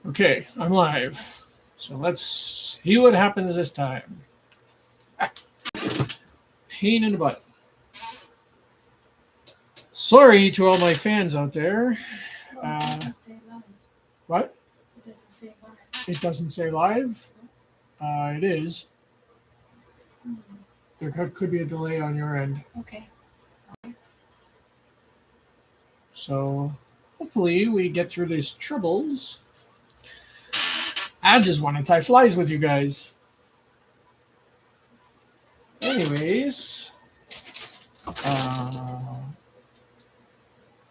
Okay, I'm live. So let's see what happens this time. Pain in the butt. Sorry to all my fans out there. Well, it doesn't say live. What? It doesn't say live. It doesn't say live? It is. Hmm. There could be a delay on your end. Okay. So hopefully we get through these troubles. I just want to tie flies with you guys. Anyways,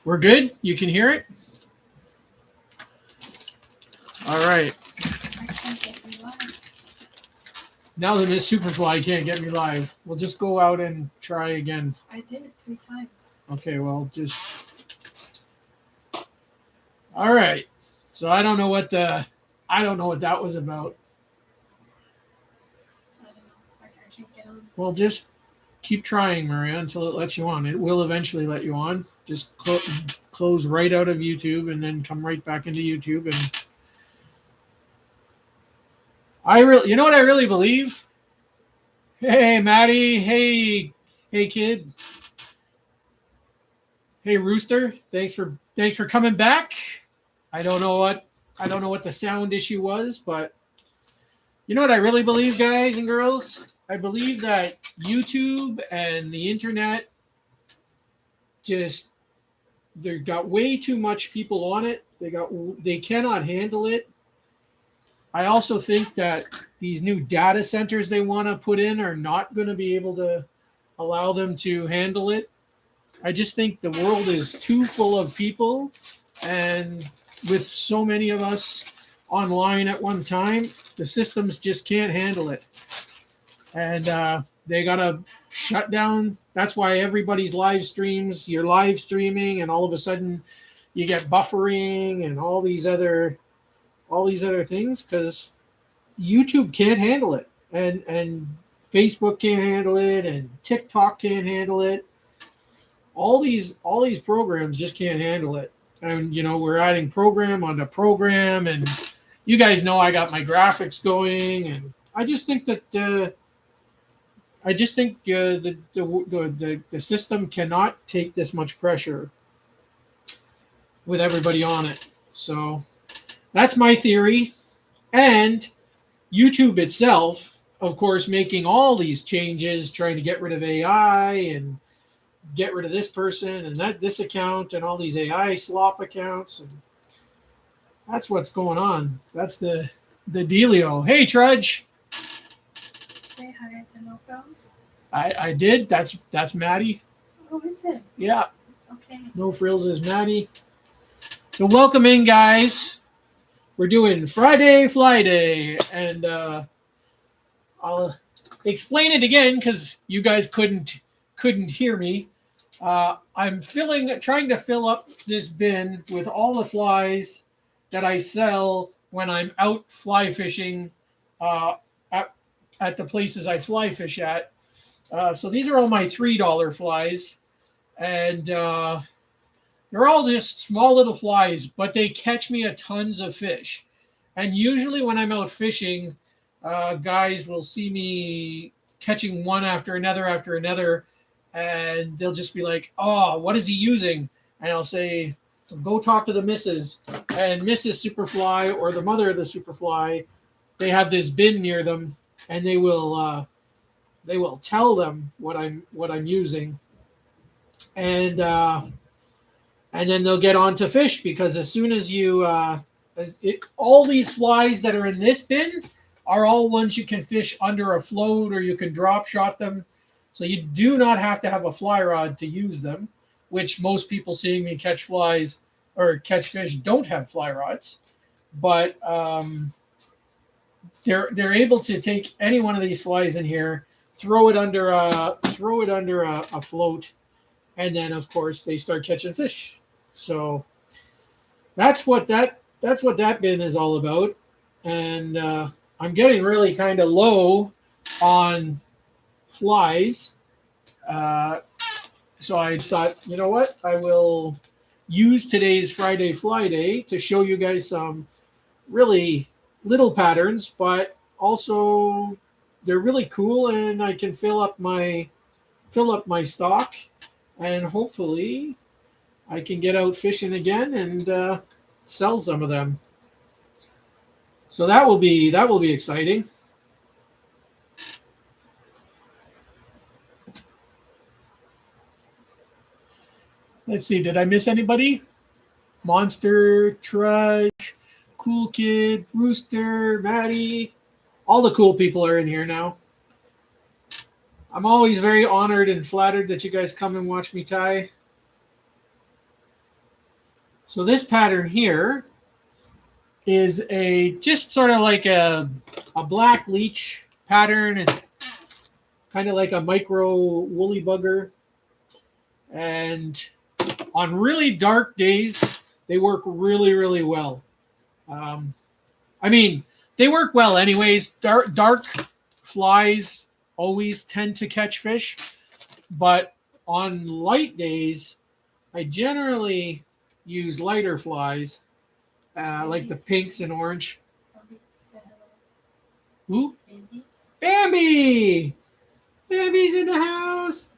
we're good? You can hear it? All right. I can't get you live. Now that Miss Superfly can't get me live, we'll just go out and try again. I did it 3 times. Okay, well, just. All right. So I don't know what that was about. I don't know. I can't get on. Well, just keep trying, Maria, until it lets you on. It will eventually let you on. Just close right out of YouTube and then come right back into YouTube. And you know what I really believe? Hey, Maddie. Hey, kid. Hey, Rooster. Thanks for coming back. I don't know what the sound issue was, but you know what I really believe, guys and girls? I believe that YouTube and the internet they got way too much people on it. They cannot handle it. I also think that these new data centers they want to put in are not going to be able to allow them to handle it. I just think the world is too full of people, and with so many of us online at one time, the systems just can't handle it. And they got to shut down. That's why everybody's live streams, you're live streaming, and all of a sudden you get buffering and all these other things because YouTube can't handle it. And Facebook can't handle it, and TikTok can't handle it. All these programs just can't handle it. And we're adding program onto program, and you guys know I got my graphics going, and I just think that the system cannot take this much pressure with everybody on it. So that's my theory. And YouTube itself, of course, making all these changes, trying to get rid of AI and get rid of this person and this account and all these AI slop accounts, and that's what's going on. That's the dealio. Hey, Trudge. Say hi to No Frills. I did. That's Maddie. Oh, is it? Yeah. Okay. No Frills is Maddie. So welcome in, guys. We're doing Flyday, and I'll explain it again because you guys couldn't hear me. I'm trying to fill up this bin with all the flies that I sell when I'm out fly fishing at the places I fly fish at. So these are all my $3 flies, and they're all just small little flies, but they catch me a tons of fish. And usually when I'm out fishing, guys will see me catching one after another, and they'll just be like, "Oh, what is he using?" And I'll say, "Go talk to the missus." And Mrs. Superfly or the mother of the Superfly, they have this bin near them, and they will tell them what I'm using, and then they'll get on to fish, because as soon as all these flies that are in this bin are all ones you can fish under a float, or you can drop shot them. So you do not have to have a fly rod to use them, which most people seeing me catch flies or catch fish don't have fly rods. But they're able to take any one of these flies in here, throw it under a float, and then of course they start catching fish. So that's what that bin is all about. And I'm getting really kind of low on flies, so I thought, you know what, I will use today's Friday Flyday to show you guys some really little patterns, but also they're really cool, and I can fill up my stock, and hopefully I can get out fishing again and sell some of them. So that will be exciting. Let's see, did I miss anybody? Monster, Trudge, Cool Kid, Rooster, Maddie. All the cool people are in here now. I'm always very honored and flattered that you guys come and watch me tie. So this pattern here is a just sort of like a black leech pattern. It's kind of like a micro woolly bugger. And on really dark days, they work really, really well. I mean, they work well anyways. Dark flies always tend to catch fish, but on light days, I generally use lighter flies, like the pinks and orange. Who? Bambi! Bambi's in the house.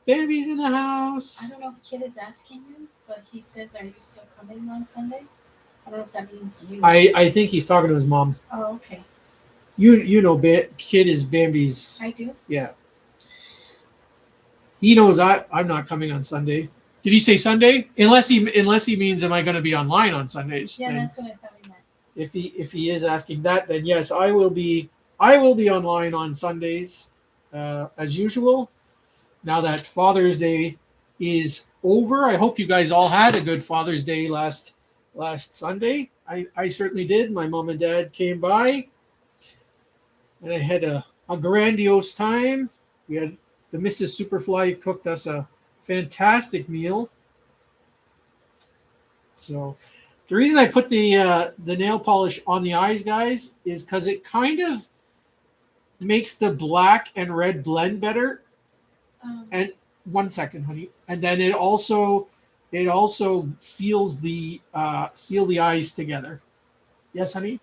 Bambi's in the house. I don't know if Kid is asking you, but he says, "Are you still coming on Sunday?" I don't know if that means you. I think he's talking to his mom. Oh, okay. You know, Kid is Bambi's. I do. Yeah. He knows I'm not coming on Sunday. Did he say Sunday? Unless he means, am I going to be online on Sundays? Yeah, Then that's what I thought he meant. if he is asking that, then yes, I will be online on Sundays, as usual. Now that Father's Day is over, I hope you guys all had a good Father's Day last Sunday. I certainly did. My mom and dad came by, and I had a grandiose time. We had the Mrs. Superfly cooked us a fantastic meal. So the reason I put the nail polish on the eyes, guys, is because it kind of makes the black and red blend better. And 1 second, honey. And then it also seals the seal the eyes together. Yes, honey.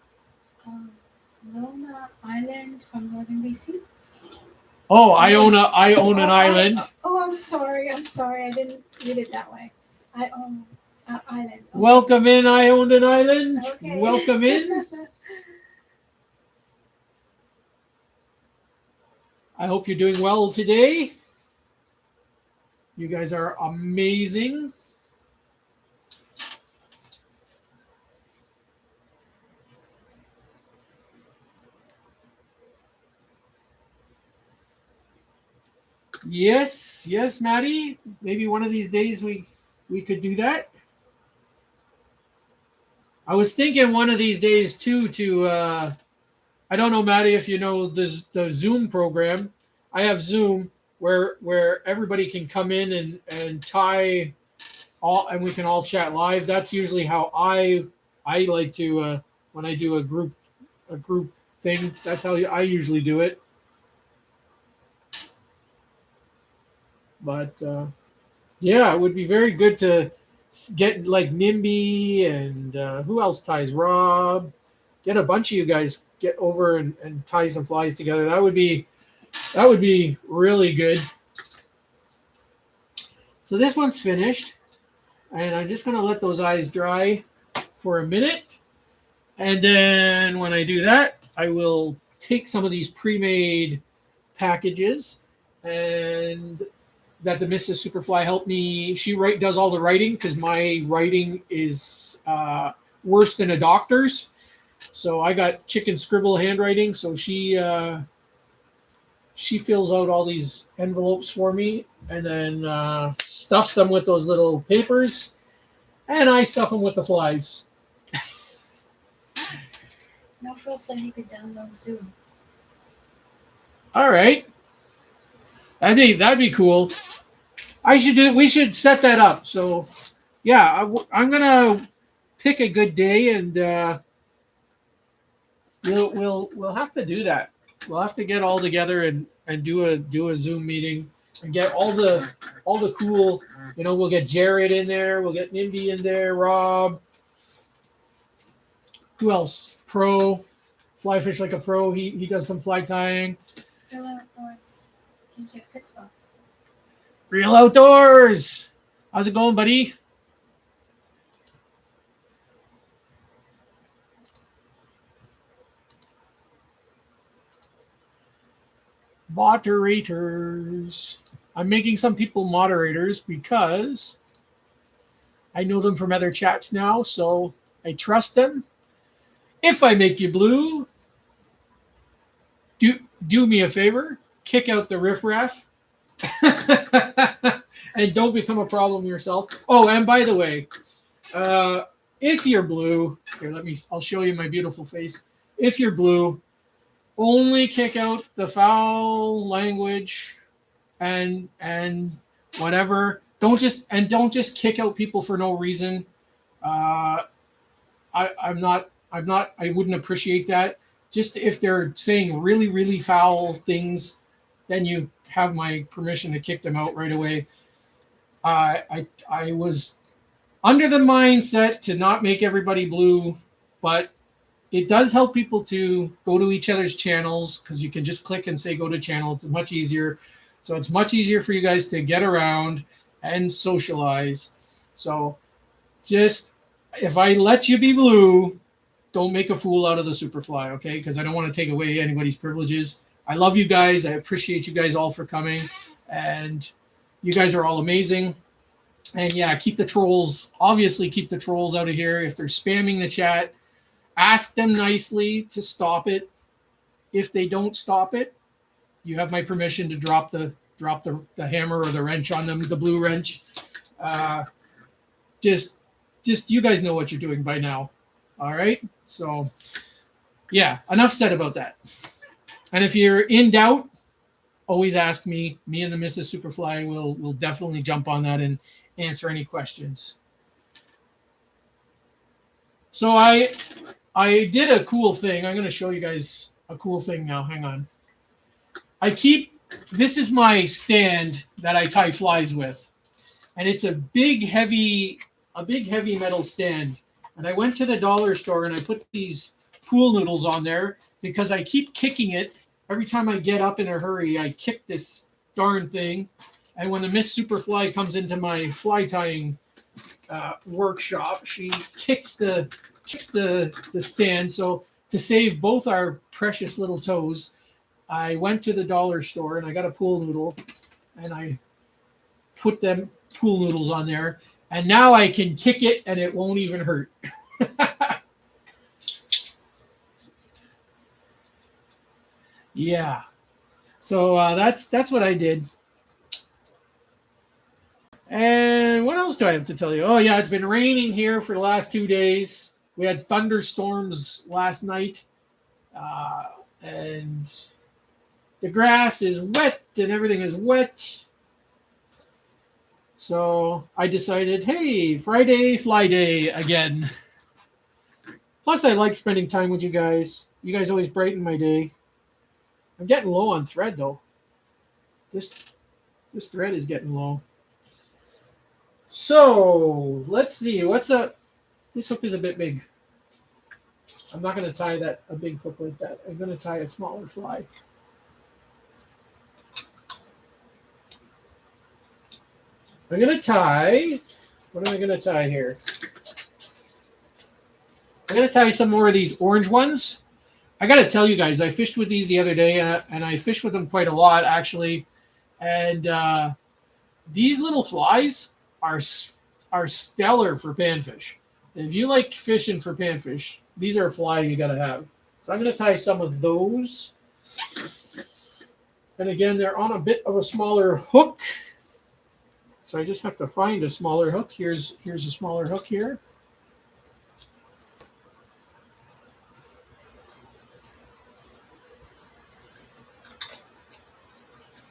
Lona Island from Northern BC. Oh, I own an island. I'm sorry. I didn't read it that way. I own an island. Okay. Welcome in. I own an island. Okay. Welcome in. I hope you're doing well today. You guys are amazing. Yes, Maddie. Maybe one of these days we could do that. I was thinking one of these days too to I don't know, Maddie, if you know the Zoom program. I have Zoom where everybody can come in and tie all, and we can all chat live. That's usually how I like to when I do a group thing. That's how I usually do it. But yeah, it would be very good to get like Nimby and who else ties? Rob. Get a bunch of you guys get over and tie some flies together. That would be really good. So this one's finished, and I'm just going to let those eyes dry for a minute. And then when I do that, I will take some of these pre-made packages and that the Mrs. Superfly helped me. She does all the writing because my writing is worse than a doctor's. So I got chicken scribble handwriting. So she fills out all these envelopes for me and then stuffs them with those little papers, and I stuff them with the flies. No, Phil said he could download Zoom. All right, that'd be cool. We should set that up. So yeah, I'm gonna pick a good day, and we'll have to do that. We'll have to get all together and do a Zoom meeting and get all the cool. We'll get Jared in there. We'll get Nimby in there. Rob. Who else? Pro, fly fish like a pro. He does some fly tying. Real Outdoors gives you a fist bump. Real Outdoors. How's it going, buddy? Moderators. I'm making some people moderators because I know them from other chats now, so I trust them. If I make you blue, do me a favor, kick out the riffraff, and don't become a problem yourself. Oh, and by the way, if you're blue, here, I'll show you my beautiful face. If you're blue, only kick out the foul language and whatever. Don't just kick out people for no reason. I wouldn't appreciate that. Just if they're saying really, really foul things, then you have my permission to kick them out right away. I was under the mindset to not make everybody blue, but it does help people to go to each other's channels because you can just click and say go to channel. It's much easier. So it's much easier for you guys to get around and socialize. So just if I let you be blue, don't make a fool out of the Superfly, okay? Because I don't want to take away anybody's privileges. I love you guys. I appreciate you guys all for coming. And you guys are all amazing. And yeah, keep the trolls out of here. If they're spamming the chat, ask them nicely to stop it. If they don't stop it, you have my permission to drop the hammer or the wrench on them, the blue wrench. Just you guys know what you're doing by now. All right. So yeah, enough said about that. And if you're in doubt, always ask me. Me and the Mrs. Superfly will definitely jump on that and answer any questions. So I did a cool thing. I'm going to show you guys a cool thing now. Hang on. This is my stand that I tie flies with. And it's a big heavy metal stand. And I went to the dollar store and I put these pool noodles on there because I keep kicking it. Every time I get up in a hurry, I kick this darn thing. And when the Miss Superfly comes into my fly tying workshop, she kicks the stand. So to save both our precious little toes, I went to the dollar store and I got a pool noodle and I put them pool noodles on there. And now I can kick it and it won't even hurt. Yeah. So that's what I did. And what else do I have to tell you? Oh, yeah, it's been raining here for the last 2 days. We had thunderstorms last night. And the grass is wet and everything is wet. So I decided, hey, Friday, Flyday again. Plus, I like spending time with you guys. You guys always brighten my day. I'm getting low on thread, though. This thread is getting low. So let's see. This hook is a bit big. I'm not going to tie a big hook like that. I'm going to tie a smaller fly. I'm going to tie. What am I going to tie here? I'm going to tie some more of these orange ones. I got to tell you guys, I fished with these the other day, and I fished with them quite a lot, actually. And these little flies are stellar for panfish. If you like fishing for panfish, these are a fly you got to have. So I'm going to tie some of those. And again, they're on a bit of a smaller hook. So I just have to find a smaller hook. Here's a smaller hook here.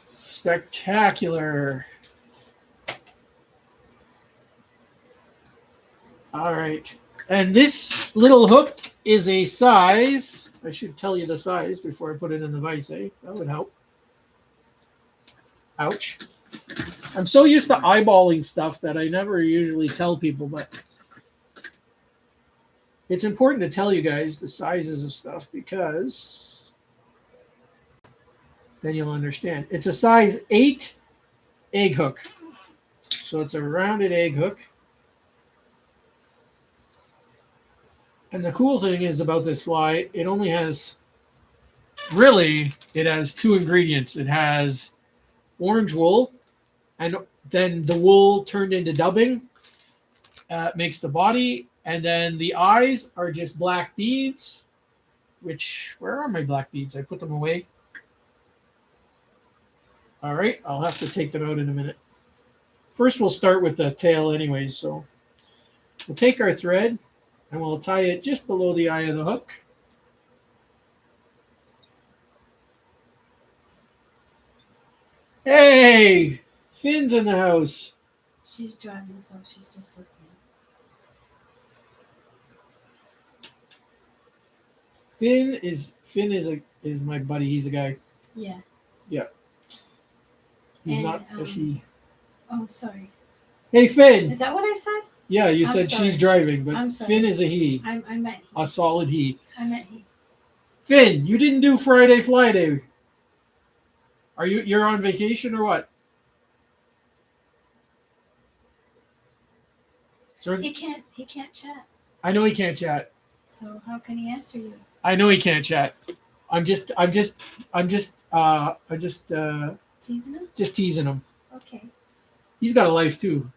Spectacular. All right. And this little hook is a size. I should tell you the size before I put it in the vise, eh? That would help. Ouch. I'm so used to eyeballing stuff that I never usually tell people, but it's important to tell you guys the sizes of stuff because then you'll understand. It's a size 8 egg hook. So it's a rounded egg hook. And the cool thing is about this fly, it only has, really, it has 2 ingredients. It has orange wool, and then the wool turned into dubbing makes the body, and then the eyes are just black beads, which, where are my black beads? I put them away. All right, I'll have to take them out in a minute. First, we'll start with the tail anyways. So we'll take our thread and we'll tie it just below the eye of the hook. Hey, Finn's in the house. She's driving, so she's just listening. Finn is my buddy. He's a guy. Yeah. Yeah. He's And, not a she. Oh, sorry. Hey, Finn. Is that what I said? Yeah, you I'm said sorry. she's driving, but I'm sorry. Finn is a he. I meant he. A solid he. I meant he. Finn, you didn't do Friday Flyday. You're on vacation or what? So He can't chat. I know he can't chat. So how can he answer you? I know he can't chat. I'm just Teasing him? just teasing him. Okay. He's got a life too.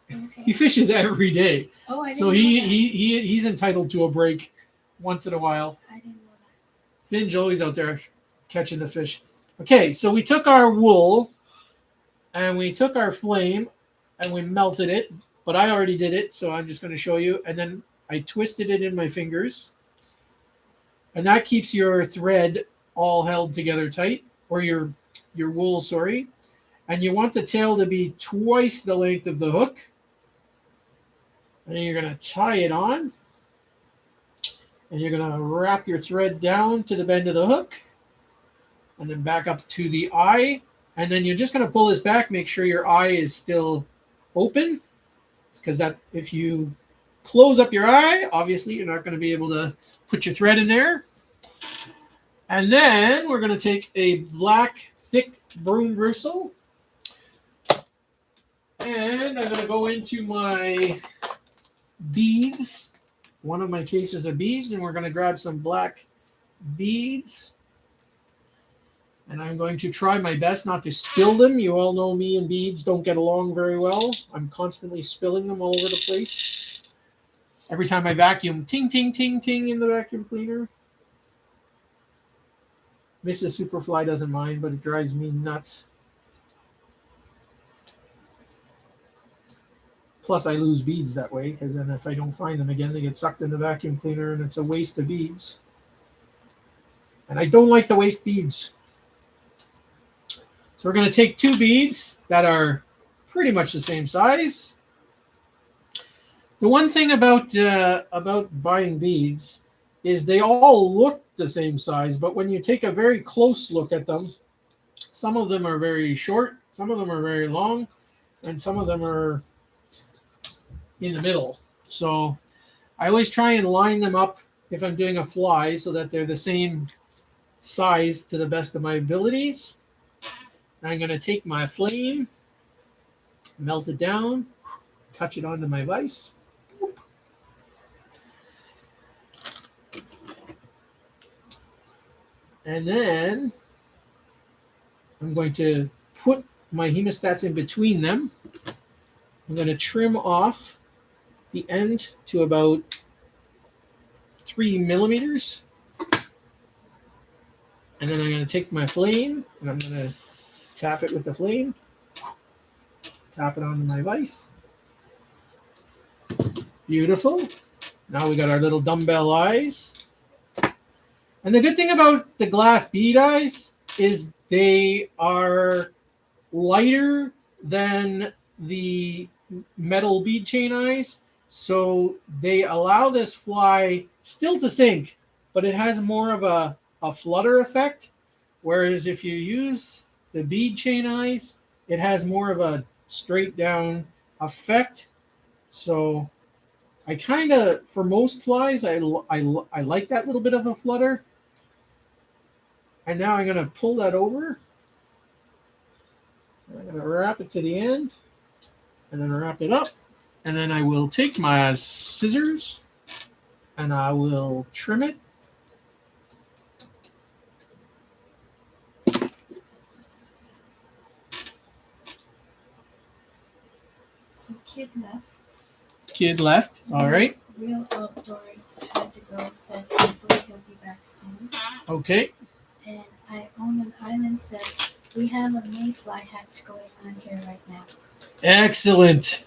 He Okay. fishes every day. Oh, I didn't So know that. he's entitled to a break once in a while. I didn't know that. Finn's always out there catching the fish. Okay, so we took our wool and we took our flame and we melted it, but I already did it, so I'm just going to show you. And then I twisted it in my fingers. And that keeps your thread all held together tight, or your wool, sorry. And you want the tail to be twice the length of the hook. And then you're going to tie it on. And you're going to wrap your thread down to the bend of the hook. And then back up to the eye. And then you're just going to pull this back, make sure your eye is still open. Because that, if you close up your eye, obviously you're not going to be able to put your thread in there. And then we're going to take a black, thick broom bristle. And I'm going to go into my beads. One of my cases of beads. And we're going to grab some black beads. And I'm going to try my best not to spill them. You all know me and beads don't get along very well. I'm constantly spilling them all over the place. Every time I vacuum, ting, ting, ting, ting in the vacuum cleaner. Mrs. Superfly doesn't mind, but it drives me nuts. Plus, I lose beads that way, because then if I don't find them again, they get sucked in the vacuum cleaner, and it's a waste of beads. And I don't like to waste beads. So we're going to take 2 beads that are pretty much the same size. The one thing about buying beads is they all look the same size, but when you take a very close look at them, some of them are very short, some of them are very long, and some of them are in the middle. So I always try and line them up if I'm doing a fly so that they're the same size to the best of my abilities. I'm going to take my flame, melt it down, touch it onto my vise. And then I'm going to put my hemostats in between them. I'm going to trim off the end to about 3 millimeters. And then I'm going to take my flame and I'm going to tap it with the flame. Tap it onto my vise. Beautiful. Now we got our little dumbbell eyes. And the good thing about the glass bead eyes is they are lighter than the metal bead chain eyes. So they allow this fly still to sink, but it has more of a flutter effect. Whereas if you use the bead chain eyes, it has more of a straight down effect. So I kind of, for most flies, I like that little bit of a flutter. And now I'm going to pull that over. I'm going to wrap it to the end and then wrap it up. And then I will take my scissors and I will trim it. So kid left. Kid left. All right. Real Outdoors had to go, said hopefully he'll be back soon. Okay. And I own an island said we have a mayfly hatch going on here right now. Excellent.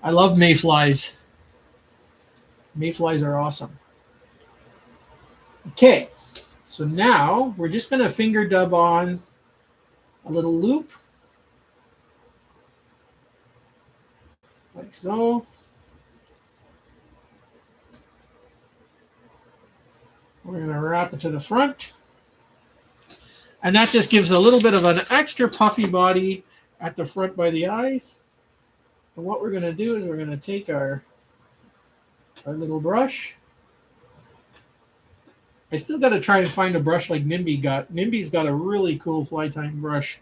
I love mayflies. Mayflies are awesome. Okay. So now we're just going to finger dub on a little loop. Like so. We're going to wrap it to the front. And that just gives a little bit of an extra puffy body at the front by the eyes. And what we're going to do is we're going to take our little brush. I still got to try and find a brush like Nimby got. Nimby's got a really cool fly tying brush.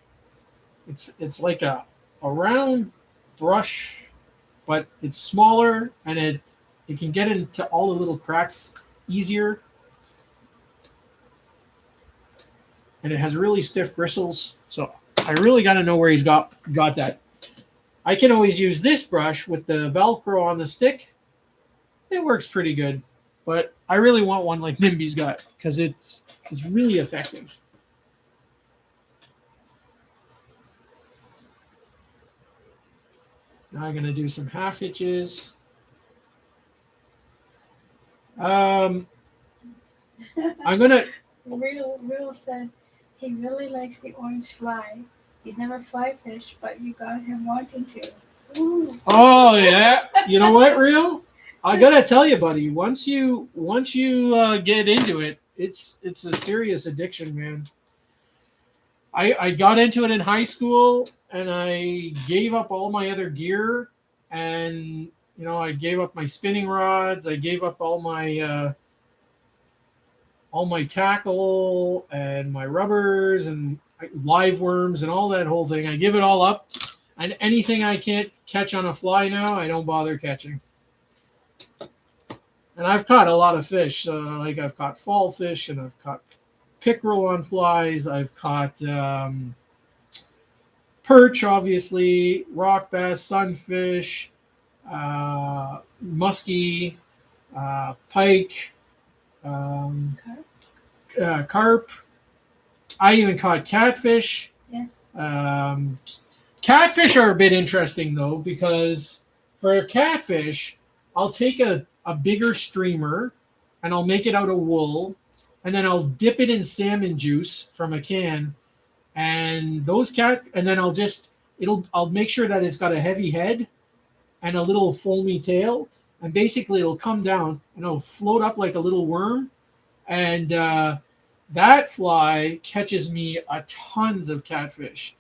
It's like a round brush, but it's smaller and it can get into all the little cracks easier. And it has really stiff bristles. So I really got to know where he's got that. I can always use this brush with the Velcro on the stick. It works pretty good. But I really want one like Nimby's got because it's really effective. Now I'm going to do some half hitches. I'm going to... Real said he really likes the orange fly. He's never fly fished, but you got him wanting to. Ooh. Oh yeah, you know what, Real? I gotta tell you, buddy. Once you get into it, it's a serious addiction, man. I got into it in high school, and I gave up all my other gear, and I gave up my spinning rods. I gave up all my tackle and my rubbers and live worms and all that whole thing. I give it all up, and anything I can't catch on a fly now, I don't bother catching. And I've caught a lot of fish. Like I've caught fall fish, and I've caught pickerel on flies. I've caught perch, obviously, rock bass, sunfish, muskie, pike, carp. I even caught catfish. Yes. Catfish are a bit interesting though, because for a catfish, I'll take a bigger streamer and I'll make it out of wool, and then I'll dip it in salmon juice from a can, and then I'll make sure that it's got a heavy head and a little foamy tail, and basically it'll come down and it'll float up like a little worm, and that fly catches me a tons of catfish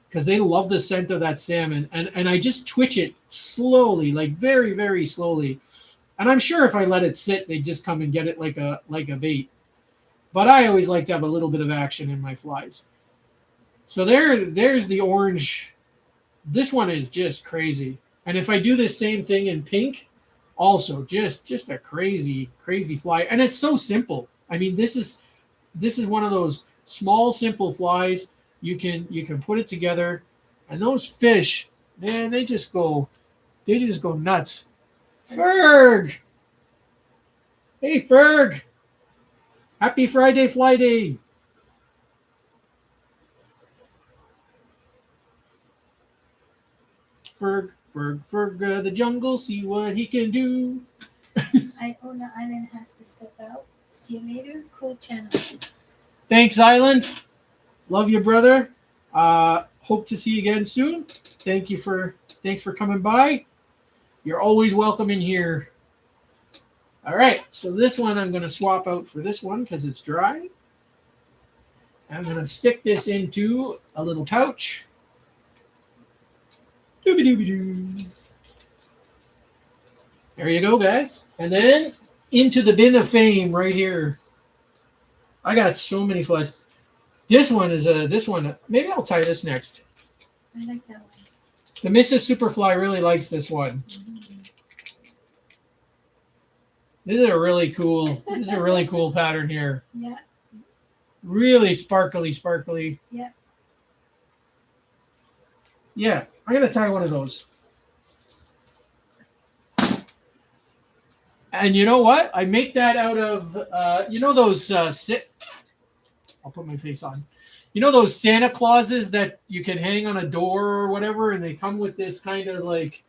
because they love the scent of that salmon, and I just twitch it slowly, like very, very slowly. And I'm sure if I let it sit, they'd just come and get it like a bait. But I always like to have a little bit of action in my flies. So there's the orange. This one is just crazy. And if I do the same thing in pink, also just a crazy, crazy fly. And it's so simple. I mean, this is one of those small, simple flies. You can put it together, and those fish, man, they just go nuts. Ferg! Hey, Ferg! Happy Friday, Flyday! Ferg, the jungle, see what he can do. I own the island has to step out. See you later. Cool channel. Thanks, Island. Love you, brother. Hope to see you again soon. Thanks for coming by. You're always welcome in here. All right, so this one I'm going to swap out for this one because it's dry. I'm going to stick this into a little pouch. Doobie-doobie-doo. There you go, guys. And then into the bin of fame right here. I got so many flies. This one is this one. Maybe I'll tie this next. I like that one. The Mrs. Superfly really likes this one. This is a really cool. This is a really cool pattern here. Yeah. Really sparkly, sparkly. Yeah. Yeah, I'm gonna tie one of those. And you know what? I make that out of you know those I'll put my face on. You know those Santa Clauses that you can hang on a door or whatever, and they come with this kind of like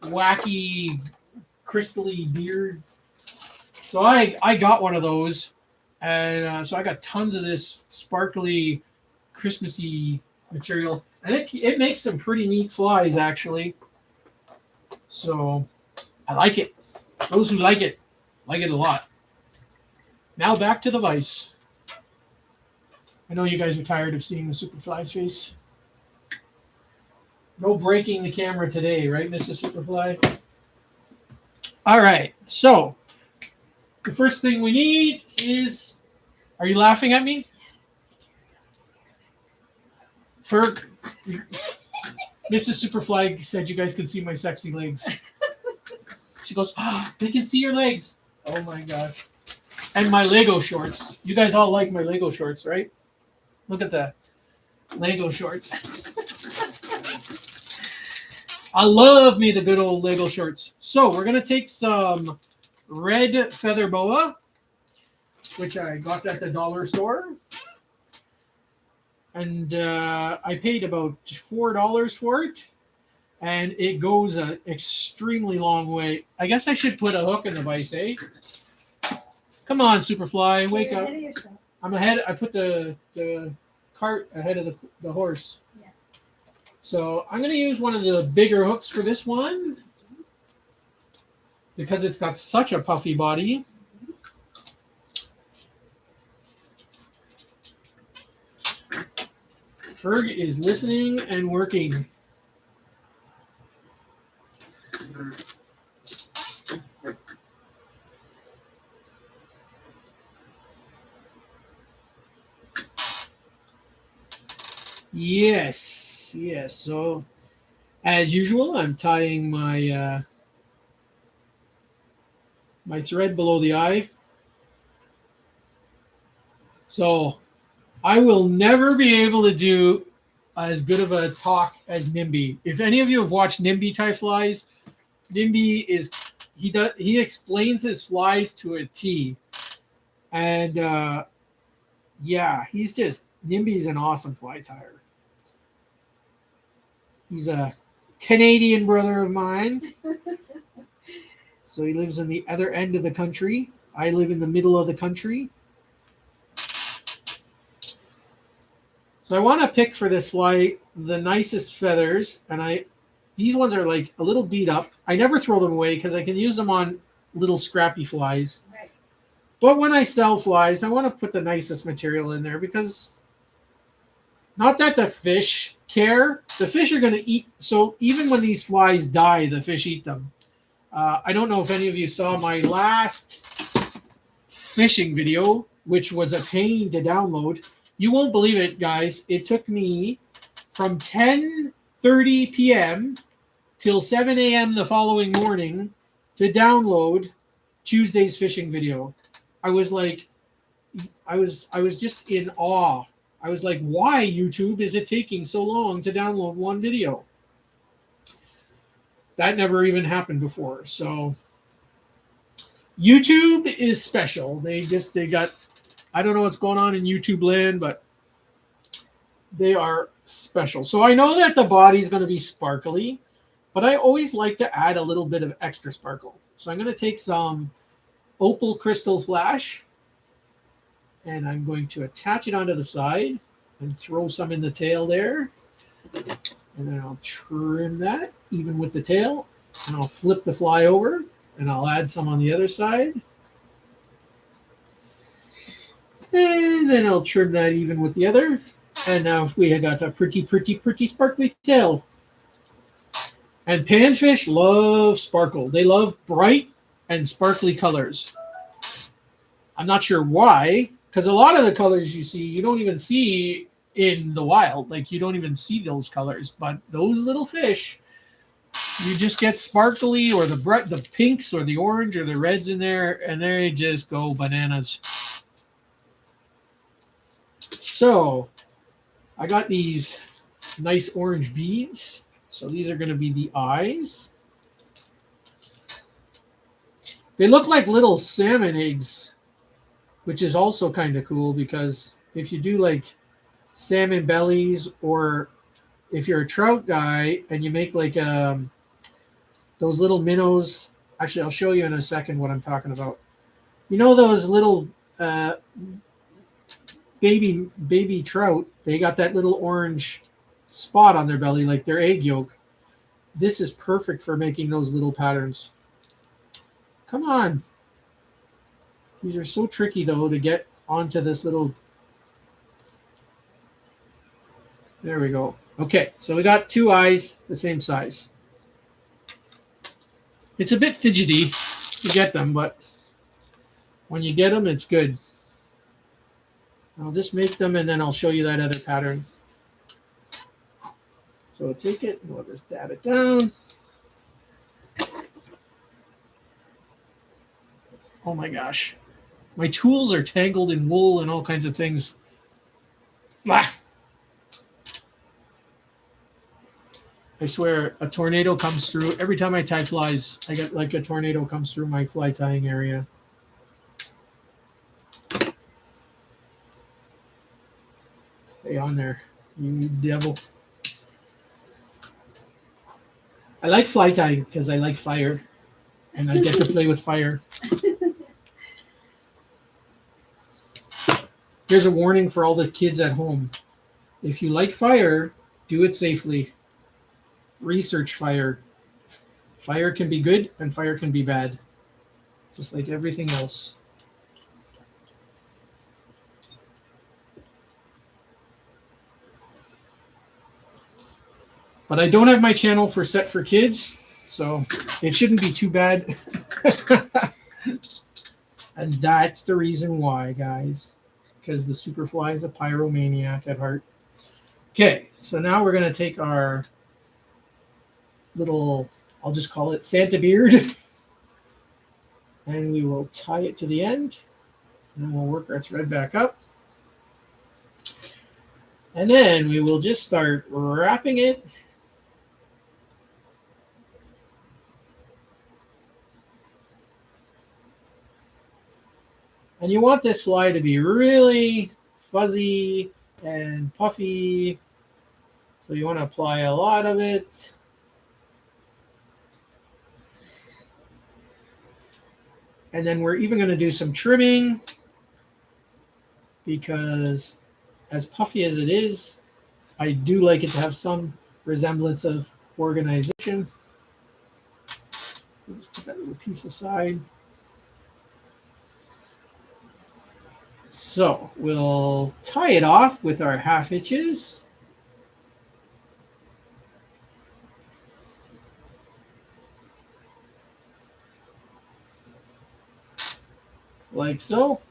wacky, crystally beard. So I got one of those, and so I got tons of this sparkly, Christmassy material, and it makes some pretty neat flies actually. So I like it. Those who like it a lot. Now back to the vise. I know you guys are tired of seeing the Superfly's face. No breaking the camera today, right, Mrs. Superfly? All right, so the first thing we need is... Are you laughing at me? Ferg, Mrs. Superfly said you guys can see my sexy legs. She goes, oh, they can see your legs. Oh my gosh. And my Lego shorts. You guys all like my Lego shorts, right? Look at that. Lego shorts. I love me the good old Lego shorts. So we're going to take some red feather boa, which I got at the dollar store. And I paid about $4 for it. And it goes an extremely long way. I guess I should put a hook in the vise, eh? Come on, Superfly, wake up. I'm ahead. I put the cart ahead of the horse. Yeah. So I'm going to use one of the bigger hooks for this one because it's got such a puffy body. Ferg is listening and working. Yes, yes. So, as usual, I'm tying my my thread below the eye. So, I will never be able to do as good of a talk as Nimby. If any of you have watched Nimby tie flies, Nimby is he explains his flies to a T, and yeah, Nimby's an awesome fly tyer. He's a Canadian brother of mine. So he lives in the other end of the country. I live in the middle of the country. So I want to pick for this fly the nicest feathers. And these ones are like a little beat up. I never throw them away because I can use them on little scrappy flies. Right. But when I sell flies, I want to put the nicest material in there because not that the fish care. The fish are going to eat. So even when these flies die, the fish eat them. I don't know if any of you saw my last fishing video, which was a pain to download. You won't believe it, guys. It took me from 10:30 p.m. till 7 a.m. the following morning to download Tuesday's fishing video. I was just in awe. I was like, why, YouTube, is it taking so long to download one video? That never even happened before. So YouTube is special. They got, I don't know what's going on in YouTube land, but they are special. So I know that the body is going to be sparkly, but I always like to add a little bit of extra sparkle. So I'm going to take some Opal Crystal Flash, and I'm going to attach it onto the side and throw some in the tail there. And then I'll trim that even with the tail. And I'll flip the fly over and I'll add some on the other side. And then I'll trim that even with the other. And now we have got a pretty, pretty, pretty sparkly tail. And panfish love sparkle. They love bright and sparkly colors. I'm not sure why, because a lot of the colors you see, you don't even see in the wild. Like you don't even see those colors. But those little fish, you just get sparkly or the pinks or the orange or the reds in there, and they just go bananas. So I got these nice orange beads. So these are going to be the eyes. They look like little salmon eggs, which is also kind of cool because if you do like salmon bellies, or if you're a trout guy and you make like those little minnows. Actually, I'll show you in a second what I'm talking about. You know those little baby trout? They got that little orange spot on their belly, like their egg yolk. This is perfect for making those little patterns. Come on. These are so tricky, though, to get onto this little... There we go. Okay, so we got 2 eyes the same size. It's a bit fidgety to get them, but when you get them, it's good. I'll just make them, and then I'll show you that other pattern. So we'll take it, and we'll just dab it down. Oh my gosh. My tools are tangled in wool and all kinds of things. Blah. I swear, a tornado comes through. Every time I tie flies, I get like a tornado comes through my fly tying area. Stay on there, you devil. I like fly tying because I like fire, and I get to play with fire. Here's a warning for all the kids at home. If you like fire, do it safely. Research fire. Fire can be good and fire can be bad, just like everything else. But I don't have my channel set for kids, so it shouldn't be too bad. And that's the reason why, guys, because the Superfly is a pyromaniac at heart. Okay, so now we're going to take our little, I'll just call it Santa beard, and we will tie it to the end, and then we'll work our thread back up. And then we will just start wrapping it. And you want this fly to be really fuzzy and puffy. So you want to apply a lot of it. And then we're even going to do some trimming, because as puffy as it is, I do like it to have some resemblance of organization. Just put that little piece aside. So we'll tie it off with our half hitches. Like so.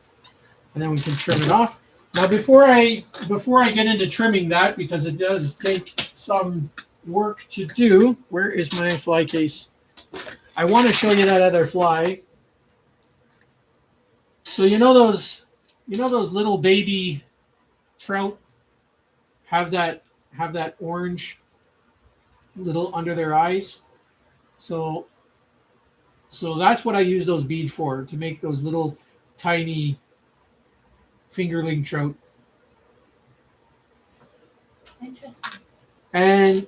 And then we can trim it off. Now before I get into trimming that, because it does take some work to do, where is my fly case? I want to show you that other fly. So you know those little baby trout have that orange little under their eyes. So that's what I use those beads for, to make those little tiny fingerling trout. Interesting. And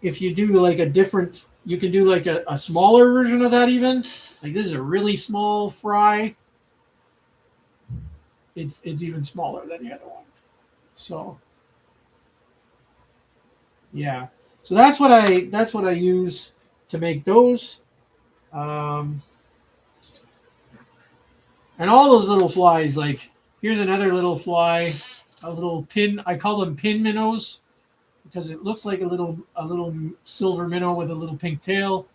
if you do like a different, you can do like a smaller version of that even. Like this is a really small fry. It's even smaller than the other one. So yeah. So that's what I use to make those. And all those little flies, like here's another little fly, a little pin. I call them pin minnows because it looks like a little silver minnow with a little pink tail.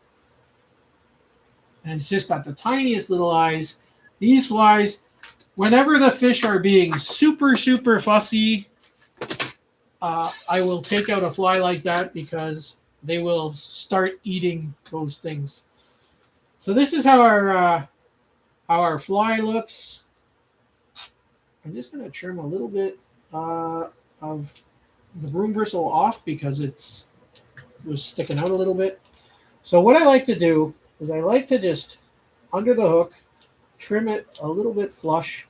And it's just got the tiniest little eyes. These flies, whenever the fish are being super, super fussy, I will take out a fly like that because they will start eating those things. So this is how our fly looks. I'm just going to trim a little bit of the broom bristle off because it was sticking out a little bit. So what I like to do is I like to just, under the hook, trim it a little bit flush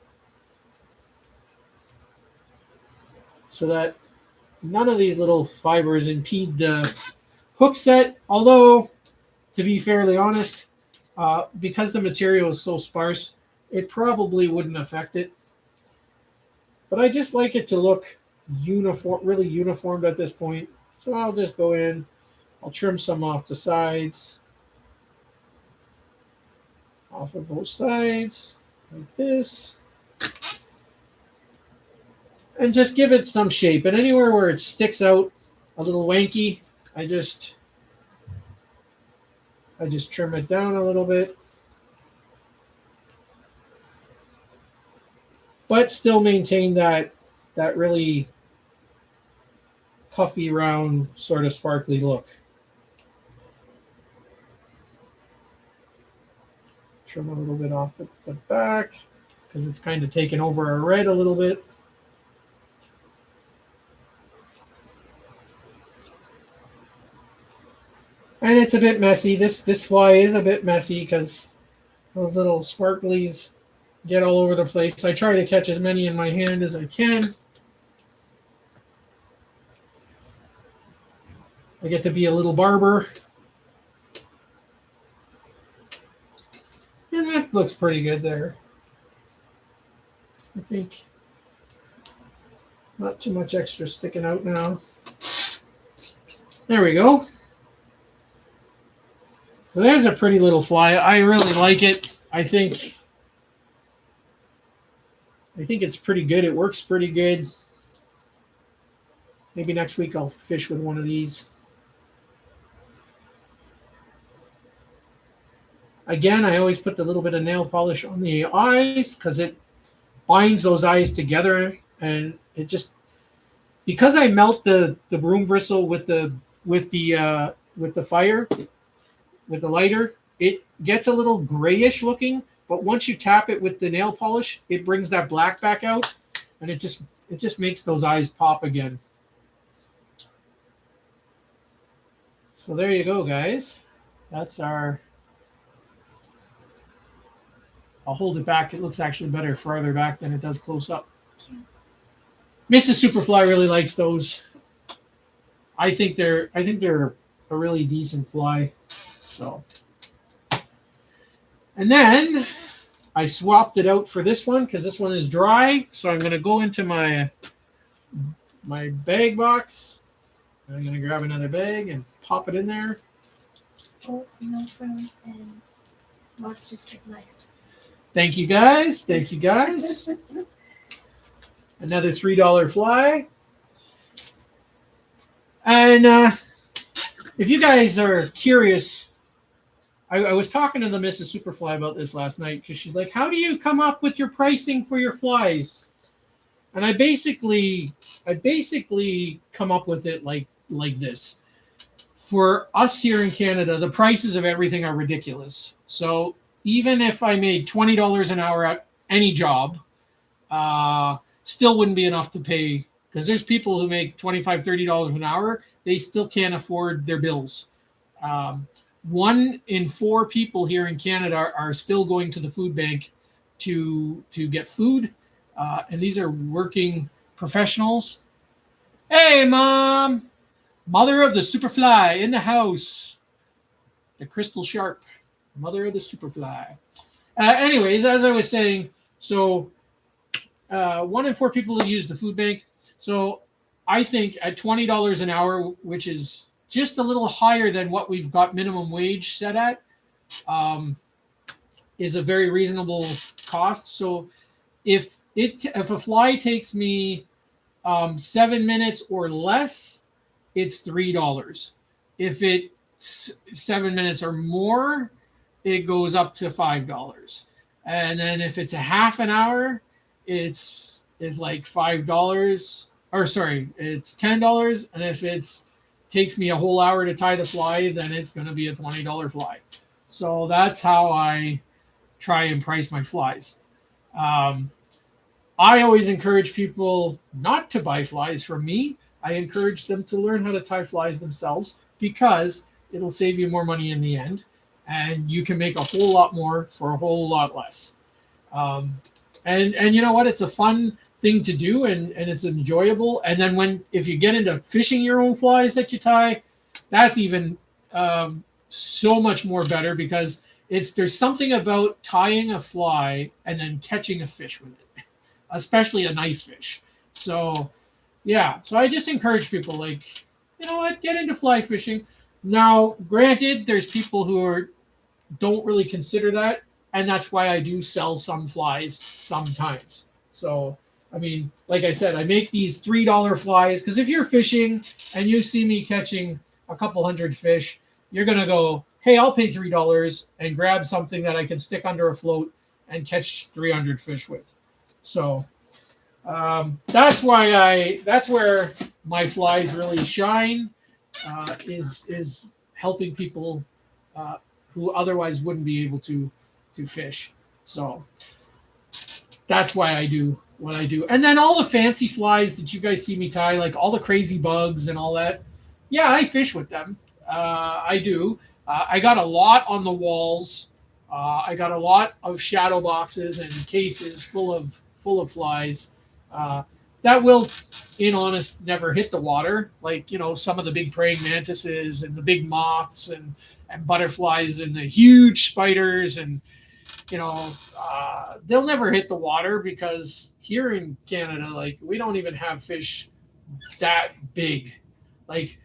so that none of these little fibers impede the hook set. Although, to be fairly honest, because the material is so sparse, it probably wouldn't affect it. But I just like it to look uniform, really uniformed at this point. So I'll just go in, I'll trim some off the sides, off of both sides, like this. And just give it some shape. And anywhere where it sticks out a little wanky, I just trim it down a little bit. But still maintain that really puffy, round, sort of sparkly look. Trim a little bit off the back because it's kind of taken over our red a little bit. And it's a bit messy. This fly is a bit messy because those little sparklies get all over the place. I try to catch as many in my hand as I can. I get to be a little barber. And that looks pretty good there. I think not too much extra sticking out now. There we go. So there's a pretty little fly. I really like it. I think it's pretty good. It works pretty good. Maybe next week I'll fish with one of these. Again, I always put the little bit of nail polish on the eyes because it binds those eyes together, and it just, because I melt the broom bristle with the fire, with the lighter, it gets a little grayish looking, but once you tap it with the nail polish, it brings that black back out, and it just makes those eyes pop again. So there you go, guys. That's our, I'll hold it back. It looks actually better farther back than it does close up. Mrs. Superfly really likes those. I think they're a really decent fly. So, and then I swapped it out for this one because this one is dry. So I'm going to go into my bag box. I'm going to grab another bag and pop it in there. Both no frills and lobster stick nice. Thank you guys. Thank you guys. Another $3 fly. And if you guys are curious, I was talking to the Mrs. Superfly about this last night because she's like, how do you come up with your pricing for your flies? And I basically come up with it like this. For us here in Canada, the prices of everything are ridiculous. So even if I made $20 an hour at any job, still wouldn't be enough to pay, because there's people who make $25, $30 an hour. They still can't afford their bills. 1 in 4 people here in Canada are still going to the food bank to get food. And these are working professionals. Hey, Mom! Mother of the Superfly in the house. The Crystal Sharp. Mother of the Superfly. Anyways, as I was saying, so 1 in 4 people use the food bank. So I think at $20 an hour, which is just a little higher than what we've got minimum wage set at, is a very reasonable cost. So if a fly takes me 7 minutes or less, it's $3. If it's 7 minutes or more, it goes up to $5. And then if it's a half an hour, it's is like $5. Or sorry, it's $10. And if it's takes me a whole hour to tie the fly, then it's going to be a $20 fly. So that's how I try and price my flies. Um, I always encourage people not to buy flies from me. I encourage them to learn how to tie flies themselves because it'll save you more money in the end, and you can make a whole lot more for a whole lot less. Um, and you know what? It's a fun thing to do, and it's enjoyable. And then if you get into fishing your own flies that you tie, that's even so much more better because there's something about tying a fly and then catching a fish with it, especially a nice fish. So yeah, so I just encourage people, like, you know what, get into fly fishing. Now, granted, there's people who don't really consider that, and that's why I do sell some flies sometimes. So I mean, like I said, I make these $3 flies because if you're fishing and you see me catching a couple hundred fish, you're gonna go, hey, I'll pay $3 and grab something that I can stick under a float and catch 300 fish with. So that's where my flies really shine, is helping people who otherwise wouldn't be able to fish. So that's why I do what I do. And then all the fancy flies that you guys see me tie, like all the crazy bugs and all that, yeah, I fish with them. I do. I got a lot on the walls. I got a lot of shadow boxes and cases full of flies. That will, in honest, never hit the water. Like, you know, some of the big praying mantises and the big moths and butterflies and the huge spiders, and you know, they'll never hit the water because here in Canada, like, we don't even have fish that big. Like,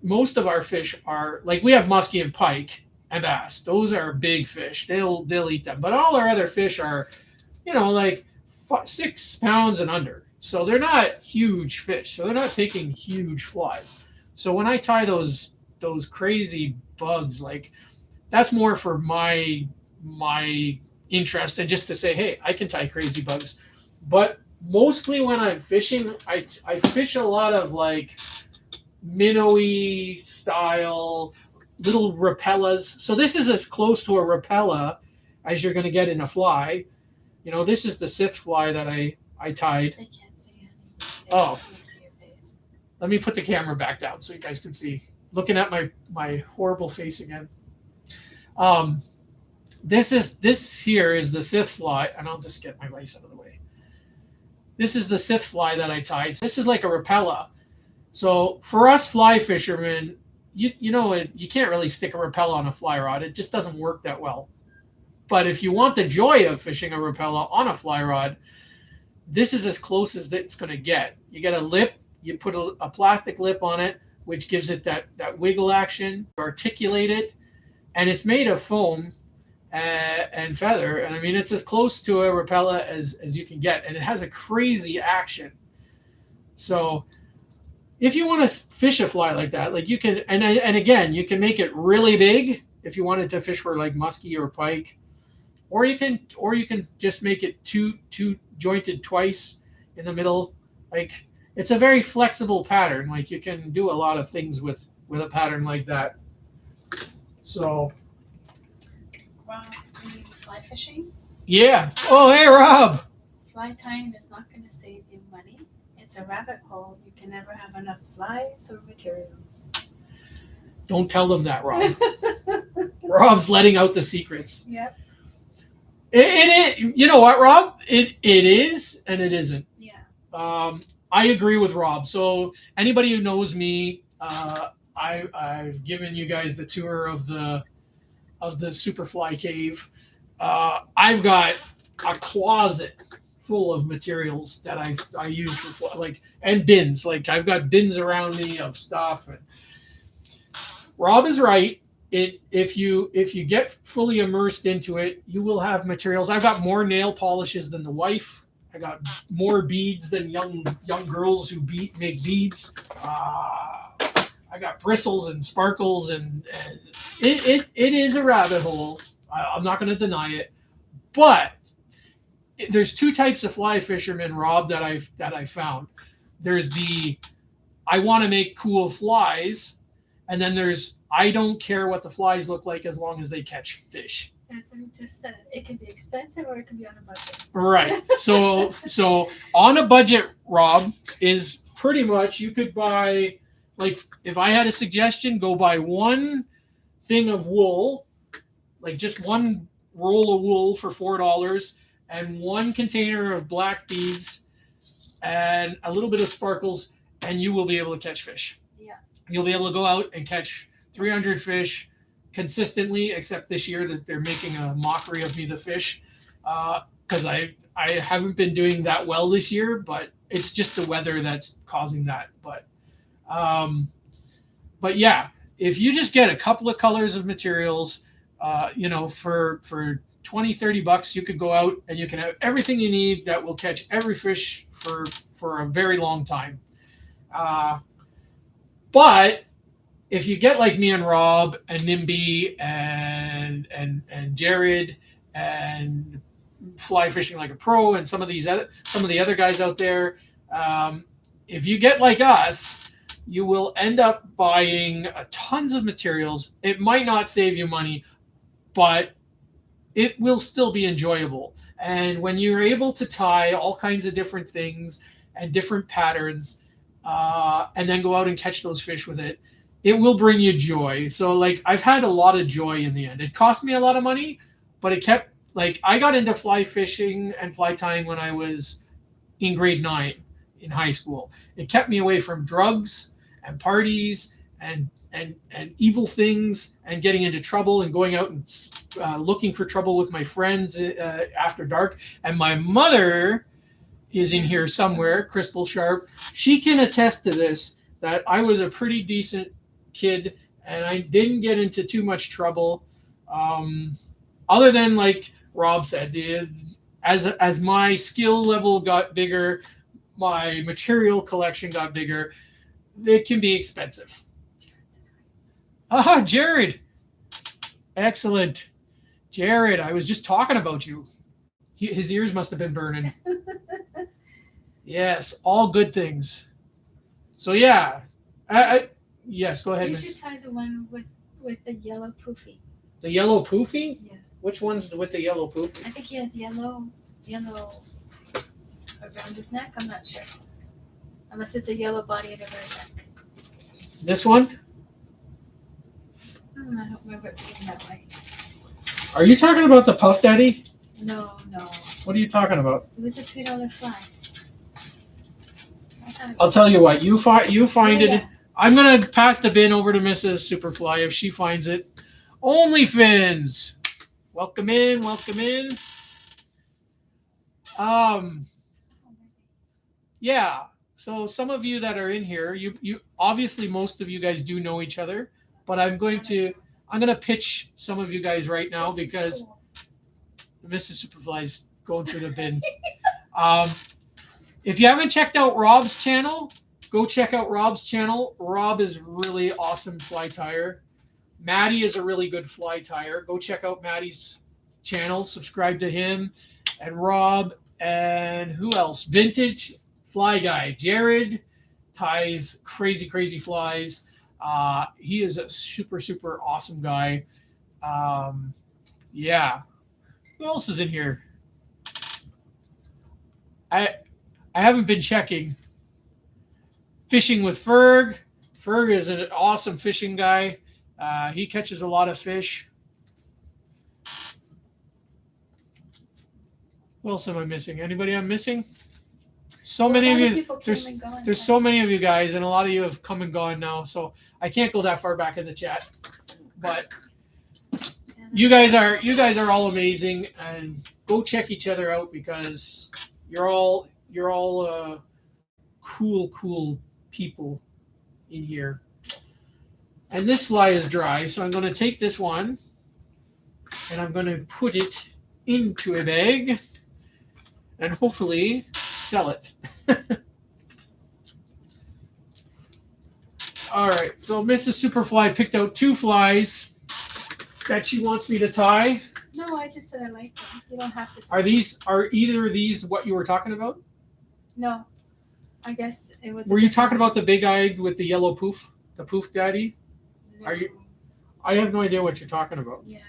most of our fish are, like, we have muskie and pike and bass. Those are big fish. They'll eat them. But all our other fish are, you know, like 6 pounds and under. So they're not huge fish. So they're not taking huge flies. So when I tie those crazy bugs, like, that's more for my interest and just to say, hey, I can tie crazy bugs. But mostly when I'm fishing, I fish a lot of like minnowy style little rapellas. So this is as close to a rapella as you're going to get in a fly. You know, this is the sixth fly that I tied. They can't see anything. Oh. They see your face. Let me put the camera back down so you guys can see. Looking at my horrible face again. This here is the sixth fly, and I'll just get my rice out of the way. This is the sixth fly that I tied. This is like a rapella. So for us fly fishermen, you know, you can't really stick a rapella on a fly rod. It just doesn't work that well. But if you want the joy of fishing a rapella on a fly rod, this is as close as it's going to get. You get a lip, you put a plastic lip on it, which gives it that wiggle action, articulate it, and it's made of foam and feather. And I mean, it's as close to a rapella as you can get, and it has a crazy action. So if you want to fish a fly like that, like you can, and again, you can make it really big if you wanted to fish for like muskie or pike, or you can just make it two jointed twice in the middle. Like, it's a very flexible pattern. Like, you can do a lot of things with a pattern like that. So, Rob, are you fly fishing? yeah. Oh, hey, Rob. Fly tying is not going to save you money. It's a rabbit hole. You can never have enough flies or materials. Don't tell them that, Rob. Rob's letting out the secrets. Yep. It you know what, Rob? It is and it isn't. Yeah. I agree with Rob. So anybody who knows me, I've given you guys the tour of the Superfly cave. I've got a closet full of materials that I use for, like, and bins. Like, I've got bins around me of stuff. And Rob is right. If you get fully immersed into it, you will have materials. I've got more nail polishes than the wife. I got more beads than young girls who make beads. I got bristles and sparkles, and it is a rabbit hole. I'm not going to deny it, but there's two types of fly fishermen, Rob, that I found. There's the I want to make cool flies, and then there's I don't care what the flies look like as long as they catch fish. As I just said, it can be expensive or it can be on a budget. Right. So on a budget, Rob, is pretty much you could buy, like, if I had a suggestion, go buy one thing of wool, like just one roll of wool for $4, and one container of black beads and a little bit of sparkles, and you will be able to catch fish. Yeah. You'll be able to go out and catch 300 fish consistently, except this year that they're making a mockery of me, the fish, because I haven't been doing that well this year, but it's just the weather that's causing that. But yeah, if you just get a couple of colors of materials, for $20-$30, you could go out and you can have everything you need that will catch every fish for a very long time. But if you get like me and Rob and Nimby and Jared and Fly Fishing Like a Pro and some of the other guys out there, if you get like us, you will end up buying tons of materials. It might not save you money, but it will still be enjoyable. And when you're able to tie all kinds of different things and different patterns, and then go out and catch those fish with it, it will bring you joy. So like I've had a lot of joy in the end. It cost me a lot of money, but it kept, like, I got into fly fishing and fly tying when I was in grade 9 in high school. It kept me away from drugs and parties and evil things and getting into trouble and going out and looking for trouble with my friends after dark. And my mother is in here somewhere, Crystal Sharp. She can attest to this, that I was a pretty decent kid and I didn't get into too much trouble. Other than, like Rob said, as my skill level got bigger, my material collection got bigger, it can be expensive. Jared. Excellent. Jared, I was just talking about you. His ears must have been burning. Yes, all good things. So yeah, yes, go ahead. You should tie the one with the yellow poofy. The yellow poofy? Yeah. Which one's with the yellow poofy? I think he has yellow around his neck. I'm not sure. Unless it's a yellow body of a neck. This one? I don't remember it being that way. Are you talking about the Puff Daddy? No. What are you talking about? It was a $3 fly. I'll tell you what. You find it. Yeah. I'm gonna pass the bin over to Mrs. Superfly if she finds it. OnlyFins. Welcome in. Yeah. So some of you that are in here, you obviously most of you guys do know each other, but I'm gonna pitch some of you guys right now because Mrs. Superfly's going through the bin. If you haven't checked out Rob's channel, go check out Rob's channel. Rob is really awesome fly tyer. Maddie is a really good fly tyer. Go check out Maddie's channel. Subscribe to him and Rob and who else? Vintage Fly Guy. Jared ties crazy flies. He is a super awesome guy. Yeah. Who else is in here? I haven't been checking. Fishing with Ferg. Ferg is an awesome fishing guy. He catches a lot of fish. What else am I missing? Anybody I'm missing? So many of you. There's so many of you guys, and a lot of you have come and gone now. So I can't go that far back in the chat. But you guys are all amazing, and go check each other out because you're all cool people in here. And this fly is dry, so I'm going to take this one and I'm going to put it into a bag. and hopefully sell it. All right, so Mrs. Superfly picked out 2 flies that she wants me to tie. No, I just said I like them. You don't have to. Are either of these what you were talking about? No, I guess it was. Were you talking about the big-eyed with the yellow poof, the poof daddy? No. Are you? I have no idea what you're talking about. Yeah.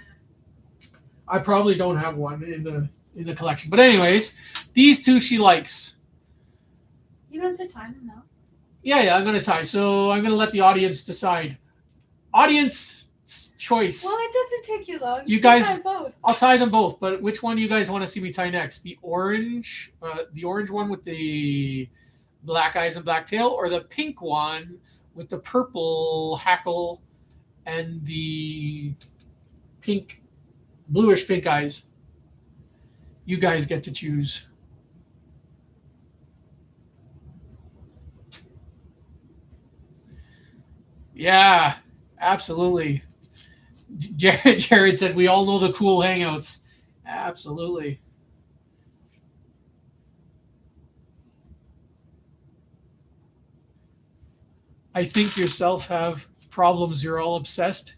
I probably don't have one in the collection, but anyways, these 2 she likes. You don't have to tie them now. Yeah, I'm gonna tie. So I'm gonna let the audience decide. Audience choice. Well, it doesn't take you long. You guys, can tie both. I'll tie them both. But which one do you guys want to see me tie next? The orange one with the black eyes and black tail, or the pink one with the purple hackle and the pink, bluish pink eyes? You guys get to choose. Yeah, absolutely. Jared said we all know the cool hangouts. Absolutely. I think yourself have problems. You're all obsessed.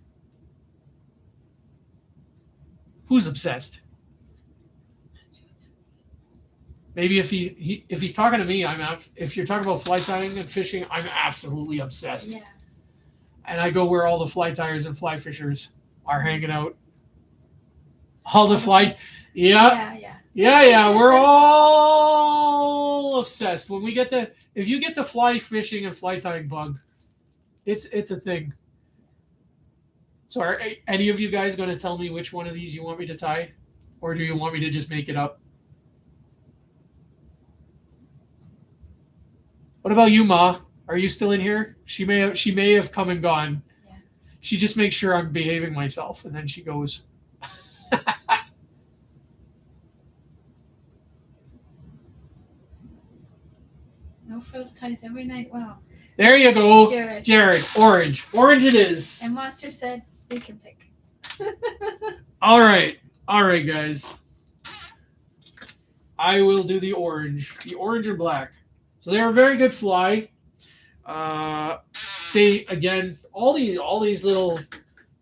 Who's obsessed? Maybe if he's talking to me, if you're talking about fly tying and fishing, I'm absolutely obsessed. Yeah. And I go where all the fly tyers and fly fishers are hanging out. All the fly, yeah. We're all obsessed. When we get if you get the fly fishing and fly tying bug, it's a thing. So are any of you guys going to tell me which one of these you want me to tie, or do you want me to just make it up? What about you, Ma? Are you still in here? She may have come and gone. Yeah. She just makes sure I'm behaving myself, and then she goes. No frills ties every night. Wow. There you go, Jared. Orange it is. And Monster said we can pick. All right, guys. I will do the orange and black. So they're a very good fly. They again, all these little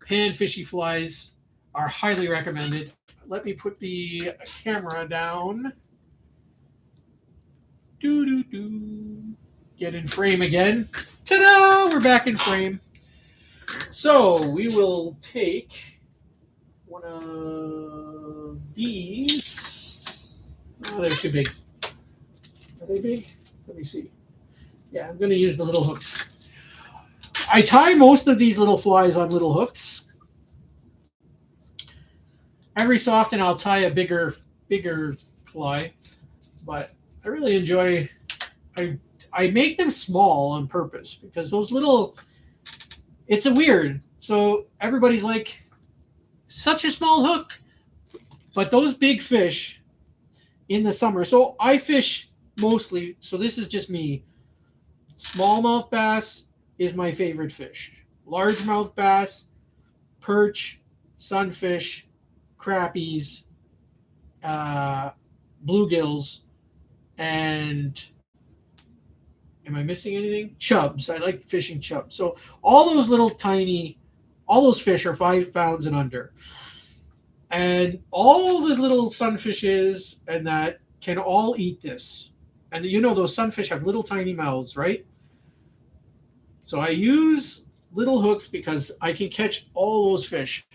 pan fishy flies are highly recommended. Let me put the camera down. Get in frame again. Ta-da! We're back in frame. So we will take one of these. Oh, they're too big. Are they big? Let me see. Yeah, I'm going to use the little hooks. I tie most of these little flies on little hooks. Every so often I'll tie a bigger fly, but I really enjoy. I make them small on purpose because those little. It's a weird. So everybody's like, such a small hook, but those big fish in the summer. So I fish mostly. So this is just me. Smallmouth bass is my favorite fish. Largemouth bass, perch, sunfish, crappies, bluegills, and am I missing anything? Chubs. I like fishing chubs. So all those fish are 5 pounds and under. And all the little sunfishes and that can all eat this. And you know those sunfish have little tiny mouths, right? So I use little hooks because I can catch all those fish.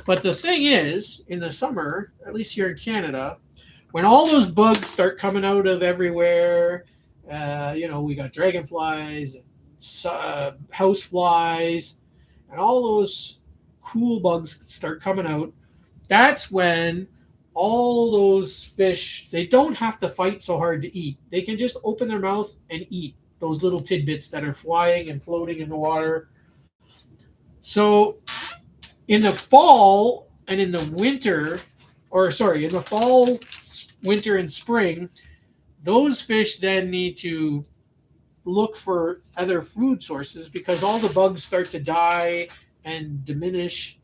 But the thing is, in the summer, at least here in Canada, when all those bugs start coming out of everywhere, we got dragonflies, house flies, and all those cool bugs start coming out. That's when all those fish, they don't have to fight so hard to eat. They can just open their mouth and eat those little tidbits that are flying and floating in the water. So in the fall and in the winter, in the fall, winter, and spring, those fish then need to look for other food sources because all the bugs start to die and diminish.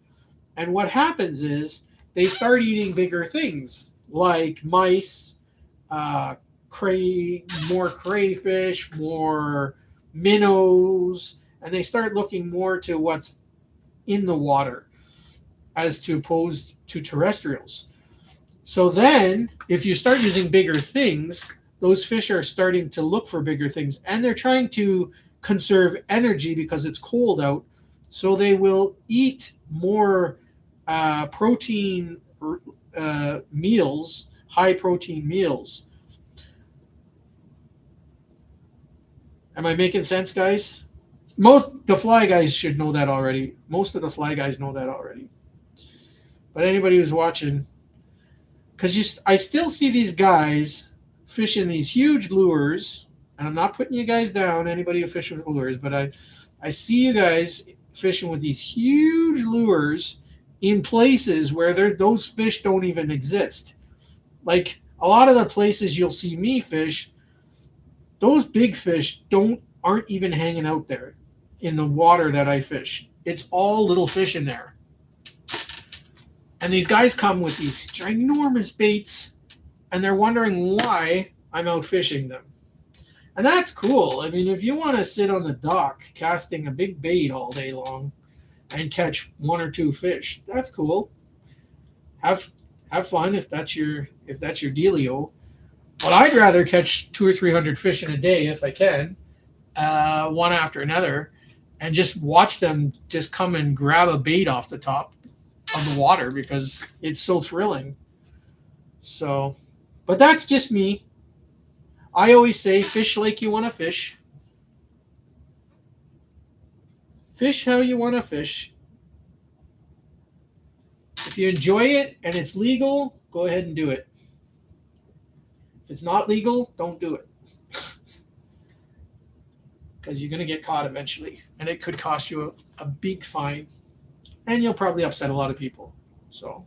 And what happens is they start eating bigger things like mice uh, more crayfish, more minnows, and they start looking more to what's in the water as to opposed to terrestrials. So then, if you start using bigger things, those fish are starting to look for bigger things, and they're trying to conserve energy because it's cold out. So they will eat more protein meals, high protein meals. Am I making sense, guys? Most the fly guys should know that already. Most of the fly guys know that already. But anybody who's watching, because I still see these guys fishing these huge lures, and I'm not putting you guys down, anybody who fishes with lures, but I see you guys fishing with these huge lures in places where those fish don't even exist. Like a lot of the places you'll see me fish, those big fish aren't even hanging out there in the water that I fish. It's all little fish in there. And these guys come with these ginormous baits, and they're wondering why I'm out fishing them. And that's cool. I mean, if you want to sit on the dock casting a big bait all day long and catch one or two fish, that's cool. Have fun if that's your dealio. But I'd rather catch 200 or 300 fish in a day if I can, one after another, and just watch them just come and grab a bait off the top of the water because it's so thrilling. So, but that's just me. I always say fish like you want to fish. Fish how you want to fish. If you enjoy it and it's legal, go ahead and do it. If it's not legal, don't do it. Because you're going to get caught eventually. And it could cost you a big fine. And you'll probably upset a lot of people. So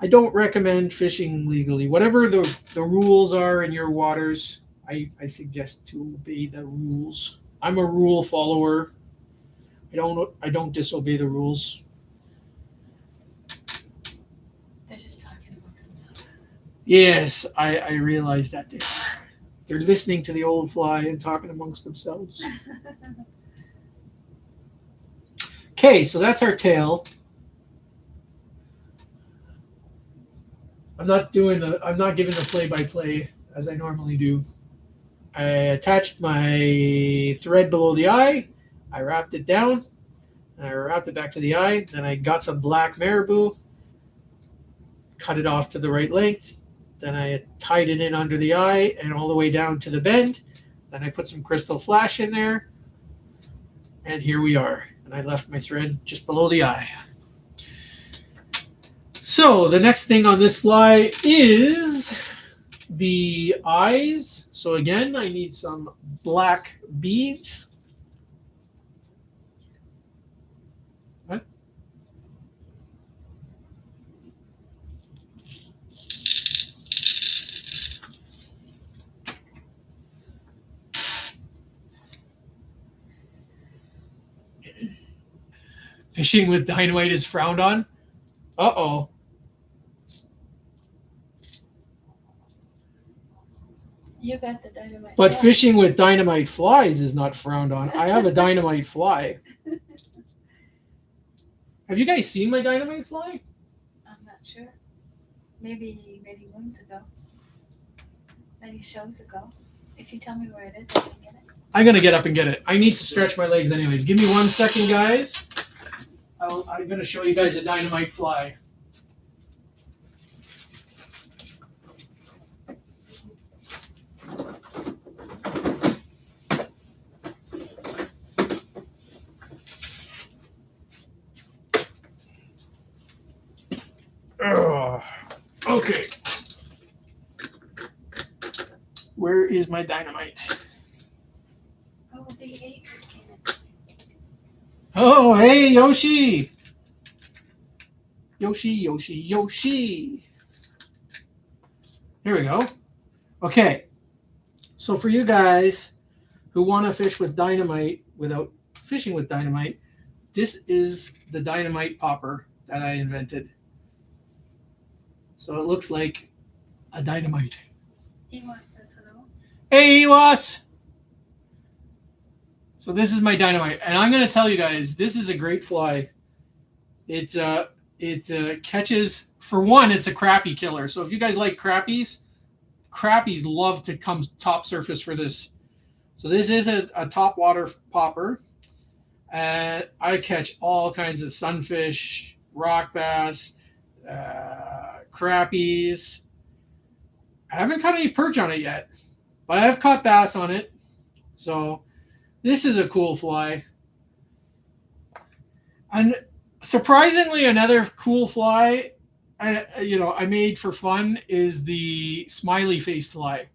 I don't recommend fishing legally. Whatever the rules are in your waters, I suggest to obey the rules. I'm a rule follower. I don't disobey the rules. They're just talking amongst themselves. Yes, I realize that they're listening to the old fly and talking amongst themselves. Okay, so that's our tail. I'm not giving the play-by-play as I normally do. I attached my thread below the eye. I wrapped it down. And I wrapped it back to the eye. Then I got some black marabou. Cut it off to the right length. Then I tied it in under the eye and all the way down to the bend. Then I put some crystal flash in there. And here we are. And I left my thread just below the eye. So the next thing on this fly is the eyes. So again, I need some black beads. What? Fishing with dynamite is frowned on. Uh-oh. You got the dynamite. But fly. fishing with dynamite flies is not frowned on. I have a dynamite fly. Have you guys seen my dynamite fly? I'm not sure. Maybe many moons ago. Many shows ago. If you tell me where it is, I can get it. I'm going to get up and get it. I need to stretch my legs anyways. Give me 1 second, guys. I'm going to show you guys a dynamite fly. Okay. Where is my dynamite? Oh, the 8 just came in. Oh, hey, Yoshi. Yoshi. Here we go. Okay. So for you guys who want to fish with dynamite without fishing with dynamite, this is the dynamite popper that I invented. So it looks like a dynamite. Iwas says hello. Hey, Ewas! So this is my dynamite, and I'm going to tell you guys, this is a great fly. It catches, for one, it's a crappie killer. So if you guys like crappies, crappies love to come top surface for this. So this is a top water popper. And I catch all kinds of sunfish, rock bass, crappies. I haven't caught any perch on it yet, but I have caught bass on it. So this is a cool fly. And surprisingly, another cool fly I made for fun is the smiley face fly.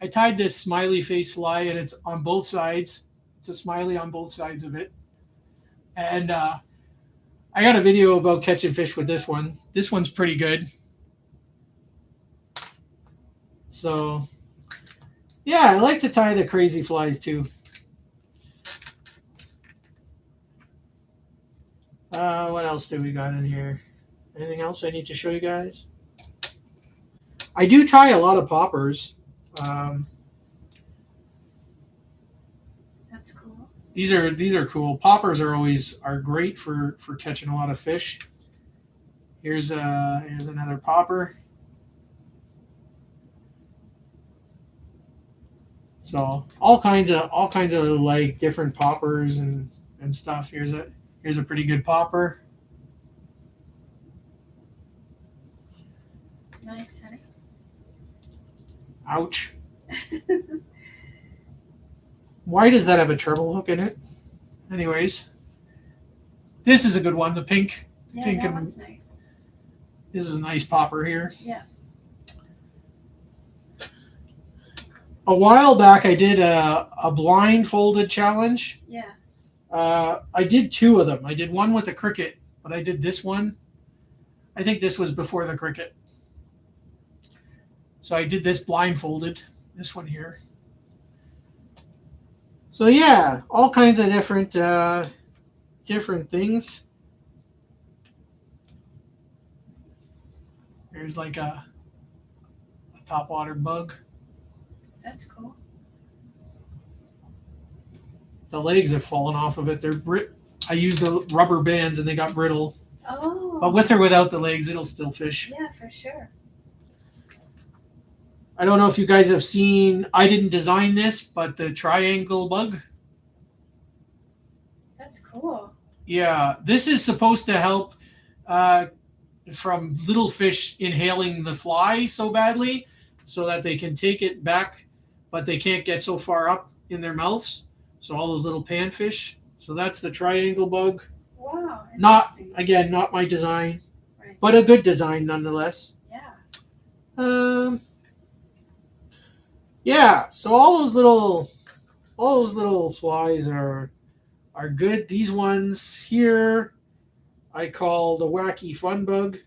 I tied this smiley face fly, and it's on both sides. It's a smiley on both sides of it. And I got a video about catching fish with this one. This one's pretty good. So, yeah, I like to tie the crazy flies too. What else do we got in here? Anything else I need to show you guys? I do tie a lot of poppers. That's cool. These are cool. Poppers are great for catching a lot of fish. Here's another popper. So all kinds of like different poppers and stuff. Here's a pretty good popper. Nice, honey. Ouch. Why does that have a treble hook in it? Anyways, this is a good one. The pink. Yeah, Pink that and- one's nice. This is a nice popper here. Yeah. A while back, I did a blindfolded challenge. Yes. I did two of them. I did one with the cricket, but I did this one. I think this was before the cricket. So I did this blindfolded. This one here. So yeah, all kinds of different things. There's like a topwater bug. That's cool. The legs have fallen off of it. I used the rubber bands and they got brittle. Oh. But with or without the legs, it'll still fish. Yeah, for sure. I don't know if you guys have seen, I didn't design this, but the triangle bug. That's cool. Yeah, this is supposed to help from little fish inhaling the fly so badly so that they can take it back, but they can't get so far up in their mouths. So all those little panfish. So that's the triangle bug. Wow. Not, Interesting. again, not my design, Right. but a good design nonetheless. Yeah. Yeah, so all those little flies are good. These ones here I call the wacky fun bug.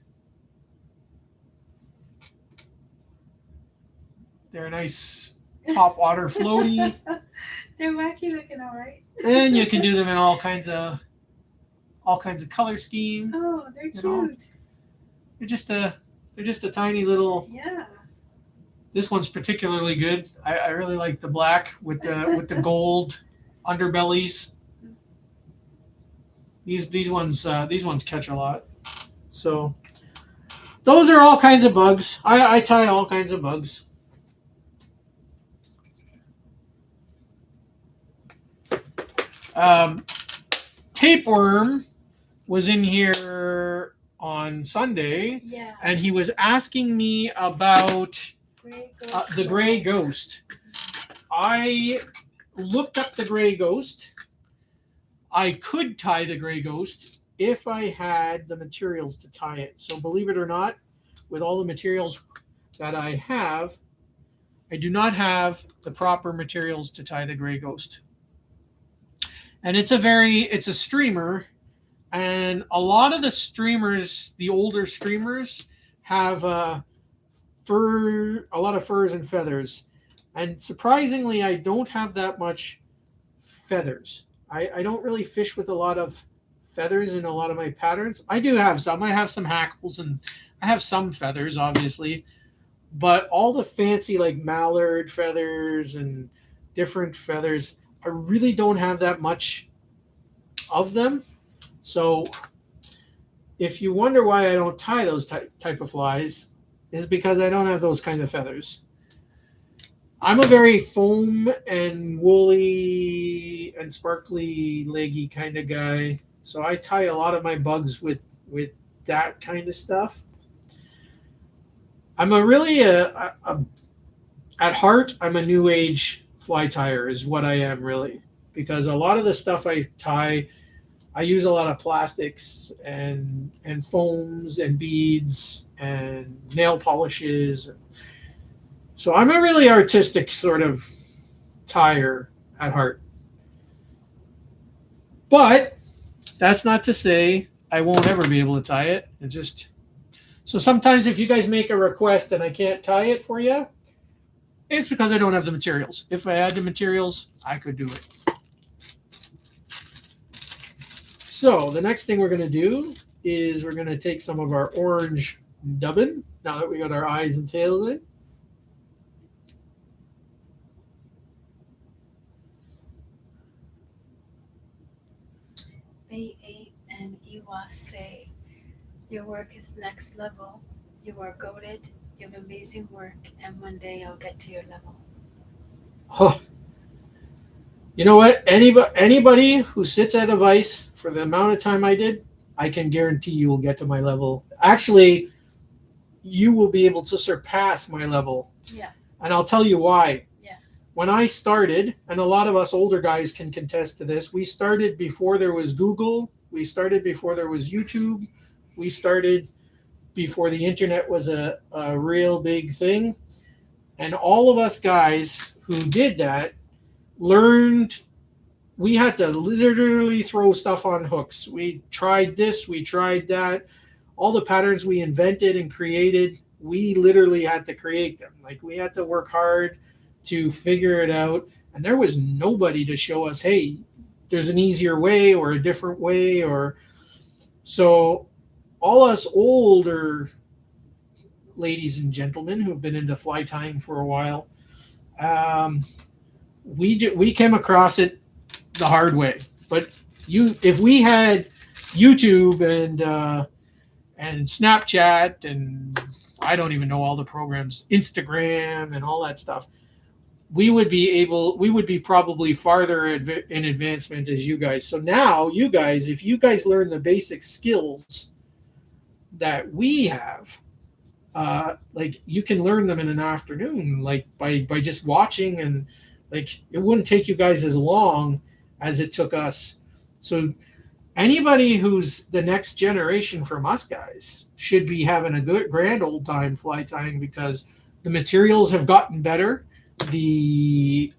They're a nice top water floaty, They're wacky looking, all right. and you can do them in all kinds of color scheme. Oh, they're You know. cute. They're just a tiny little. Yeah. This one's particularly good. I really like the black with the gold underbellies. These ones catch a lot. So those are all kinds of bugs. I tie all kinds of bugs. Tapeworm was in here on Sunday, Yeah. and he was asking me about Gray ghost. the gray ghost. I looked up the gray ghost. I could tie the gray ghost if I had the materials to tie it. So believe it or not, with all the materials that I have, I do not have the proper materials to tie the gray ghost. And it's a streamer, and a lot of the streamers, the older streamers, have a lot of furs and feathers. And surprisingly, I don't have that much feathers. I don't really fish with a lot of feathers in a lot of my patterns. I do have some. I have some hackles and I have some feathers, obviously. But all the fancy like mallard feathers and different feathers, I really don't have that much of them. So if you wonder why I don't tie those type of flies, is because I don't have those kind of feathers. I'm a very foam and woolly and sparkly leggy kind of guy. So I tie a lot of my bugs with that kind of stuff. I'm a really at heart, I'm a new age fly tyer is what I am really, because a lot of the stuff I tie, I use a lot of plastics and foams and beads and nail polishes. So I'm a really artistic sort of tyer at heart. But that's not to say I won't ever be able to tie it. It just so sometimes if you guys make a request and I can't tie it for you, it's because I don't have the materials. If I had the materials, I could do it. So the next thing we're going to do is we're going to take some of our orange dubbin, now that we got our eyes and tails in. Bay 8 and Iwa say, your work is next level. You are goated. You have amazing work, and one day I'll get to your level. Oh, you know what? Anybody who sits at a vice for the amount of time I did, I can guarantee you will get to my level. Actually, you will be able to surpass my level. Yeah. And I'll tell you why. Yeah. When I started, and a lot of us older guys can contest to this, we started before there was Google. We started before there was YouTube. We started before the internet was a real big thing. And all of us guys who did that learned we had to literally throw stuff on hooks. We tried this, we tried that. All the patterns we invented and created, we literally had to create them. Like we had to work hard to figure it out. And there was nobody to show us, hey, there's an easier way or a different way. Or so all us older ladies and gentlemen who've been into fly tying for a while, we came across it the hard way. But if we had YouTube and Snapchat and I don't even know all the programs, Instagram and all that stuff, we would be probably farther in advancement as you guys. So now you guys, if you guys learn the basic skills that we have, like you can learn them in an afternoon, like by just watching, and like it wouldn't take you guys as long as it took us. So anybody who's the next generation from us guys should be having a good grand old time fly tying, because the materials have gotten better. The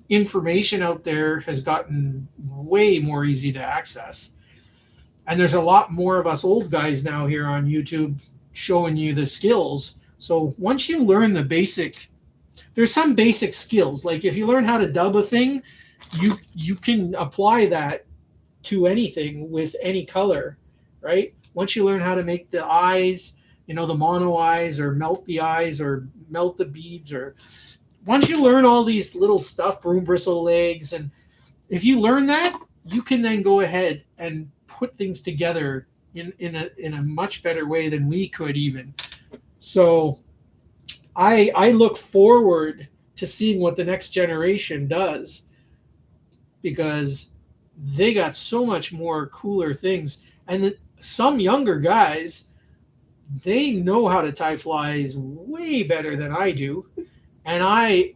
information out there has gotten way more easy to access. And there's a lot more of us old guys now here on YouTube showing you the skills. So once you learn the basic, there's some basic skills. Like if you learn how to dub a thing, you can apply that to anything with any color, right? Once you learn how to make the eyes, the mono eyes, or melt the eyes, or melt the beads, or once you learn all these little stuff, broom bristle legs, and if you learn that, you can then go ahead and put things together in a much better way than we could even. So I look forward to seeing what the next generation does, because they got so much more cooler things. And some younger guys, they know how to tie flies way better than I do. And I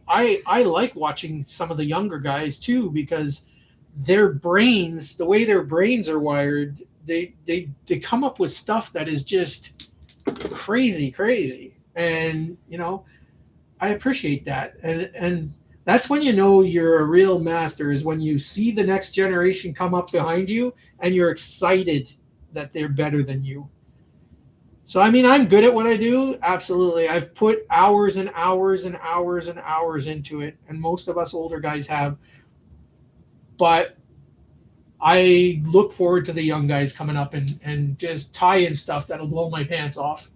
like watching some of the younger guys too, because their brains, the way their brains are wired, they come up with stuff that is just crazy. And I appreciate that. And that's when you're a real master, is when you see the next generation come up behind you and you're excited that they're better than you. So, I mean, I'm good at what I do. Absolutely. I've put hours and hours and hours and hours into it. And most of us older guys have. But I look forward to the young guys coming up and just tying stuff that'll blow my pants off.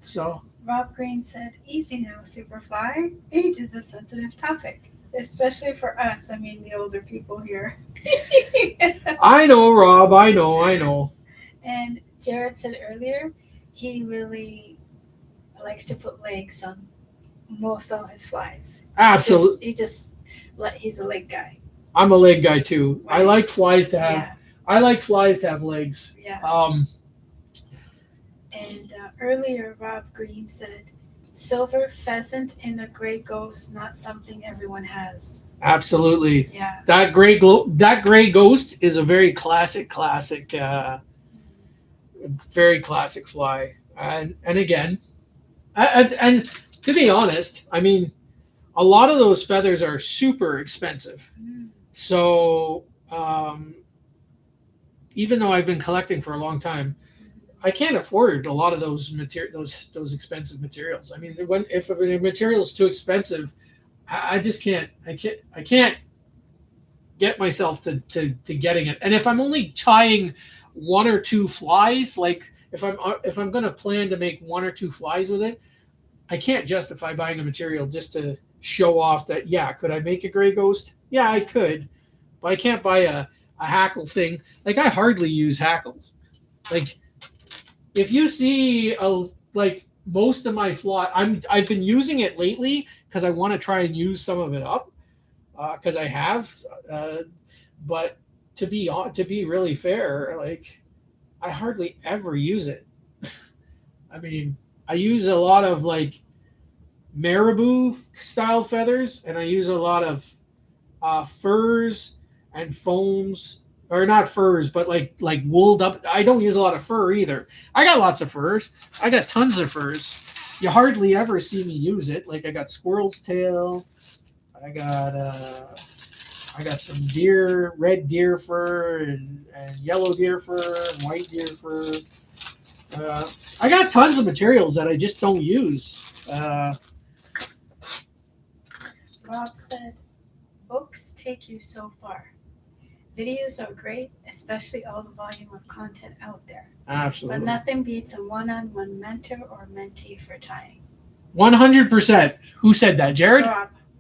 So. Rob Green said, "Easy now, Superfly. Age is a sensitive topic, especially for us. I mean, the older people here." I know, Rob. I know. And Jared said earlier, he really likes to put legs on most of his flies. Absolutely. He's a leg guy. I'm a leg guy too. I Right. like flies to have. Yeah, I like flies to have legs. yeah. Um, And earlier, Rob Green said, "Silver pheasant in a gray ghost, not something everyone has." absolutely. Yeah. That gray ghost is a very classic, very classic fly. And again, and to be honest, I mean, a lot of those feathers are super expensive. Mm. So even though I've been collecting for a long time, I can't afford a lot of those expensive materials. I mean, if a material is too expensive, I just can't. I can't get myself to getting it. And if I'm only tying one or two flies, like if I'm going to plan to make one or two flies with it, I can't justify buying a material just to show off that, yeah, could I make a gray ghost? Yeah, I could, but I can't buy a hackle thing. Like, I hardly use hackles. Like, if you see like most of my fly, I've been using it lately because I want to try and use some of it up because I have. But to be really fair, like, I hardly ever use it. I mean, I use a lot of like marabou style feathers, and I use a lot of furs and foams, or not furs, but like wooled up. I don't use a lot of fur either. I got lots of furs. I got tons of furs. You hardly ever see me use it. Like, I got squirrel's tail. I got some red deer fur and yellow deer fur and white deer fur. I got tons of materials that I just don't use. Rob said, "Books take you so far. Videos are great, especially all the volume of content out there. But Absolutely. nothing beats a one-on-one mentor or mentee for tying." 100%. Who said that? Jared?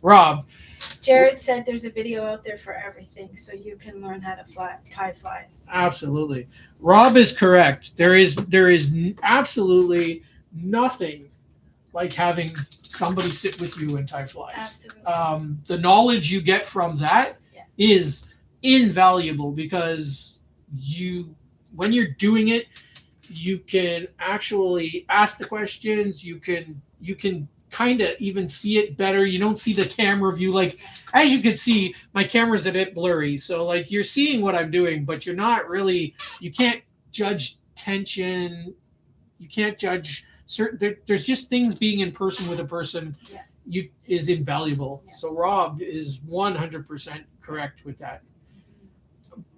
Rob. Jared said there's a video out there for everything, so you can learn how to tie flies. Absolutely. Rob is correct. There is absolutely nothing like having somebody sit with you and tie flies. Absolutely. The knowledge you get from that is invaluable because when you're doing it, you can actually ask the questions. You can kind of even see it better. You don't see the camera view. Like, as you can see, my camera's a bit blurry, so like you're seeing what I'm doing, but you're not really. You can't judge tension. You can't judge certain. There's just things being in person with a person. Yeah. Is invaluable. Yeah. So Rob is 100% correct with that.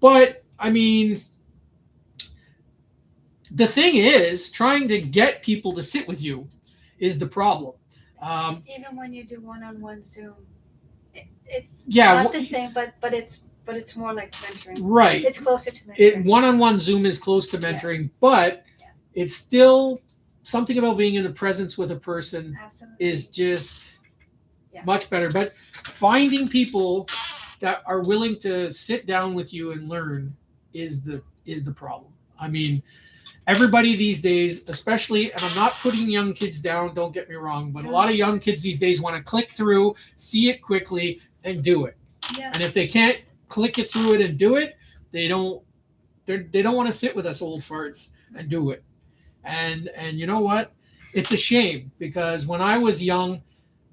But I mean, the thing is, trying to get people to sit with you is the problem. Even when you do one-on-one Zoom, it's Yeah, not the same, but it's more like mentoring. right. It's closer to mentoring. One-on-one Zoom is close to mentoring, but it's still something about being in the presence with a person. Absolutely. Is just much better. But finding people that are willing to sit down with you and learn is the problem. I mean, everybody these days, especially, and I'm not putting young kids down, don't get me wrong, but a lot of young kids these days want to click through, see it quickly, and do it. Yeah. And if they can't click it through it and do it, they don't want to sit with us old farts and do it. And you know what? It's a shame because when I was young,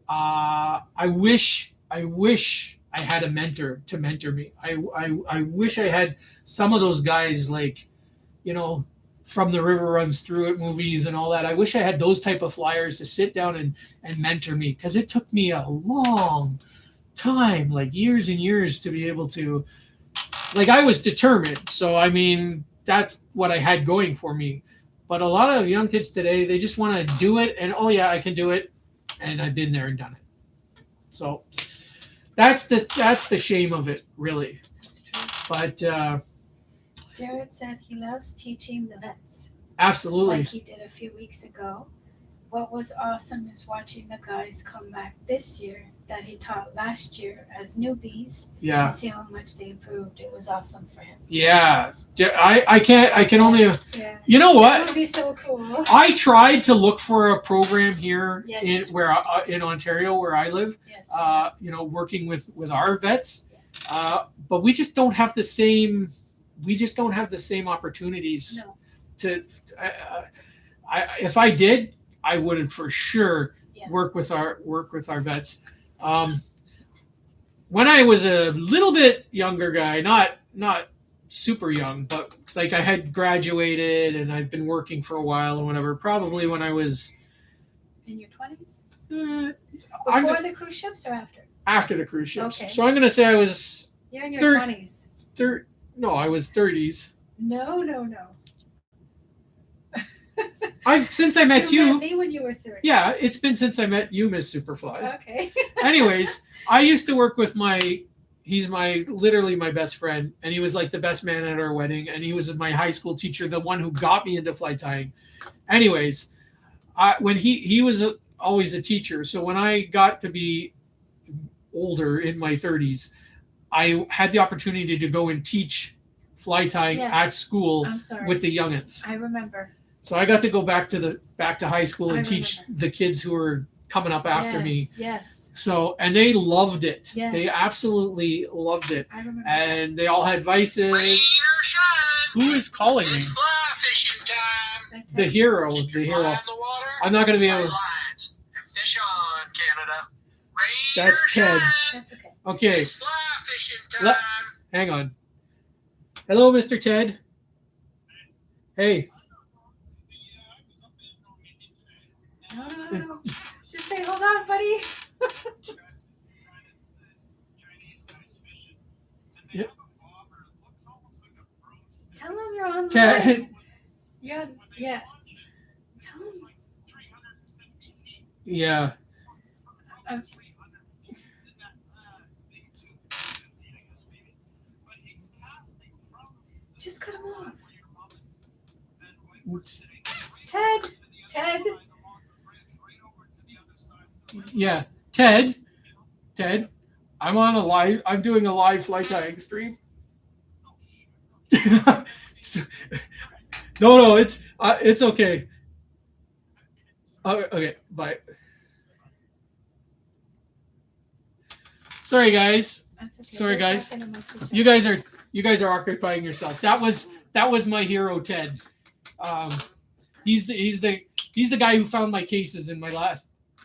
I wish I had a mentor to mentor me. I wish I had some of those guys, like, From the River Runs Through It movies and all that. I wish I had those type of flyers to sit down and mentor me, because it took me a long time, like years and years, to be able to, like, I was determined. So, I mean, that's what I had going for me. But a lot of young kids today, they just want to do it and, oh yeah, I can do it. And I've been there and done it. So that's the shame of it, really. That's true. But Jared said he loves teaching the vets. absolutely. Like he did a few weeks ago. what was awesome is watching the guys come back this year that he taught last year as newbies Yeah. and see how much they improved. It was awesome for him. Yeah. I can only. Yeah. You know That what? would be so cool. I tried to look for a program here Yes. in Ontario where I live. Yes. Working with our vets, but we just don't have the same. We just don't have the same opportunities. No. To, if I did, I would for sure work with our vets. When I was a little bit younger guy, not super young, but like I had graduated and I've been working for a while and whatever. Probably when I was in your 20s? Before the cruise ships or after? After the cruise ships. Okay. So I'm gonna say I was. You're in your 20s. No, I was 30s. No. Since I met you. Met me when you were 30. Yeah, it's been since I met you, Miss Superfly. Okay. Anyways, I used to work with he's literally my best friend, and he was like the best man at our wedding, and he was my high school teacher, the one who got me into fly tying. Anyways, when he was always a teacher, so when I got to be older in my 30s, I had the opportunity to go and teach fly tying at school with the youngins. I remember. So I got to go back to high school and teach the kids who were coming up after me. Yes. So, and they loved it. Yes. They absolutely loved it. I remember. And they all had vices. Who is calling me? It's fly fishing time. The hero. Keep your The fly hero. in the water. I'm not going to be able to. Lines and fish on, Canada. Rain That's or Ted. shine, That's okay. Okay. it's fly fishing time. Hang on. Hello, Mr. Ted. Hey. No. Just say, hold on, buddy. Yep. Tell him you're on the Ted. line. You're on, yeah. Tell him. Yeah. Just cut him off. Whoops. Ted. Yeah. Ted. I'm doing a live fly tying stream. No, it's okay. Okay, bye. Sorry, guys. That's okay. Sorry, They're guys. talking amongst each other. You guys are occupying yourself. That was my hero, Ted. He's the guy who found my cases in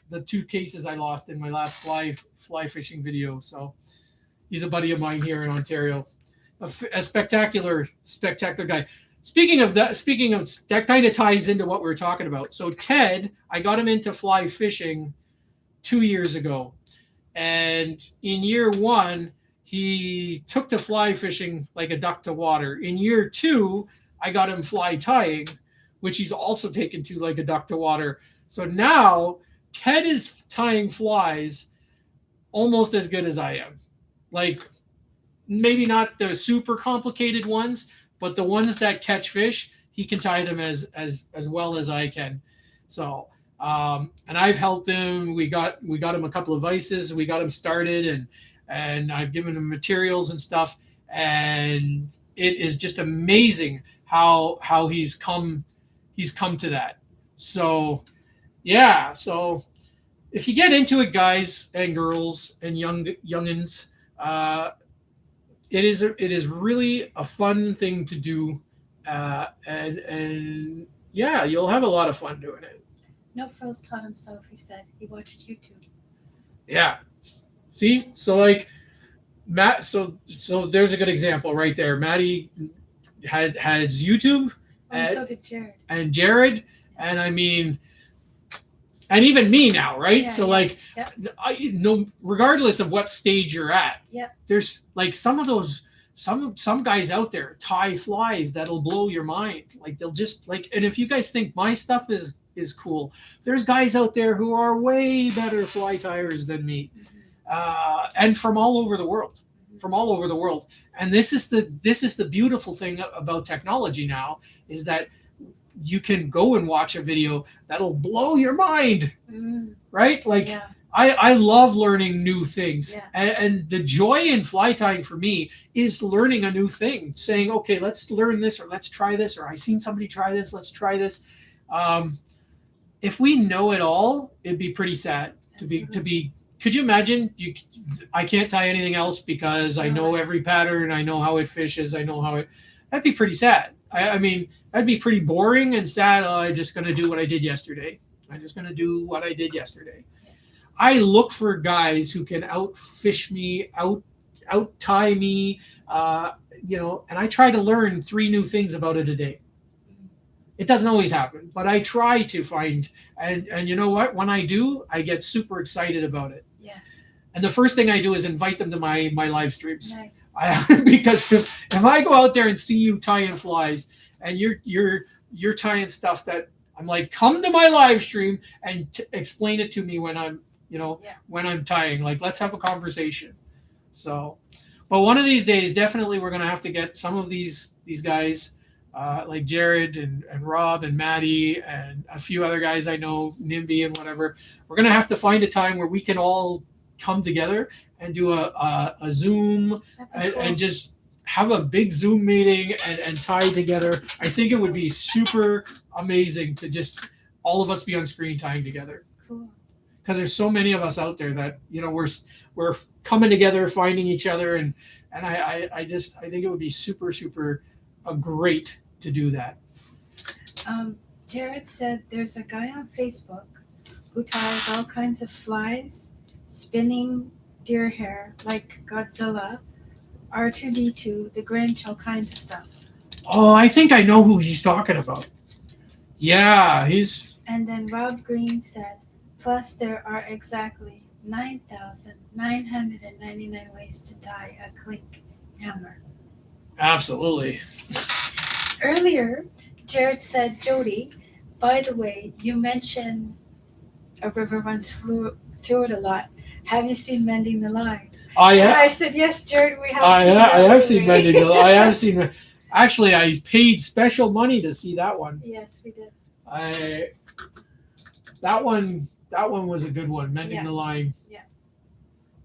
the 2 cases I lost in my last fly fishing video. So he's a buddy of mine here in Ontario. A spectacular guy. Speaking of that kind of ties into what we were talking about. So Ted, I got him into fly fishing 2 years ago. And in year 1, he took to fly fishing like a duck to water. In year 2, I got him fly tying, which he's also taken to like a duck to water. So now Ted is tying flies almost as good as I am. Like maybe not the super complicated ones, but the ones that catch fish, he can tie them as well as I can. So and I've helped him. We got him a couple of vices. We got him started, and I've given him materials and stuff. And it is just amazing how he's come to that. So yeah. So if you get into it, guys and girls and youngins, it is really a fun thing to do, and yeah, you'll have a lot of fun doing it. No frills taught himself, he said. He watched YouTube. Yeah. See? So like Matt, so there's a good example right there. Maddie has YouTube, And so did Jared. And Jared, and I mean, and even me now, right? Yeah, so yeah, like, yep. Regardless of what stage you're at, Yep. there's like some guys out there tie flies that'll blow your mind. Like they'll just like, and if you guys think my stuff is cool, there's guys out there who are way better fly tiers than me, and from all over the world. And this is the beautiful thing about technology now, is that you can go and watch a video that'll blow your mind, right? Like Yeah. I love learning new things. Yeah. And the joy in fly tying for me is learning a new thing, saying, okay, let's learn this, or let's try this, or I seen somebody try this, let's try this. If we know it all, it'd be pretty sad to be. Could you imagine? I can't tie anything else because I know every pattern, I know how it fishes, I know how it. That'd be pretty sad. I mean, that'd be pretty boring and sad. Oh, I'm just gonna do what I did yesterday. I'm just gonna do what I did yesterday. I look for guys who can outfish me, out tie me, and I try to learn 3 new things about it a day. It doesn't always happen, but I try to find, and you know what? When I do, I get super excited about it. Yes. And the first thing I do is invite them to my live streams. Nice. Because if I go out there and see you tying flies and you're tying stuff that I'm like, come to my live stream and explain it to me when I'm when I'm tying, like, let's have a conversation. So, but one of these days, definitely we're going to have to get some of these guys, like Jared and Rob and Maddie and a few other guys I know, Nimby and whatever. We're going to have to find a time where we can all come together and do a Zoom and just have a big Zoom meeting and tie together. I think it would be super amazing to just all of us be on screen tying together. Cool. Because there's so many of us out there that we're coming together, finding each other, and I think it would be super great to do that. Jared said there's a guy on Facebook who ties all kinds of flies, spinning deer hair like Godzilla, R2D2, the Grinch, all kinds of stuff. Oh, I think I know who he's talking about. Yeah, he's. And then Rob Green said, plus there are exactly 9,999 ways to tie a clink hammer. Absolutely. Earlier, Jared said, Jody, by the way, you mentioned a river runs through it a lot. Have you seen Mending the Line? I said, yes, Jared, we have I seen have that seen Mending the Line. I have seen. Actually, I paid special money to see that one. Yes, we did. That one was a good one, Mending the Line. Yeah.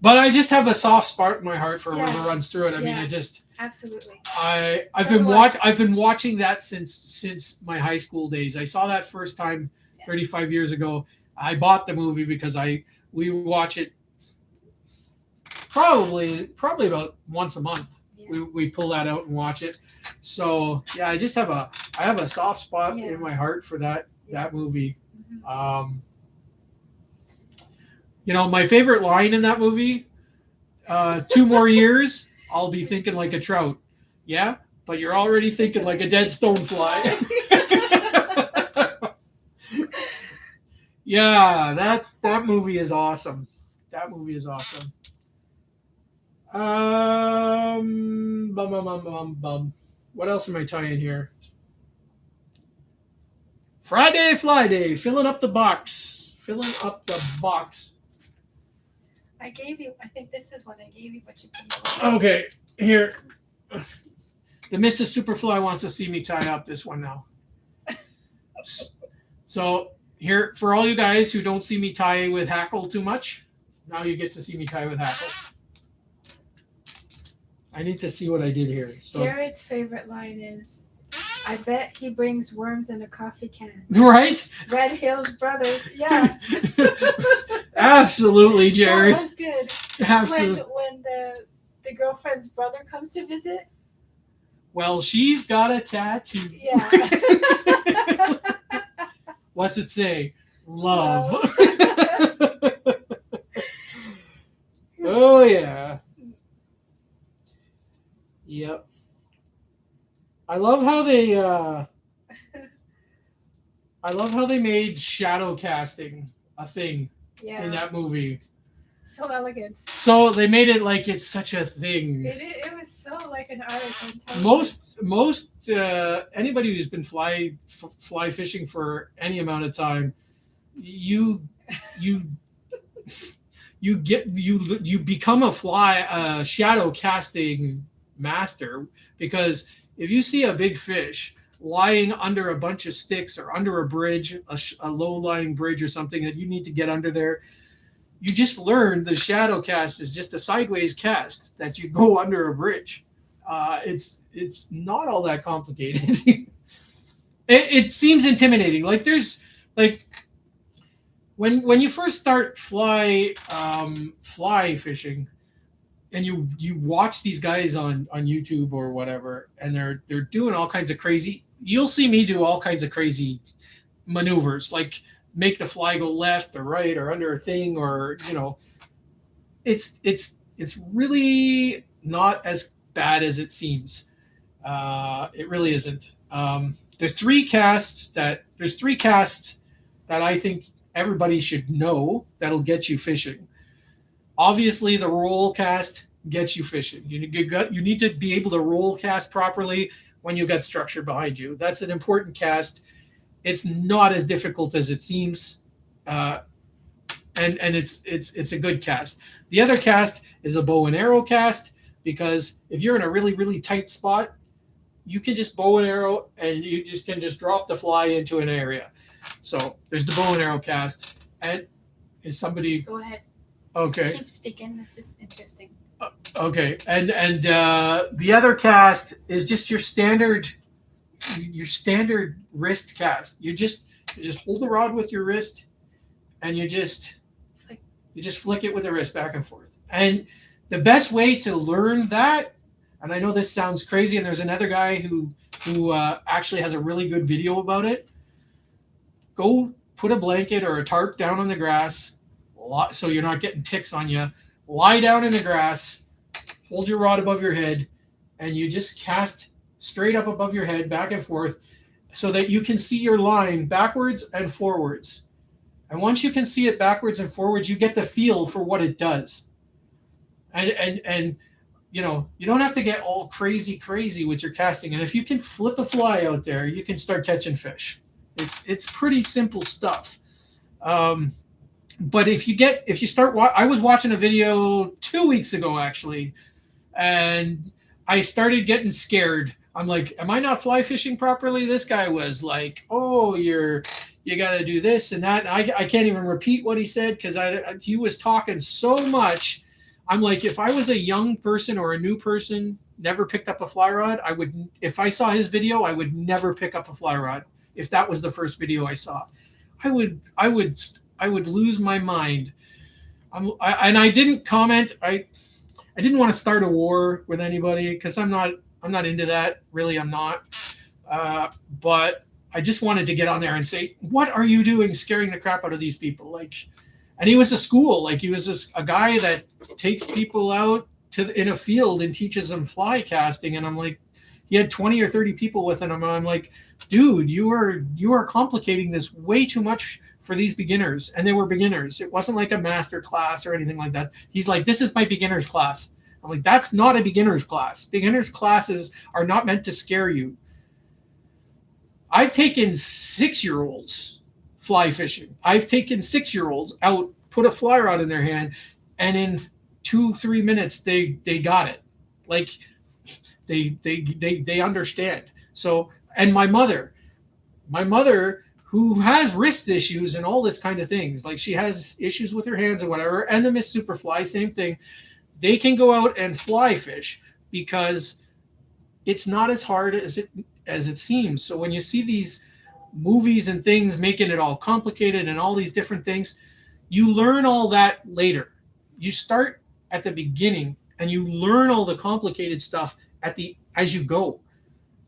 But I just have a soft spot in my heart for a river runs through it. I mean, I just. Absolutely. I've been watching that since my high school days. I saw that first time 35 years ago. I bought the movie because we watch it probably about once a month. Yeah. We pull that out and watch it. So yeah, I have a soft spot in my heart for that movie. Mm-hmm. My favorite line in that movie, 2 more years, I'll be thinking like a trout. Yeah, but you're already thinking like a dead stonefly. Yeah, that movie is awesome. That movie is awesome. What else am I tying here? Flyday, filling up the box. I think this is what I gave you, but you didn't. Okay, here. The Mrs. Superfly wants to see me tie up this one now. So here, for all you guys who don't see me tie with hackle too much, now you get to see me tie with hackle. I need to see what I did here. So, Jared's favorite line is, I bet he brings worms in a coffee can. Right? Red Hills Brothers, yeah. Absolutely, Jared. That was good. Absolutely. When the girlfriend's brother comes to visit. Well, she's got a tattoo. Yeah. What's it say? Love. Oh yeah. Yep. I love how they made shadow casting a thing in that movie. So elegant. So they made it like it's such a thing. It was so like an art. Most anybody who's been fly fishing for any amount of time, you become a shadow casting master, because if you see a big fish, lying under a bunch of sticks or under a bridge, a low-lying bridge or something that you need to get under there. You just learn the shadow cast is just a sideways cast that you go under a bridge. It's not all that complicated. It seems intimidating. Like there's like when you first start fly fishing, and you watch these guys on YouTube or whatever, and they're doing all kinds of crazy. You'll see me do all kinds of crazy maneuvers, like make the fly go left or right or under a thing, or it's really not as bad as it seems. It really isn't. There's three casts that I think everybody should know that'll get you fishing. Obviously, the roll cast gets you fishing. You need to be able to roll cast properly when you got structure behind you. That's an important cast. It's not as difficult as it seems, and it's a good cast. The other cast is a bow and arrow cast, because if you're in a really, really tight spot, you can just bow and arrow, and you can just drop the fly into an area. So there's the bow and arrow cast. And is somebody... Go ahead. Okay. Keep speaking. It's just interesting. Okay. And the other cast is just your standard wrist cast. You just hold the rod with your wrist, and you just flick it with the wrist back and forth. And the best way to learn that, and I know this sounds crazy, and there's another guy who actually has a really good video about it. Go put a blanket or a tarp down on the grass, so you're not getting ticks on you. Lie down in the grass, hold your rod above your head, and you just cast straight up above your head, back and forth, so that you can see your line backwards and forwards. And once you can see it backwards and forwards, you get the feel for what it does. And you don't have to get all crazy with your casting. And if you can flip a fly out there, you can start catching fish. It's pretty simple stuff. But I was watching a video 2 weeks ago, actually, and I started getting scared. I'm like, am I not fly fishing properly? This guy was like, oh, you got to do this and that. And I can't even repeat what he said, because he was talking so much. I'm like, if I was a young person or a new person, never picked up a fly rod, if I saw his video, I would never pick up a fly rod. If that was the first video I saw, I would lose my mind. And I didn't comment. I didn't want to start a war with anybody, because I'm not into that. Really, I'm not. But I just wanted to get on there and say, what are you doing scaring the crap out of these people? And he was he was a guy that takes people out in a field and teaches them fly casting. And I'm like, he had 20 or 30 people with him. And I'm like, dude, you are complicating this way too much for these beginners. And they were beginners. It wasn't like a master class or anything like that. He's like, this is my beginner's class. I'm like, that's not a beginner's class. Beginner's classes are not meant to scare you. I've taken 6-year-olds fly fishing. I've taken 6-year-olds out, put a fly rod in their hand, and in 2-3 minutes they got it. Like they understand. So, and my mother who has wrist issues and all this kind of things, like she has issues with her hands and whatever, and the Miss Superfly, same thing. They can go out and fly fish because it's not as hard as it seems. So when you see these movies and things making it all complicated and all these different things, you learn all that later. You start at the beginning and you learn all the complicated stuff as you go.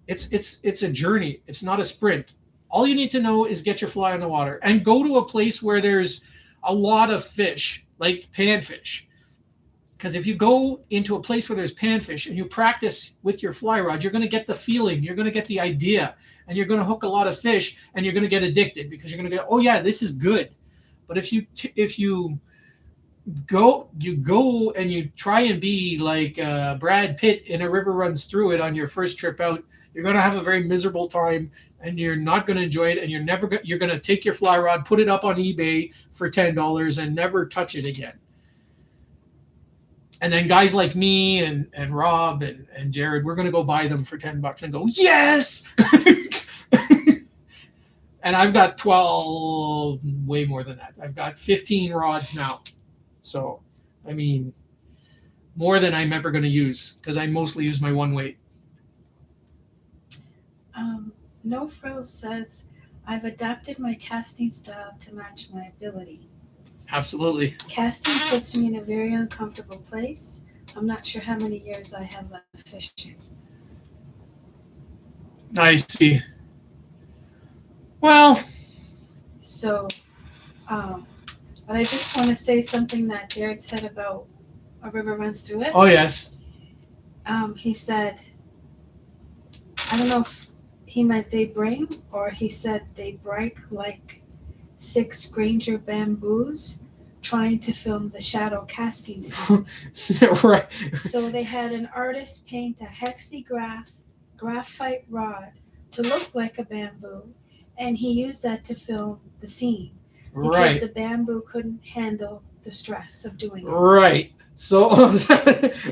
It's a journey. It's not a sprint. All you need to know is get your fly on the water and go to a place where there's a lot of fish, like panfish. Because if you go into a place where there's panfish and you practice with your fly rod, you're going to get the feeling, you're going to get the idea, and you're going to hook a lot of fish, and you're going to get addicted because you're going to go, oh yeah, this is good. But if you go and you try and be like Brad Pitt in A River Runs Through It on your first trip out, you're going to have a very miserable time, and you're not going to enjoy it, and you're going to take your fly rod, put it up on eBay for $10, and never touch it again. And then guys like me and Rob and Jared, we're gonna go buy them for $10 and go, yes. And I've got 12, way more than that. I've got 15 rods now. So, I mean, more than I'm ever going to use because I mostly use my one weight. No Frills says, I've adapted my casting style to match my ability. Absolutely. Casting puts me in a very uncomfortable place. I'm not sure how many years I have left fishing. I see. Well, So, but I just want to say something that Jared said about a river runs through it. oh yes. He said, I don't know if he meant they bring or he said they break like 6 Granger bamboos trying to film the shadow casting scene. Right. So they had an artist paint a graphite rod to look like a bamboo, and he used that to film the scene because Right. the bamboo couldn't handle the stress of doing it. Right. So,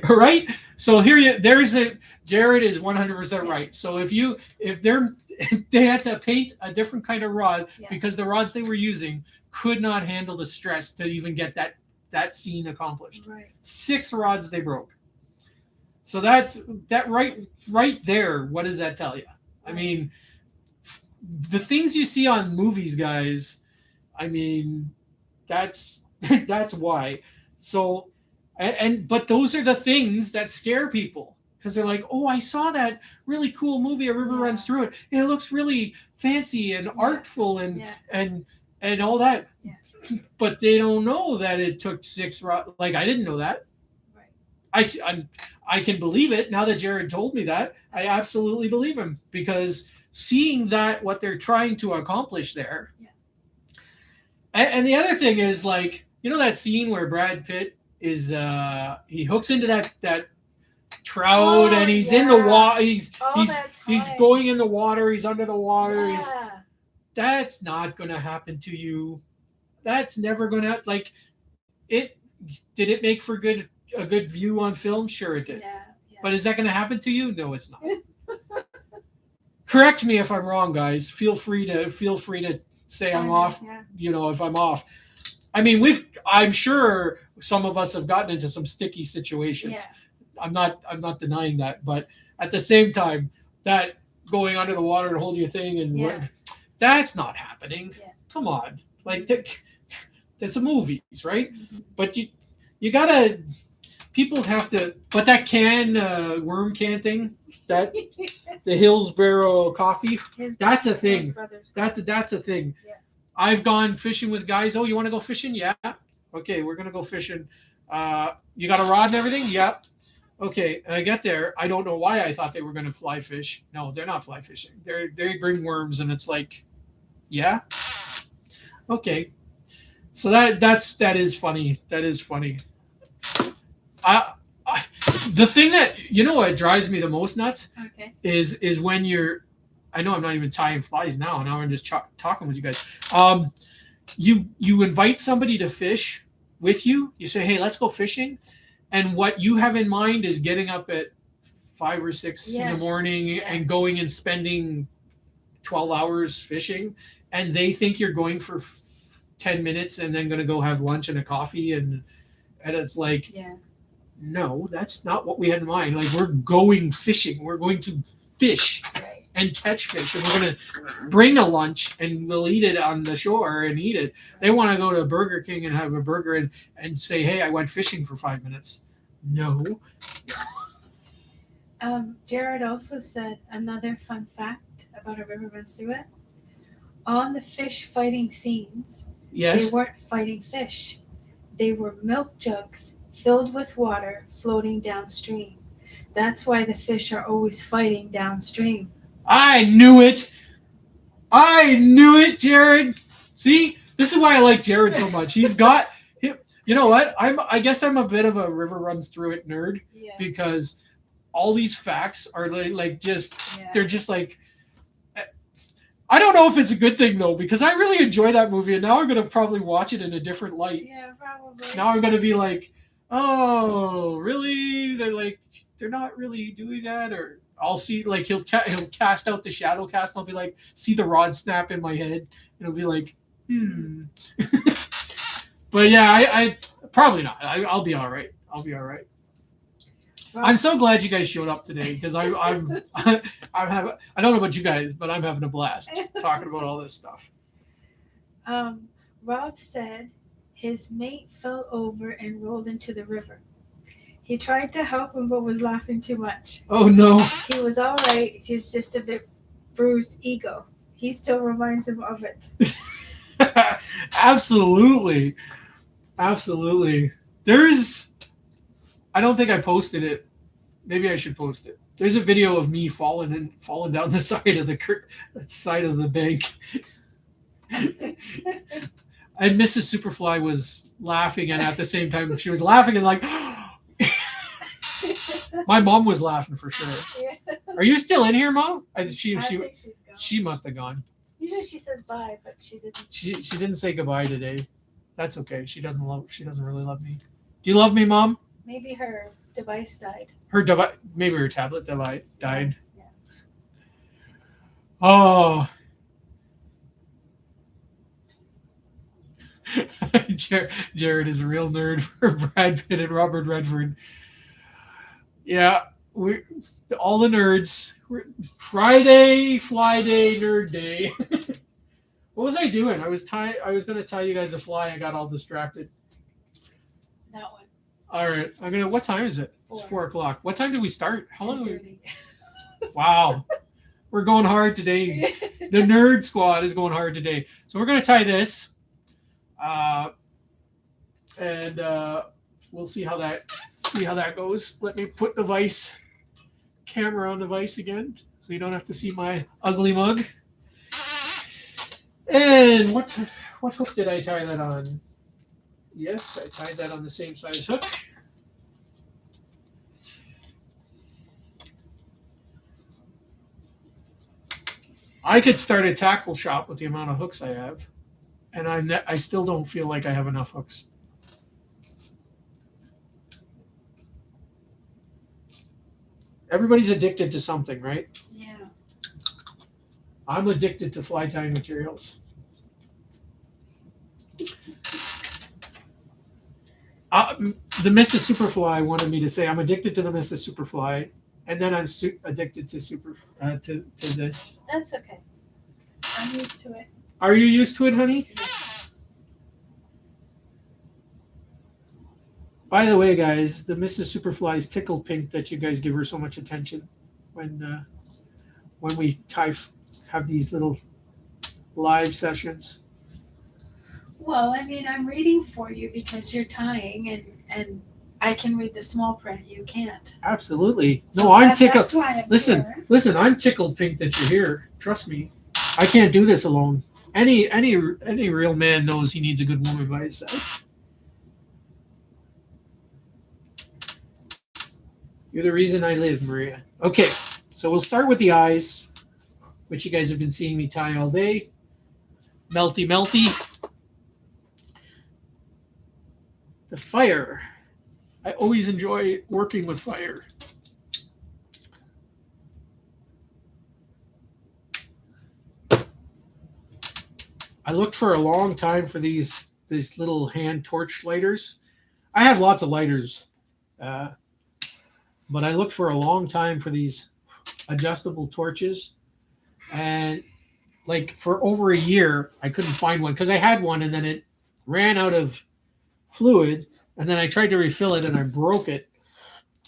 right. So there's a Jared is 100% right. So if they had to paint a different kind of rod because the rods they were using could not handle the stress to even get that scene accomplished. Right. 6 rods they broke. So that right there. What does that tell you? I mean, the things you see on movies, guys. I mean, that's why. So, but those are the things that scare people because they're like, oh, I saw that really cool movie, A River Runs Through It. It looks really fancy and artful and all that. Yeah. But they don't know that it took 6 rods. Like I didn't know that. Right. I can believe it now that Jared told me that. I absolutely believe him because seeing that what they're trying to accomplish there. Yeah. And the other thing is like, you know that scene where Brad Pitt is he hooks into that trout and he's in the water. He's going in the water. He's under the water. Yeah. That's not going to happen to you. That's never going to like it. Did it make for a good view on film? Sure it did. Yeah. But is that going to happen to you? No, it's not. Correct me if I'm wrong, guys. Feel free to say I'm off. Yeah. You know, if I'm off. I mean, I'm sure some of us have gotten into some sticky situations. Yeah. I'm not denying that, but at the same time, that going under the water to hold your thing and that's not happening. Yeah. Come on, like that's a movies, right? Mm-hmm. But you gotta. People have to. But that worm can thing, that the Hillsborough coffee, that's a thing. That's a thing. Yeah. I've gone fishing with guys. Oh, you want to go fishing? Yeah. Okay, we're gonna go fishing. You got a rod and everything? Yep. Okay, and I get there. I don't know why I thought they were gonna fly fish. No, they're not fly fishing. They bring worms, and it's like, yeah. Okay. So that is funny. That is funny. The thing that what drives me the most nuts is when you're. I know I'm not even tying flies now. Now I'm just talking with you guys. You invite somebody to fish with you. You say, hey, let's go fishing. And what you have in mind is getting up at 5 or 6 in the morning and going and spending 12 hours fishing. And they think you're going for 10 minutes and then going to go have lunch and a coffee. And it's like, no, that's not what we had in mind. Like, we're going fishing. We're going to fish. And catch fish, and we're gonna bring a lunch, and we'll eat it on the shore and eat it. They want to go to Burger King and have a burger and say, "Hey, I went fishing for 5 minutes." No. Jared also said another fun fact about A River Runs Through It. On the fish fighting scenes, they weren't fighting fish. They were milk jugs filled with water floating downstream. That's why the fish are always fighting downstream. I knew it. Jared. See, this is why I like Jared so much. He's got, you know what? I guess I'm a bit of a River Runs Through It nerd because all these facts are they're just like. I don't know if it's a good thing though because I really enjoy that movie and now I'm gonna probably watch it in a different light. Yeah, probably. Now I'm gonna be like, oh, really? They're like, they're not really doing that, or I'll see like he'll cast out the shadow cast. And I'll be like, see the rod snap in my head, and it'll be like, hmm. But yeah, I probably not. I'll be all right. I'll be all right. I'm so glad you guys showed up today because I'm having, I don't know about you guys, but I'm having a blast talking about all this stuff. Rob said his mate fell over and rolled into the river. He tried to help him but was laughing too much. Oh no. He was all right. He was just a bit bruised ego. He still reminds him of it. Absolutely. Absolutely. I don't think I posted it. Maybe I should post it. There's a video of me falling down the side of the bank. And Mrs. Superfly was laughing, and at the same time she was laughing and like my mom was laughing for sure. Yeah. Are you still in here, Mom? I think she's gone. She must have gone. Usually she says bye, but she didn't. She didn't say goodbye today. That's okay. She doesn't really love me. Do you love me, Mom? Maybe her device died. Maybe her tablet died. Yeah. Oh. Jared is a real nerd for Brad Pitt and Robert Redford. Yeah, all the nerds. Flyday nerd day. What was I doing? I was going to tell you guys to fly. I got all distracted. That one. All right, what time is it? 4. It's 4:00. What time did we start? How long? 2:30. Wow, we're going hard today. The nerd squad is going hard today. So we're going to tie this, and we'll see how that goes. Let me put the camera on the vise again, so you don't have to see my ugly mug. And what hook did I tie that on? Yes, I tied that on the same size hook. I could start a tackle shop with the amount of hooks I have, and I still don't feel like I have enough hooks. Everybody's addicted to something, right? Yeah. I'm addicted to fly tying materials. The Mrs. Superfly wanted me to say I'm addicted to the Mrs. Superfly, and then I'm addicted to this. That's okay. I'm used to it. Are you used to it, honey? Yeah. By the way, guys, the Mrs. Superfly's tickled pink that you guys give her so much attention when we have these little live sessions. Well, I mean, I'm reading for you because you're tying, and I can read the small print. You can't. Absolutely. So No, I'm tickled. That's why I'm Listen, here. listen. I'm tickled pink that you're here. Trust me. I can't do this alone. Any real man knows he needs a good woman by his side. You're the reason I live, Maria. Okay, so we'll start with the eyes, which you guys have been seeing me tie all day. Melty, melty. The fire. I always enjoy working with fire. I looked for a long time for these little hand torch lighters. I have lots of lighters, but I looked for a long time for these adjustable torches, and like for over a year I couldn't find one because I had one and then it ran out of fluid, and then I tried to refill it and I broke it,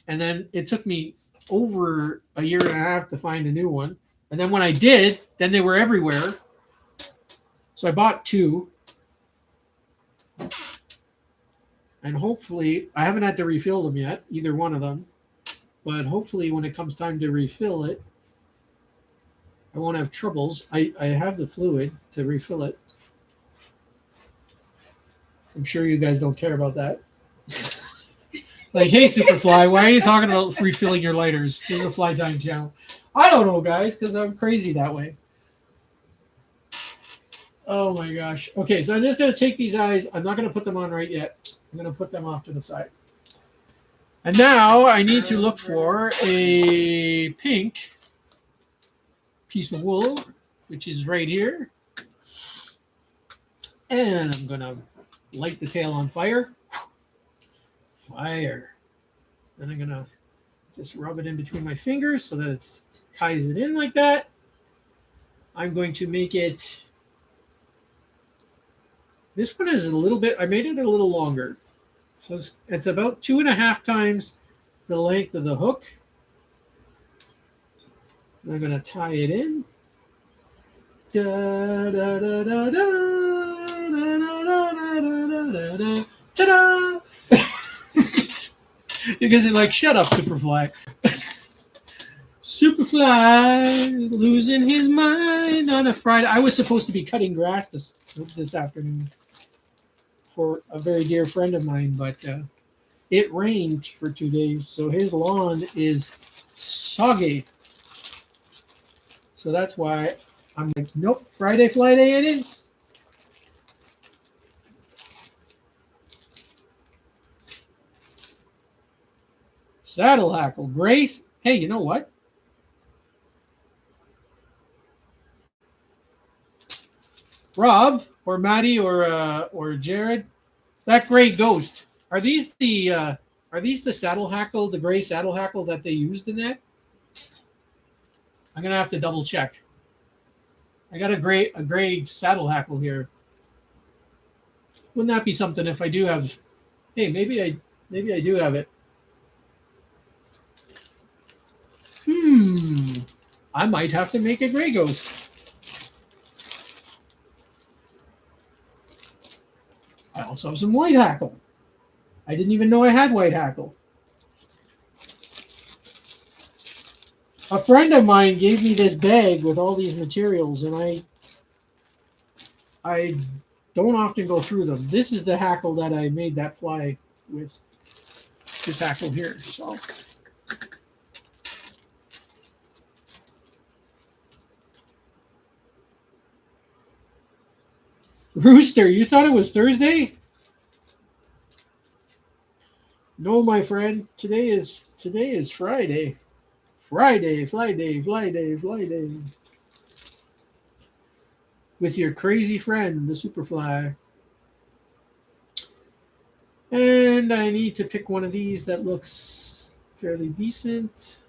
and then it took me over a year and a half to find a new one, and then when I did, then they were everywhere. So I bought 2, and hopefully I haven't had to refill them yet, either one of them, but hopefully when it comes time to refill it, I won't have troubles. I have the fluid to refill it. I'm sure you guys don't care about that. Like, hey, Superfly, why are you talking about refilling your lighters? This is a fly tying channel. I don't know, guys, because I'm crazy that way. Oh my gosh. Okay, so I'm just going to take these eyes. I'm not going to put them on right yet. I'm going to put them off to the side. And now I need to look for a pink piece of wool, which is right here. And I'm going to light the tail on fire. Fire. Then I'm going to just rub it in between my fingers so that it ties it in like that. I'm going to make it. This one is a little bit, I made it a little longer. So it's about 2.5 times the length of the hook. I'm going to tie it in. Da, da, da, da, da, da, da, da, da, da, ta-da! Because you're like, shut up, Superfly. Superfly losing his mind on a Friday. I was supposed to be cutting grass this afternoon for a very dear friend of mine, but it rained for 2 days, so his lawn is soggy. So that's why I'm like, nope, Friday Flyday it is. Saddle hackle, Grace. Hey, you know what? Rob or Maddie or Jared, that gray ghost. Are these the saddle hackle, the gray saddle hackle that they used in that? I'm gonna have to double check. I got a gray saddle hackle here. Wouldn't that be something if I do have? Hey, maybe I do have it. I might have to make a gray ghost. I also have some white hackle. I didn't even know I had white hackle. A friend of mine gave me this bag with all these materials, and I don't often go through them. This is the hackle that I made that fly with. This hackle here. So Rooster, you thought it was Thursday? No, my friend. Today is Friday. Friday, Flyday. With your crazy friend, the Superfly. And I need to pick one of these that looks fairly decent.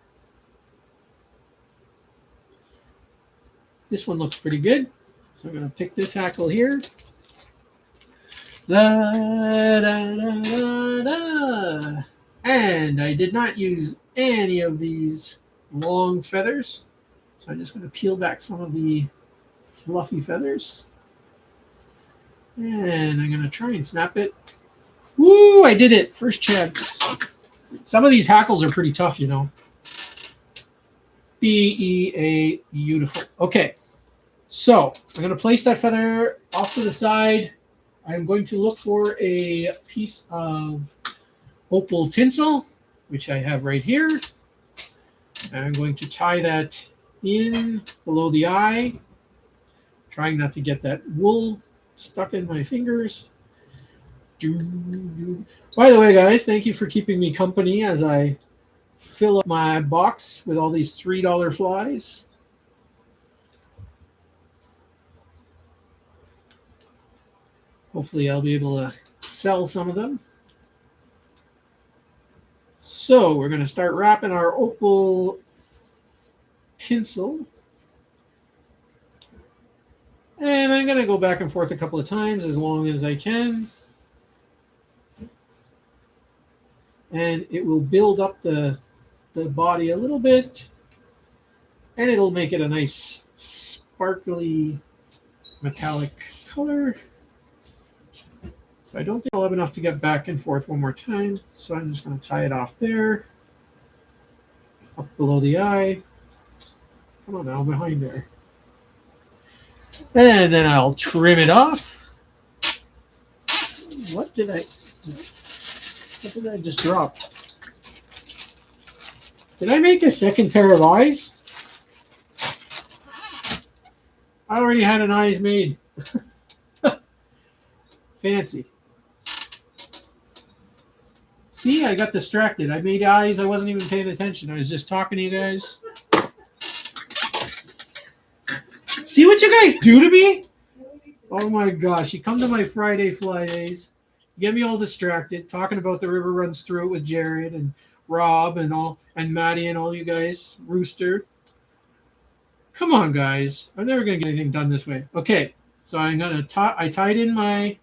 This one looks pretty good. So I'm going to pick this hackle here. Da, da, da, da, da. And I did not use any of these long feathers. So I'm just going to peel back some of the fluffy feathers. And I'm going to try and snap it. Woo, I did it. First chance. Some of these hackles are pretty tough, you know. Beautiful. Okay. So I'm going to place that feather off to the side. I'm going to look for a piece of opal tinsel, which I have right here. And I'm going to tie that in below the eye, trying not to get that wool stuck in my fingers. By the way, guys, thank you for keeping me company as I fill up my box with all these $3 flies. Hopefully I'll be able to sell some of them. So we're going to start wrapping our opal tinsel. And I'm going to go back and forth a couple of times as long as I can. And it will build up the body a little bit. And it'll make it a nice sparkly metallic color. So I don't think I'll have enough to get back and forth one more time. So I'm just going to tie it off there. Up below the eye. Come on now, behind there. And then I'll trim it off. What did I just drop? Did I make a second pair of eyes? I already had an eyes made. Fancy. See, I got distracted. I made eyes. I wasn't even paying attention. I was just talking to you guys. See what you guys do to me? Oh my gosh. You come to my Friday fly days. You get me all distracted, talking about the river runs through it with Jared and Rob and all, and Maddie and all you guys. Rooster. Come on, guys. I'm never going to get anything done this way. Okay. So I'm going to I tied in my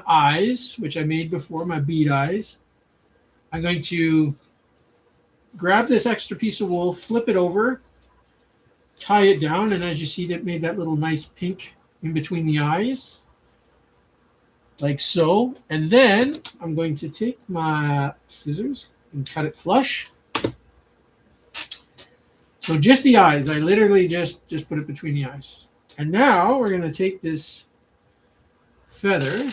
eyes, which I made before, my bead eyes. I'm going to grab this extra piece of wool, flip it over, tie it down, and as you see, that made that little nice pink in between the eyes, like so. And then I'm going to take my scissors and cut it flush. So just the eyes. I literally just put it between the eyes. And now we're going to take this feather.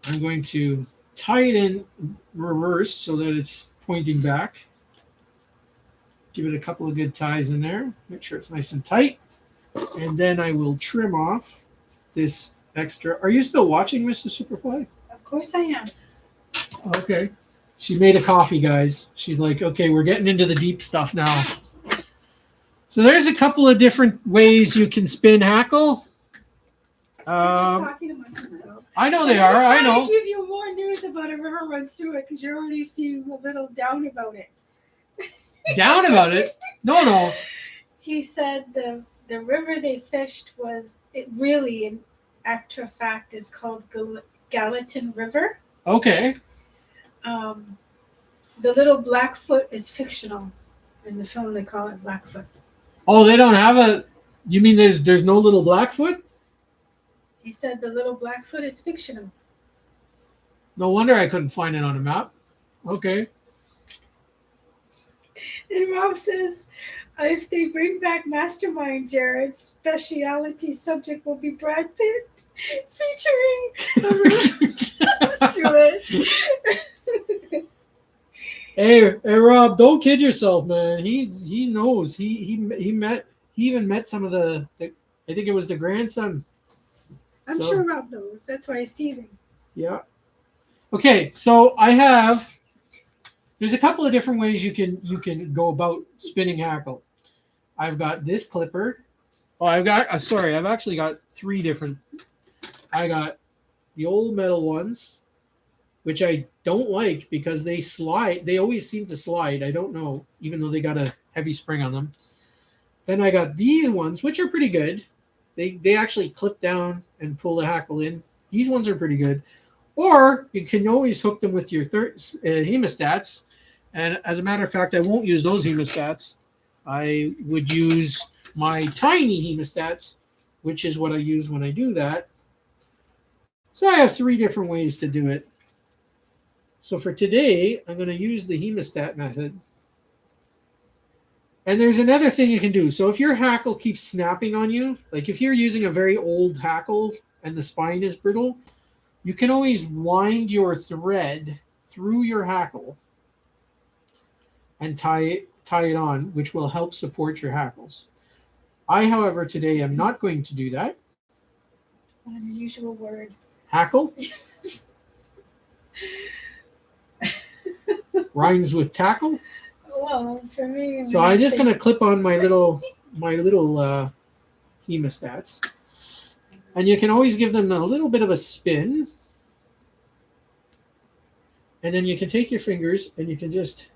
I'm going to tie it in reverse so that it's pointing back. Give it a couple of good ties in there. Make sure it's nice and tight. And then I will trim off this extra. Are you still watching, Mrs. Superfly? Of course I am. Okay. She made a coffee, guys. She's like, okay, we're getting into the deep stuff now. So there's a couple of different ways you can spin hackle. I'm just talking amongst myself. I know they are. I know. I'm give you more news about a river runs through it because you're already seeing a little down about it. Down about it? No. He said the river they fished was it really in actual fact is called Gallatin River. Okay. The little Blackfoot is fictional. In the film, they call it Blackfoot. Oh, they don't have a. You mean there's no little Blackfoot? He said the little Blackfoot is fictional. No wonder I couldn't find it on a map. Okay. And Rob says, if they bring back Mastermind, Jared's speciality subject will be Brad Pitt, featuring it. Hey, Rob, don't kid yourself, man. He knows. He even met some of the I think it was the grandson. I'm sure Rob knows. That's why he's teasing. Yeah. Okay, so there's a couple of different ways you can go about spinning hackle. I've got this clipper. Oh, I've actually got three different. I got the old metal ones, which I don't like because they slide. They always seem to slide. I don't know, even though they got a heavy spring on them. Then I got these ones, which are pretty good. They actually clip down and pull the hackle in. These ones are pretty good. Or you can always hook them with your hemostats. And as a matter of fact, I won't use those hemostats. I would use my tiny hemostats, which is what I use when I do that. So I have three different ways to do it. So for today, I'm going to use the hemostat method. And there's another thing you can do. So if your hackle keeps snapping on you, like if you're using a very old hackle and the spine is brittle, you can always wind your thread through your hackle and tie it on, which will help support your hackles. I, however, today am not going to do that. What an unusual word. Hackle? Rhymes with tackle? Well, for me. So I'm just going to clip on my little hemostats. And you can always give them a little bit of a spin. And then you can take your fingers and you can just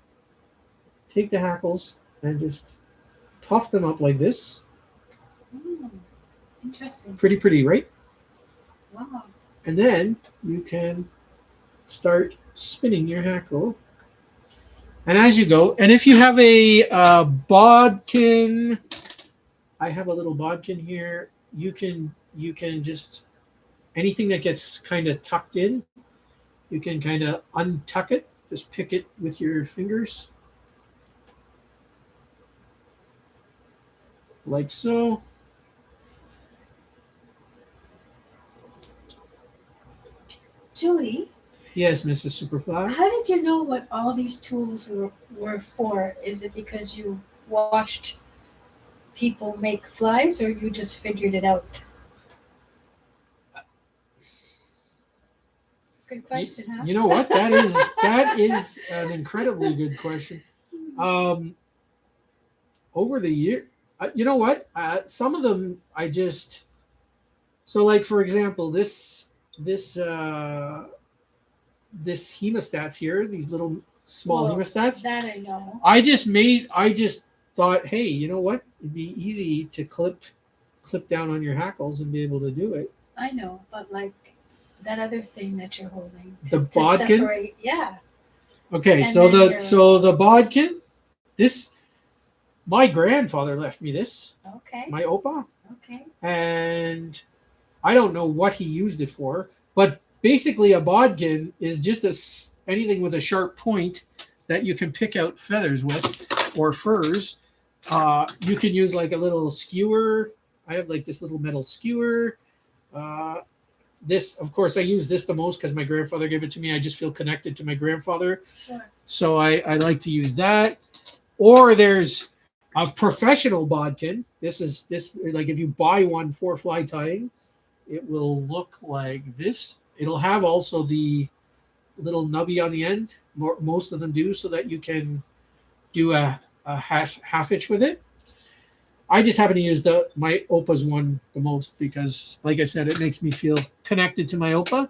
take the hackles and just puff them up like this. Interesting. Pretty, right? Wow. And then you can start spinning your hackle. And as you go, and if you have a bodkin, I have a little bodkin here. You can just, anything that gets kind of tucked in, you can kind of untuck it. Just pick it with your fingers. Like so. Julie? Yes, Mrs. Superfly. How did you know what all these tools were for? Is it because you watched people make flies or you just figured it out? Good question, huh? You know what? That is an incredibly good question. Over the year, you know what? Some of them I just so like for example this hemostats here, these little small Well, hemostats. that I know. I just thought, hey, you know what? It'd be easy to clip down on your hackles and be able to do it. I know, but like that other thing that you're holding The to bodkin. separate, yeah. Okay, And so then the bodkin, this my grandfather left me this, Okay. my opa, Okay. and I don't know what he used it for, but basically a bodkin is just anything with a sharp point that you can pick out feathers with or furs. You can use like a little skewer. I have like this little metal skewer. This, of course, I use this the most because my grandfather gave it to me. I just feel connected to my grandfather. Sure. So I like to use that. Or there's a professional bodkin. This like if you buy one for fly tying, it will look like this. It'll have also the little nubby on the end. Most of them do, so that you can do a half hitch with it. I just happen to use my Opa's one the most because, like I said, it makes me feel connected to my Opa.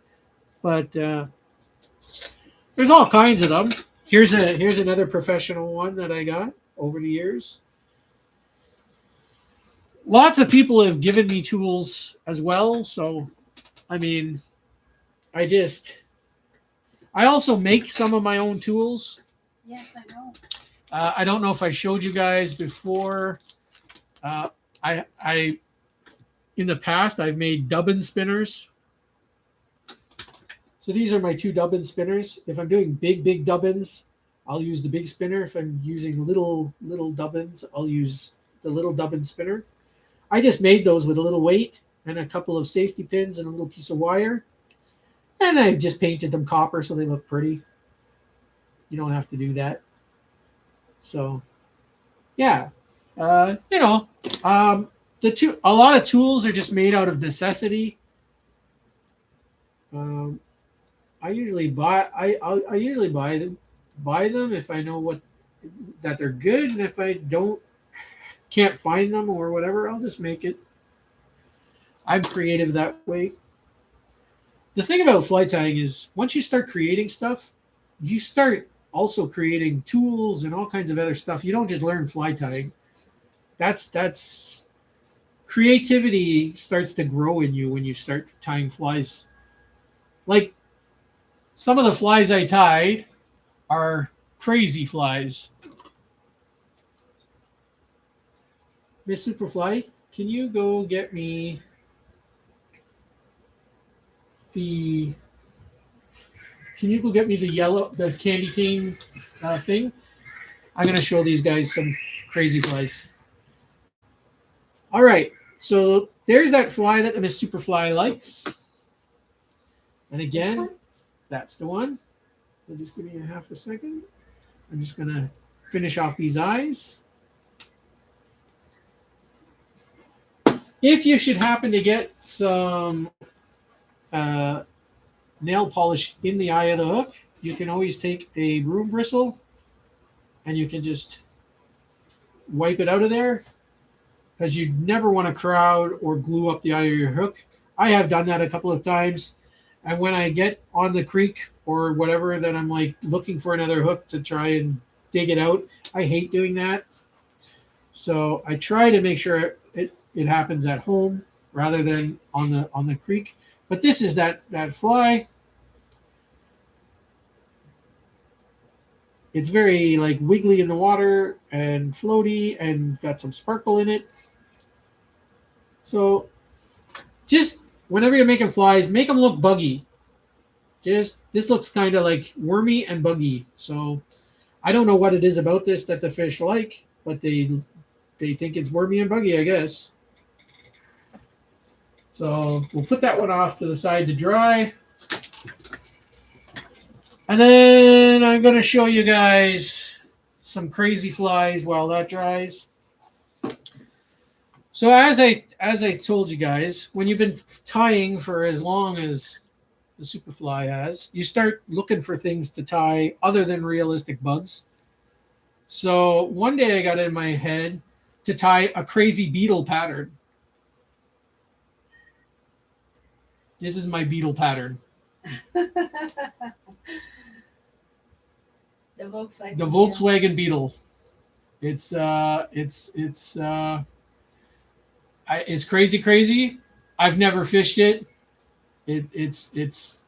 But there's all kinds of them. Here's another professional one that I got over the years. Lots of people have given me tools as well. So, I mean, I also make some of my own tools. Yes, I know. I don't know if I showed you guys before. I in the past I've made dubbin spinners. So these are my two dubbin spinners. If I'm doing big dubbins, I'll use the big spinner. If I'm using little dubbins, I'll use the little dubbin spinner. I just made those with a little weight and a couple of safety pins and a little piece of wire. And I just painted them copper so they look pretty. You don't have to do that. So, yeah. A lot of tools are just made out of necessity. I usually buy them if I know that they're good, and if I can't find them or whatever, I'll just make it. I'm creative that way. The thing about fly tying is once you start creating stuff, you start also creating tools and all kinds of other stuff. You don't just learn fly tying. That's creativity starts to grow in you when you start tying flies. Like some of the flies I tied are crazy flies. Miss Superfly, can you go get me the the candy cane thing? I'm going to show these guys some crazy flies. All right, so there's that fly that the Miss Superfly likes. And again, that's the one. Just give me a half a second. I'm just going to finish off these eyes. If you should happen to get some nail polish in the eye of the hook, you can always take a broom bristle and you can just wipe it out of there, because you never want to crowd or glue up the eye of your hook. I have done that a couple of times, and when I get on the creek or whatever, then I'm like looking for another hook to try and dig it out. I hate doing that, so I try to make sure it happens at home rather than on the creek. But this is that fly. It's very like wiggly in the water and floaty and got some sparkle in it. So just whenever you're making flies, make them look buggy. This looks kind of like wormy and buggy. So I don't know what it is about this that the fish like, but they think it's wormy and buggy, I guess. So we'll put that one off to the side to dry. And then I'm going to show you guys some crazy flies while that dries. So as I told you guys, when you've been tying for as long as the superfly has. You start looking for things to tie other than realistic bugs. So one day I got in my head to tie a crazy beetle pattern. This is my beetle pattern. The Volkswagen. The Volkswagen Beetle. It's it's crazy. I've never fished it. It's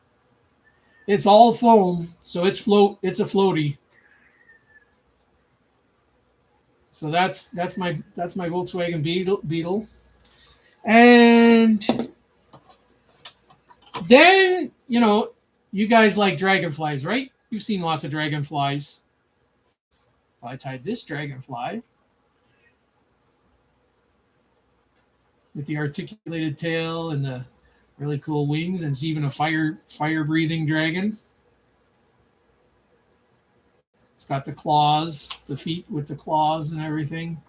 all foam, so it's a floaty. So that's my Volkswagen Beetle. And then, you guys like dragonflies, right? You've seen lots of dragonflies. Well, I tied this dragonfly with the articulated tail and the really cool wings, and it's even a fire breathing dragon. It's got the claws, the feet with the claws and everything.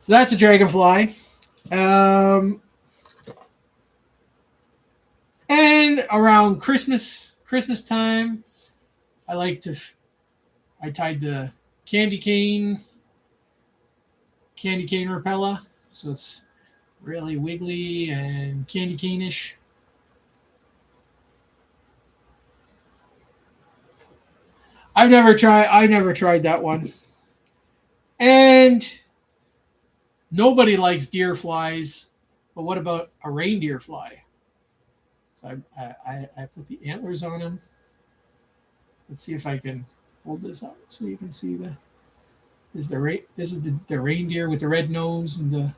So that's a dragonfly. And around Christmas time, I tied the candy cane rapella. So it's really wiggly and candy cane-ish. I never tried that one. And nobody likes deer flies, but what about a reindeer fly? So I put the antlers on him. Let's see if I can hold this up so you can see this is the reindeer with the red nose and the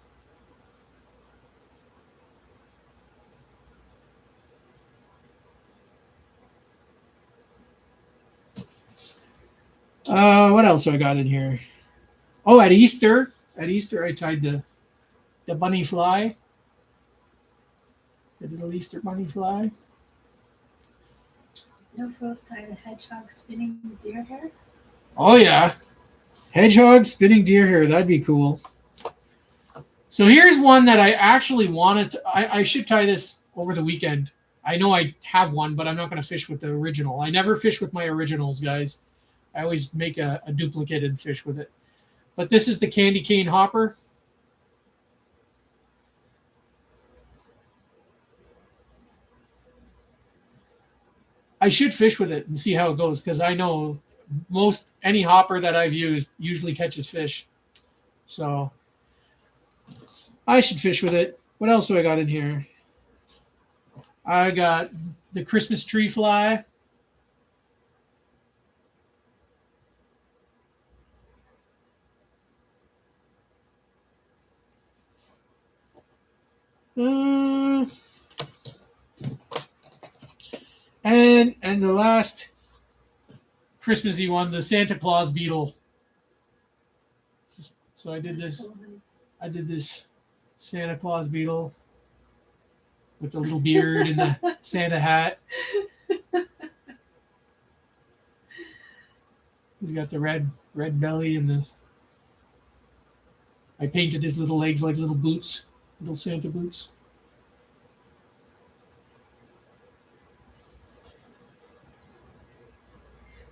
what else do I got in here? Oh, at Easter I tied the bunny fly. The little Easter bunny fly. No frost tied a hedgehog spinning deer hair. Oh yeah. Hedgehog spinning deer hair. That'd be cool. So here's one that I actually wanted to. I should tie this over the weekend. I know I have one, but I'm not going to fish with the original. I never fish with my originals, guys. I always make a duplicated fish with it. But this is the candy cane hopper. I should fish with it and see how it goes, because I know any hopper that I've used usually catches fish. So I should fish with it. What else do I got in here? I got the Christmas tree fly. And the last Christmassy one, the Santa Claus beetle. So I did this. Cool. I did this Santa Claus beetle with the little beard and the Santa hat. He's got the red belly and I painted his little legs like little boots, little Santa boots.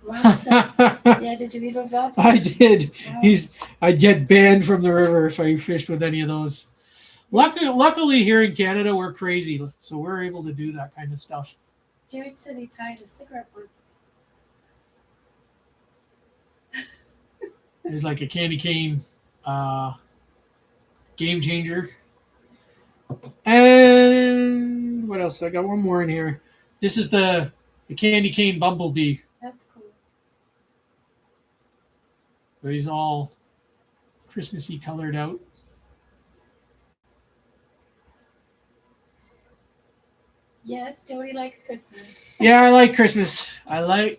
Wow, so, yeah, did you read about Bob's? I did. Wow. I'd get banned from the river if I fished with any of those. Luckily here in Canada, we're crazy, so we're able to do that kind of stuff. Jared said he tied a cigarette once. There's like a candy cane game changer. And what else? I got one more in here. This is the candy cane bumblebee. That's cool. But he's all Christmassy colored out. Yes, Jody likes Christmas. Yeah, I like Christmas. I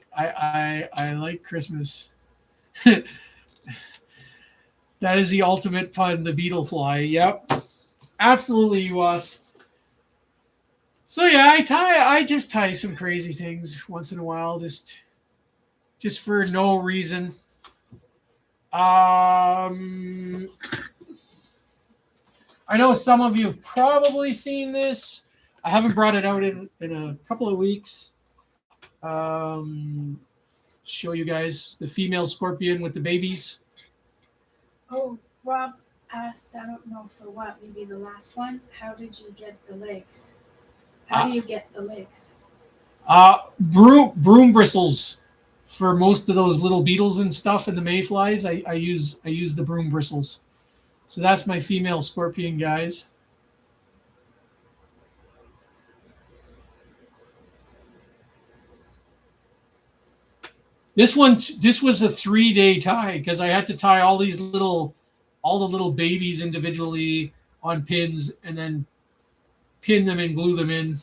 like Christmas. That is the ultimate pun, the beetle fly. Yep. Absolutely, you was. So yeah, I just tie some crazy things once in a while, just for no reason. I I know some of you have probably seen this. I haven't brought it out in a couple of weeks. Show you guys the female scorpion with the babies. Oh, Rob asked, I don't know for what, maybe the last one. How did you get the legs? How do you get the legs? Broom bristles for most of those little beetles and stuff and the mayflies. I use the broom bristles. So that's my female scorpion, guys. This was a 3-day tie because I had to tie all the little babies individually on pins and then pin them and glue them in.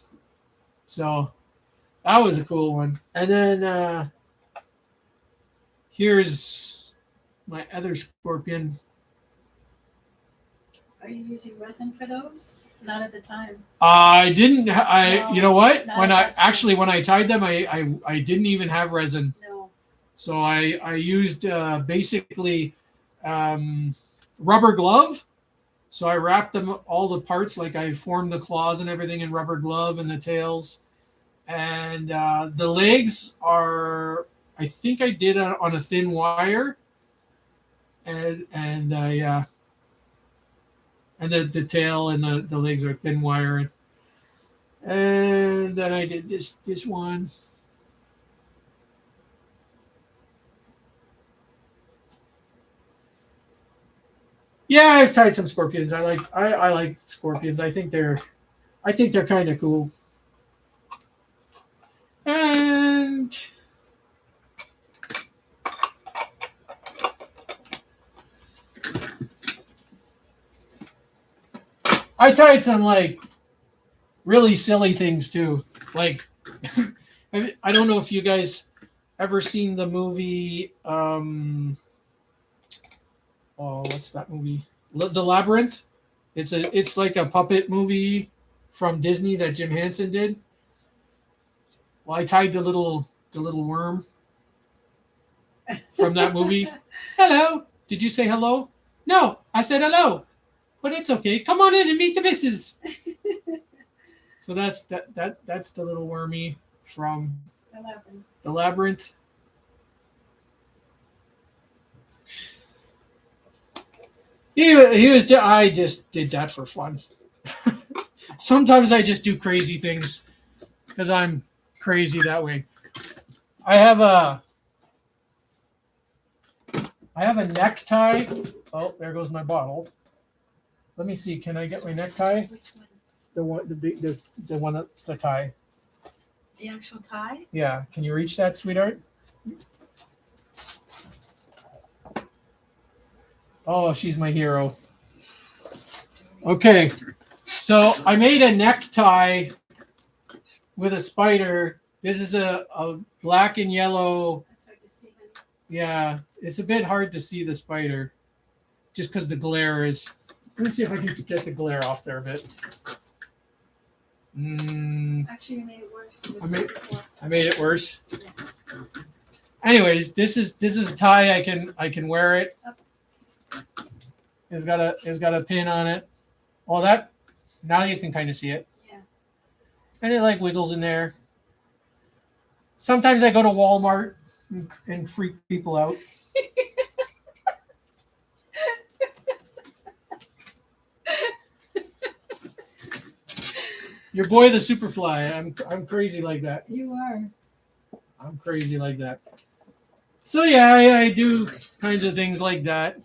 So that was a cool one. And then here's my other scorpion. Are you using resin for those? Not at the time. I didn't. No, you know what? not When at that time. when I tied them, I didn't even have resin. No. So I used basically rubber glove. So I wrapped them all the parts, like I formed the claws and everything in rubber glove and the tails. And the legs are, I think I did on a thin wire. And yeah. And the tail and the legs are thin wire. And then I did this one. Yeah, I've tied some scorpions. I like scorpions. I think they're kind of cool. And I tied some like really silly things too. Like I don't know if you guys ever seen the movie what's that movie? The Labyrinth. It's like a puppet movie from Disney that Jim Henson did. Well, I tied the little worm from that movie. Hello. Did you say hello? No, I said hello. But it's okay. Come on in and meet the missus. So that's the little wormy from the Labyrinth. I just did that for fun. Sometimes I just do crazy things because I'm crazy that way. I have a necktie. Oh, there goes my bottle. Let me see. Can I get my necktie? Which one? The one that's the tie. The actual tie? Yeah. Can you reach that, sweetheart? Oh, she's my hero. Okay. So I made a necktie with a spider. This is a black and yellow. That's hard to see. Yeah. It's a bit hard to see the spider just because the glare is. Let me see if I can get the glare off there a bit. Actually, you made it worse. I made it worse. Anyways, this is a tie. I can wear it. It's got a pin on it. Well, that now you can kind of see it. Yeah. And it like wiggles in there. Sometimes I go to Walmart and freak people out. Your boy the Superfly. I'm crazy like that. You are. I'm crazy like that. So yeah, I do kinds of things like that.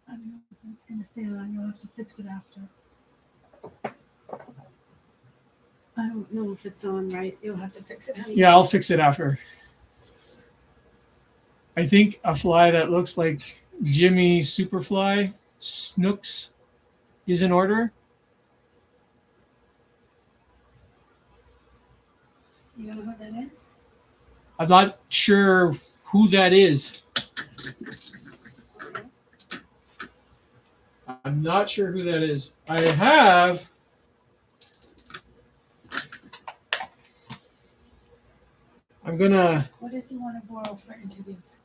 I don't know if that's gonna stay on. You'll have to fix it after. I don't know if it's on right. You'll have to fix it. Honey. Yeah, I'll fix it after. I think a fly that looks like Jimmy Superfly Snooks is in order. You don't know what that is? I'm not sure who that is. I'm not sure who that is. I have. I'm gonna. What does he want to borrow for interviews?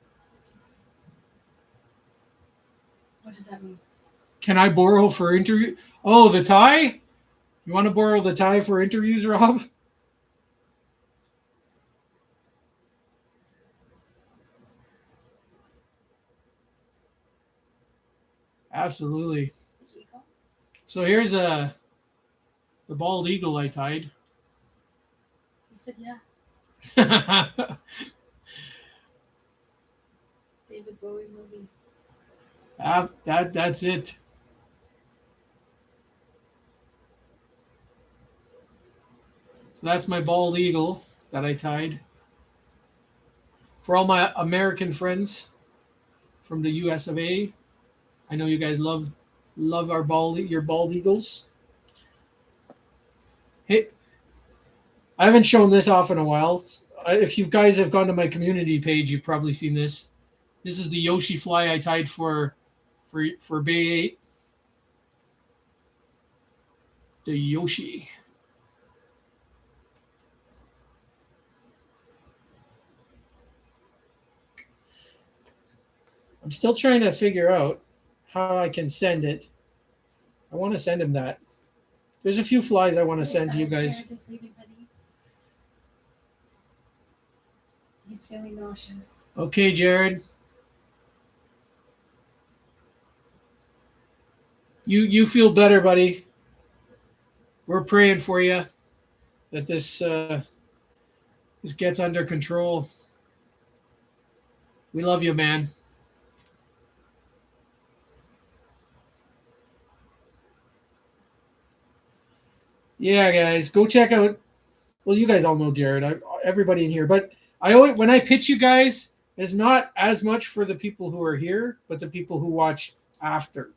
What does that mean? Can I borrow for interview? Oh, the tie? You want to borrow the tie for interviews, Rob? Absolutely. So here's the bald eagle I tied. He said, yeah. David Bowie movie. That's it. So that's my bald eagle that I tied. For all my American friends from the US of A, I know you guys love your bald eagles. Hey, I haven't shown this off in a while. If you guys have gone to my community page, you've probably seen this. This is the Yoshi fly I tied for Bay 8. The Yoshi. I'm still trying to figure out how I can send it. I want to send him that. There's a few flies I want to send to you guys. He's feeling nauseous. Okay, Jared. You feel better, buddy. We're praying for you that this gets under control. We love you, man. Yeah, guys, go check out. Well, you guys all know Jared. Everybody in here, but when I pitch you guys, it's not as much for the people who are here, but the people who watch after,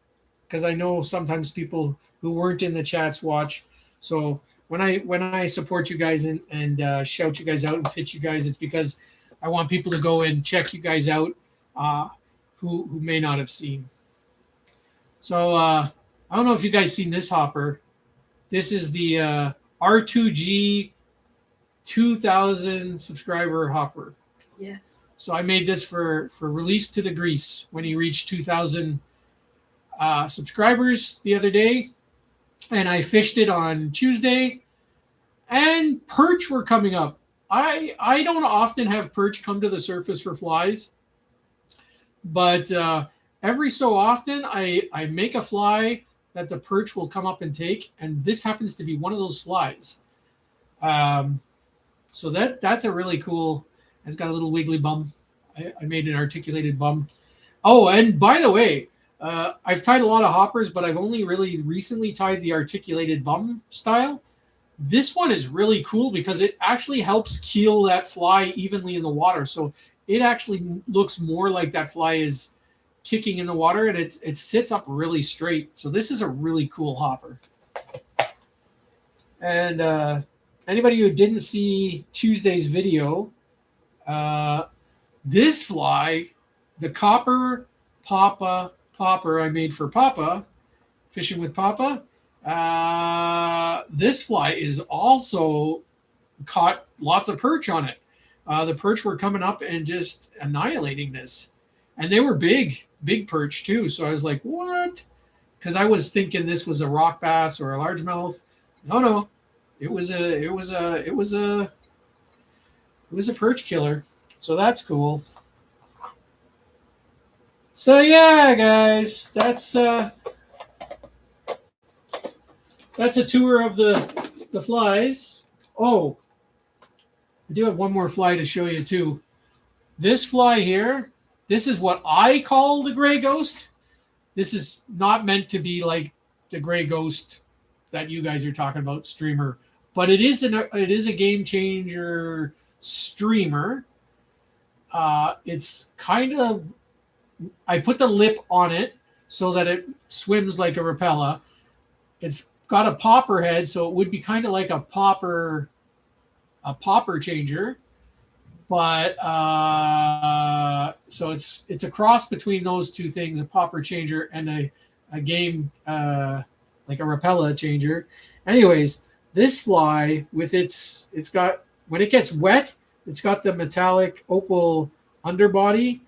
because I know sometimes people who weren't in the chats watch. So when I support you guys and shout you guys out and pitch you guys, it's because I want people to go and check you guys out who may not have seen. So I don't know if you guys seen this hopper. This is the R2G 2,000 subscriber hopper. Yes. So I made this for release to the grease when he reached 2,000 subscribers the other day. And I fished it on Tuesday. And perch were coming up. I don't often have perch come to the surface for flies. But every so often I make a fly that the perch will come up and take. And this happens to be one of those flies. So that's a really cool. It's got a little wiggly bum. I made an articulated bum. Oh, and by the way, I've tied a lot of hoppers, but I've only really recently tied the articulated bum style. This one is really cool because it actually helps keel that fly evenly in the water. So it actually looks more like that fly is kicking in the water, and it sits up really straight. So this is a really cool hopper. And anybody who didn't see Tuesday's video, this fly, the copper Papa popper I made for Papa, fishing with Papa, this fly is also caught lots of perch on it. The perch were coming up and just annihilating this. And they were big perch too. So I was like, what? Because I was thinking this was a rock bass or a largemouth. No. It was a perch killer. So that's cool. So yeah, guys, that's a tour of the flies. Oh, I do have one more fly to show you too. This fly here, this is what I call the gray ghost. This is not meant to be like the gray ghost that you guys are talking about, streamer, but it is a game changer streamer. It's kind of, I put the lip on it so that it swims like a Rapella. It's got a popper head, so it would be kind of like a popper changer. But so it's a cross between those two things, a popper changer and a game like a Rapella changer. Anyways, this fly with it's got, when it gets wet, it's got the metallic opal underbody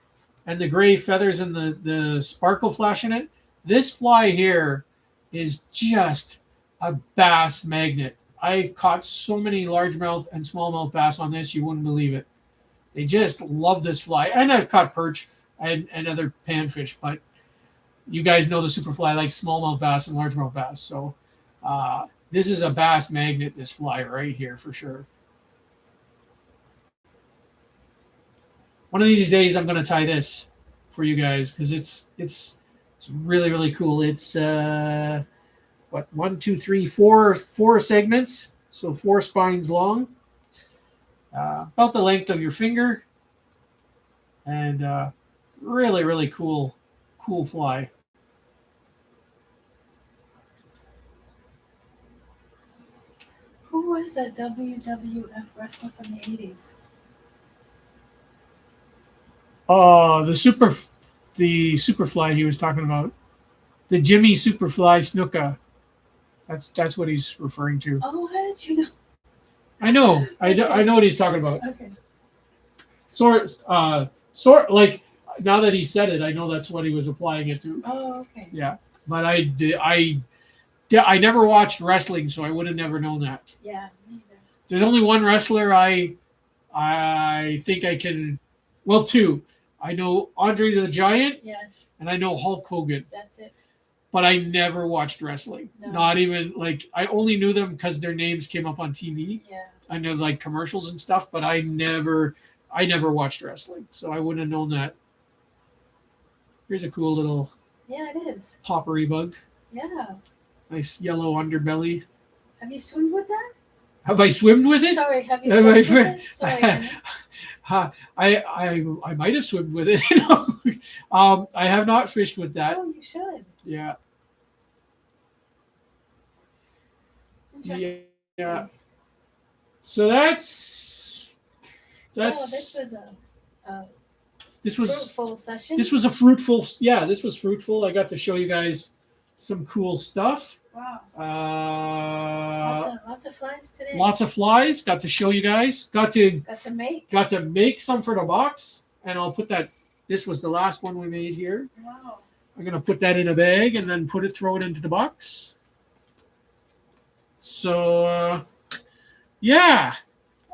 and the gray feathers and the sparkle flash in it. This fly here is just a bass magnet. I've caught so many largemouth and smallmouth bass on this, you wouldn't believe it. They just love this fly. And I've caught perch and other panfish, but you guys know the superfly likes smallmouth bass and largemouth bass. So this is a bass magnet, this fly right here for sure. One of these days I'm going to tie this for you guys because it's really, really cool. It's what, 1, 2, 3, 4 segments, so 4 spines long, about the length of your finger, and really, really cool fly. Who was that WWF wrestler from the 80s? Oh, the superfly he was talking about, the Jimmy Superfly Snuka. That's what he's referring to. Oh, how did you know? I know. I know what he's talking about. Okay. Sort like now that he said it, I know that's what he was applying it to. Oh, okay. Yeah, but I never watched wrestling, so I would have never known that. Yeah, me either. There's only one wrestler I think I can. Well, two. I know Andre the Giant, Yes, and I know Hulk Hogan. that's it. But I never watched wrestling. No. Not even I only knew them because their names came up on TV. Yeah. I know like commercials and stuff, but I never watched wrestling, so I wouldn't have known that. Here's a cool little Yeah, it is. poppery bug. Yeah. Nice yellow underbelly. Have you swum with that? Have I swimmed with it? Sorry, have you Have swum I with it? Sorry. Anna. I might have swum with it. I have not fished with that. Oh, you should. Yeah. Interesting. Yeah. So that's Oh, this was a this was fruitful session. this was a fruitful. Yeah, this was fruitful. I got to show you guys some cool stuff. Wow. Lots of flies today. Lots of flies. Got to show you guys. Got to Got to make. some for the box, and I'll put that. This was the last one we made here. Wow. I'm gonna put that in a bag and then throw it into the box. So yeah,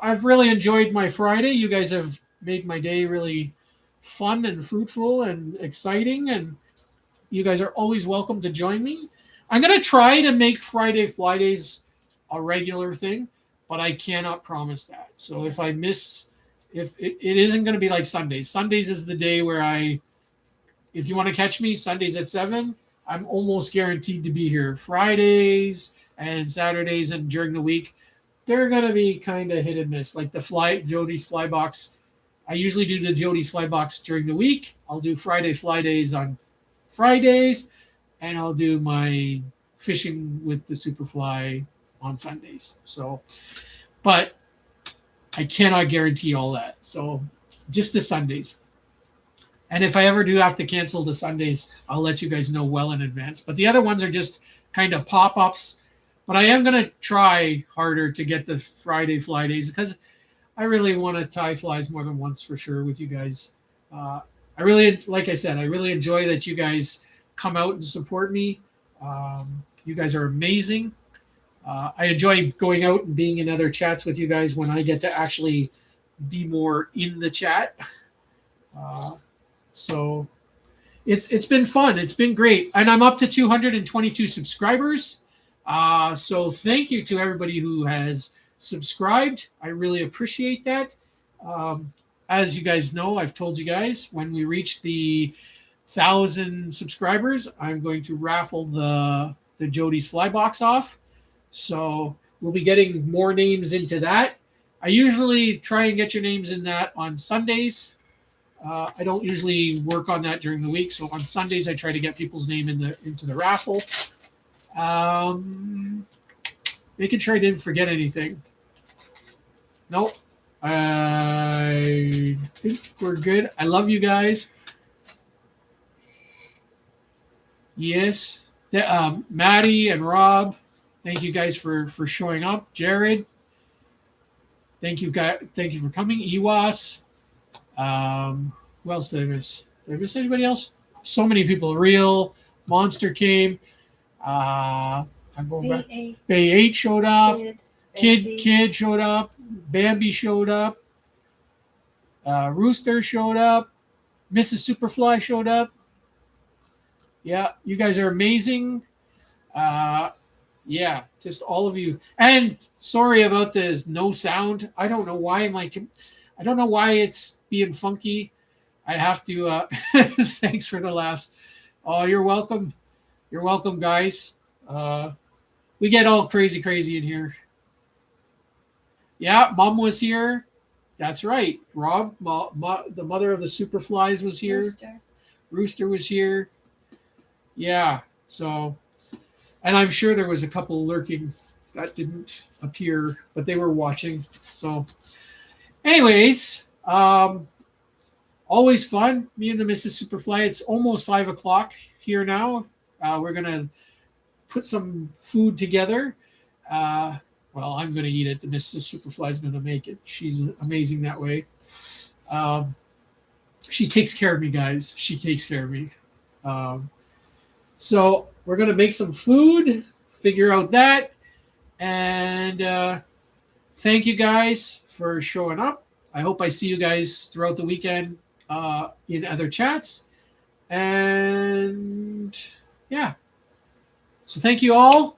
I've really enjoyed my Friday. You guys have made my day really fun and fruitful and exciting, and you guys are always welcome to join me. I'm gonna try to make Friday Flydays a regular thing, but I cannot promise that. So if I miss, if it isn't gonna be like Sundays. Sundays is the day where if you want to catch me, Sundays at 7, I'm almost guaranteed to be here. Fridays and Saturdays and during the week, they're gonna be kind of hit and miss. Like Jody's Fly Box. I usually do the Jody's Fly Box during the week. I'll do Friday Flydays on Fridays, and I'll do my fishing with the Superfly on Sundays. So, but I cannot guarantee all that. So just the Sundays. And if I ever do have to cancel the Sundays, I'll let you guys know well in advance. But the other ones are just kind of pop-ups. But I am going to try harder to get the Friday Flydays because I really want to tie flies more than once for sure with you guys. I really, like I said, I really enjoy that you guys come out and support me. You guys are amazing. I enjoy going out and being in other chats with you guys when I get to actually be more in the chat. So it's been fun. It's been great. And I'm up to 222 subscribers. So thank you to everybody who has subscribed. I really appreciate that. As you guys know, I've told you guys when we reach the 1,000 subscribers, I'm going to raffle the Jody's Fly Box off. So we'll be getting more names into that. I usually try and get your names in that on Sundays. I don't usually work on that during the week, so on Sundays I try to get people's name into the raffle. Making sure I didn't forget anything. Nope. I think we're good. I love you guys. Yes. Maddie and Rob, thank you guys for showing up. Jared, thank you guys. Thank you for coming. Iwas. Who else did I miss? Did I miss anybody else? So many people. Real, Monster came. I'm going back. Bay Bay 8 showed up. 8, Kid, Kid showed up. Bambi showed up. Rooster showed up. Mrs. Superfly showed up. Yeah, you guys are amazing. Yeah, just all of you. And sorry about the no sound. I don't know why I don't know why it's being funky. I have to thanks for the laughs. Oh, you're welcome. You're welcome, guys. We get all crazy in here. Yeah, Mom was here. That's right. Rob, the mother of the Superflies, was here. Rooster was here. Yeah. So, and I'm sure there was a couple lurking that didn't appear, but they were watching. So, anyways, always fun. Me and the Mrs. Superfly. It's almost 5:00 here now. We're gonna put some food together. Well, I'm going to eat it. The Mrs. Superfly is going to make it. She's amazing that way. She takes care of me, guys. She takes care of me. So we're going to make some food, figure out that. And thank you guys for showing up. I hope I see you guys throughout the weekend in other chats. And yeah. So thank you all.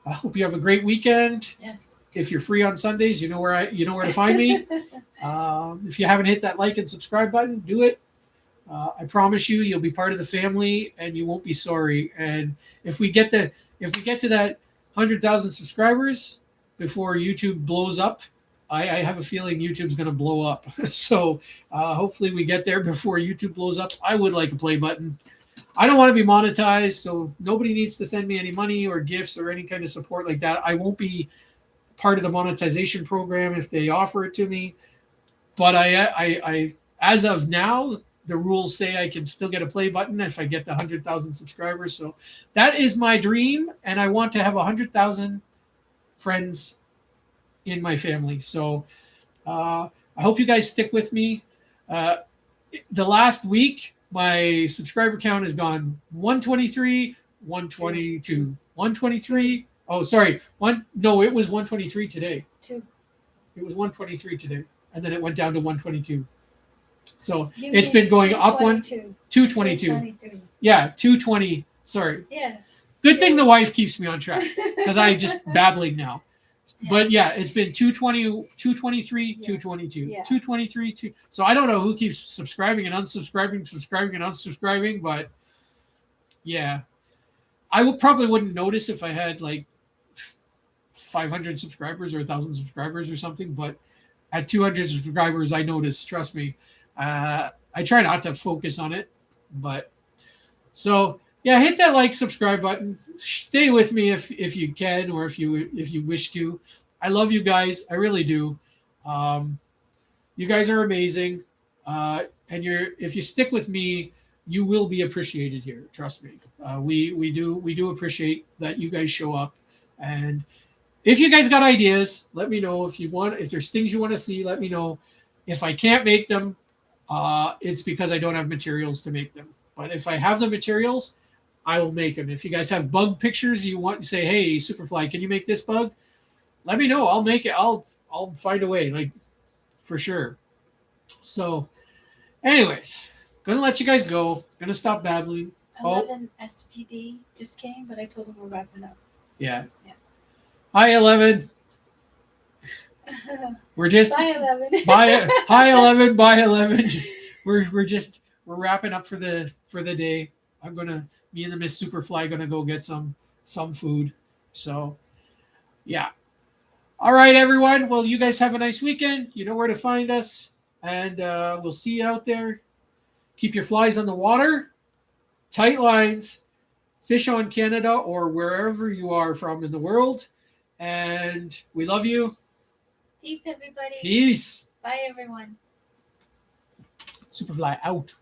I hope you have a great weekend. Yes. If you're free on Sundays, you know where to find me. If you haven't hit that like and subscribe button, do it. I promise you'll be part of the family, and you won't be sorry. And if we get to that 100,000 subscribers before YouTube blows up, I have a feeling YouTube's going to blow up. So hopefully we get there before YouTube blows up. I would like a play button. I don't want to be monetized, so nobody needs to send me any money or gifts or any kind of support like that. I won't be part of the monetization program if they offer it to me. But I as of now, the rules say I can still get a play button if I get the 100,000 subscribers. So that is my dream, and I want to have 100,000 friends in my family. So I hope you guys stick with me. The last week, my subscriber count has gone 123, 122, 123. Oh, sorry. It was 123 today. 2. It was 123 today. And then it went down to 122. So You it's mean been going up 222. 223. Yeah, 220. Sorry. Yes. Good thing the wife keeps me on track because I just babbling now. Yeah. But yeah, it's been 220, 223, Yeah. 222, Yeah. 223, 2. So I don't know who keeps subscribing and unsubscribing, subscribing and unsubscribing, but yeah, I probably wouldn't notice if I had like 500 subscribers or 1,000 subscribers or something. But at 200 subscribers, I notice. Trust me. I try not to focus on it, but so yeah, hit that like, subscribe button. Stay with me if you can, or if you wish to. I love you guys. I really do. You guys are amazing, and if you stick with me, you will be appreciated here. Trust me. We do appreciate that you guys show up, and if you guys got ideas, let me know. If there's things you want to see, let me know. If I can't make them, it's because I don't have materials to make them. But if I have the materials, I will make them. If you guys have bug pictures you want to say, hey, Superfly, can you make this bug? Let me know. I'll make it. I'll find a way, like, for sure. So, anyways, gonna let you guys go. Gonna stop babbling. 11 SPD just came, but I told him we're wrapping up. Yeah. Hi, 11. We're just Bye, 11. hi 11. Bye 11. We're wrapping up for the day. Me and the Miss Superfly gonna go get some food. So yeah. All right, everyone. Well, you guys have a nice weekend. You know where to find us, and we'll see you out there. Keep your flies on the water, tight lines, fish on Canada or wherever you are from in the world, and we love you. Peace, everybody. Peace. Bye, everyone. Superfly out.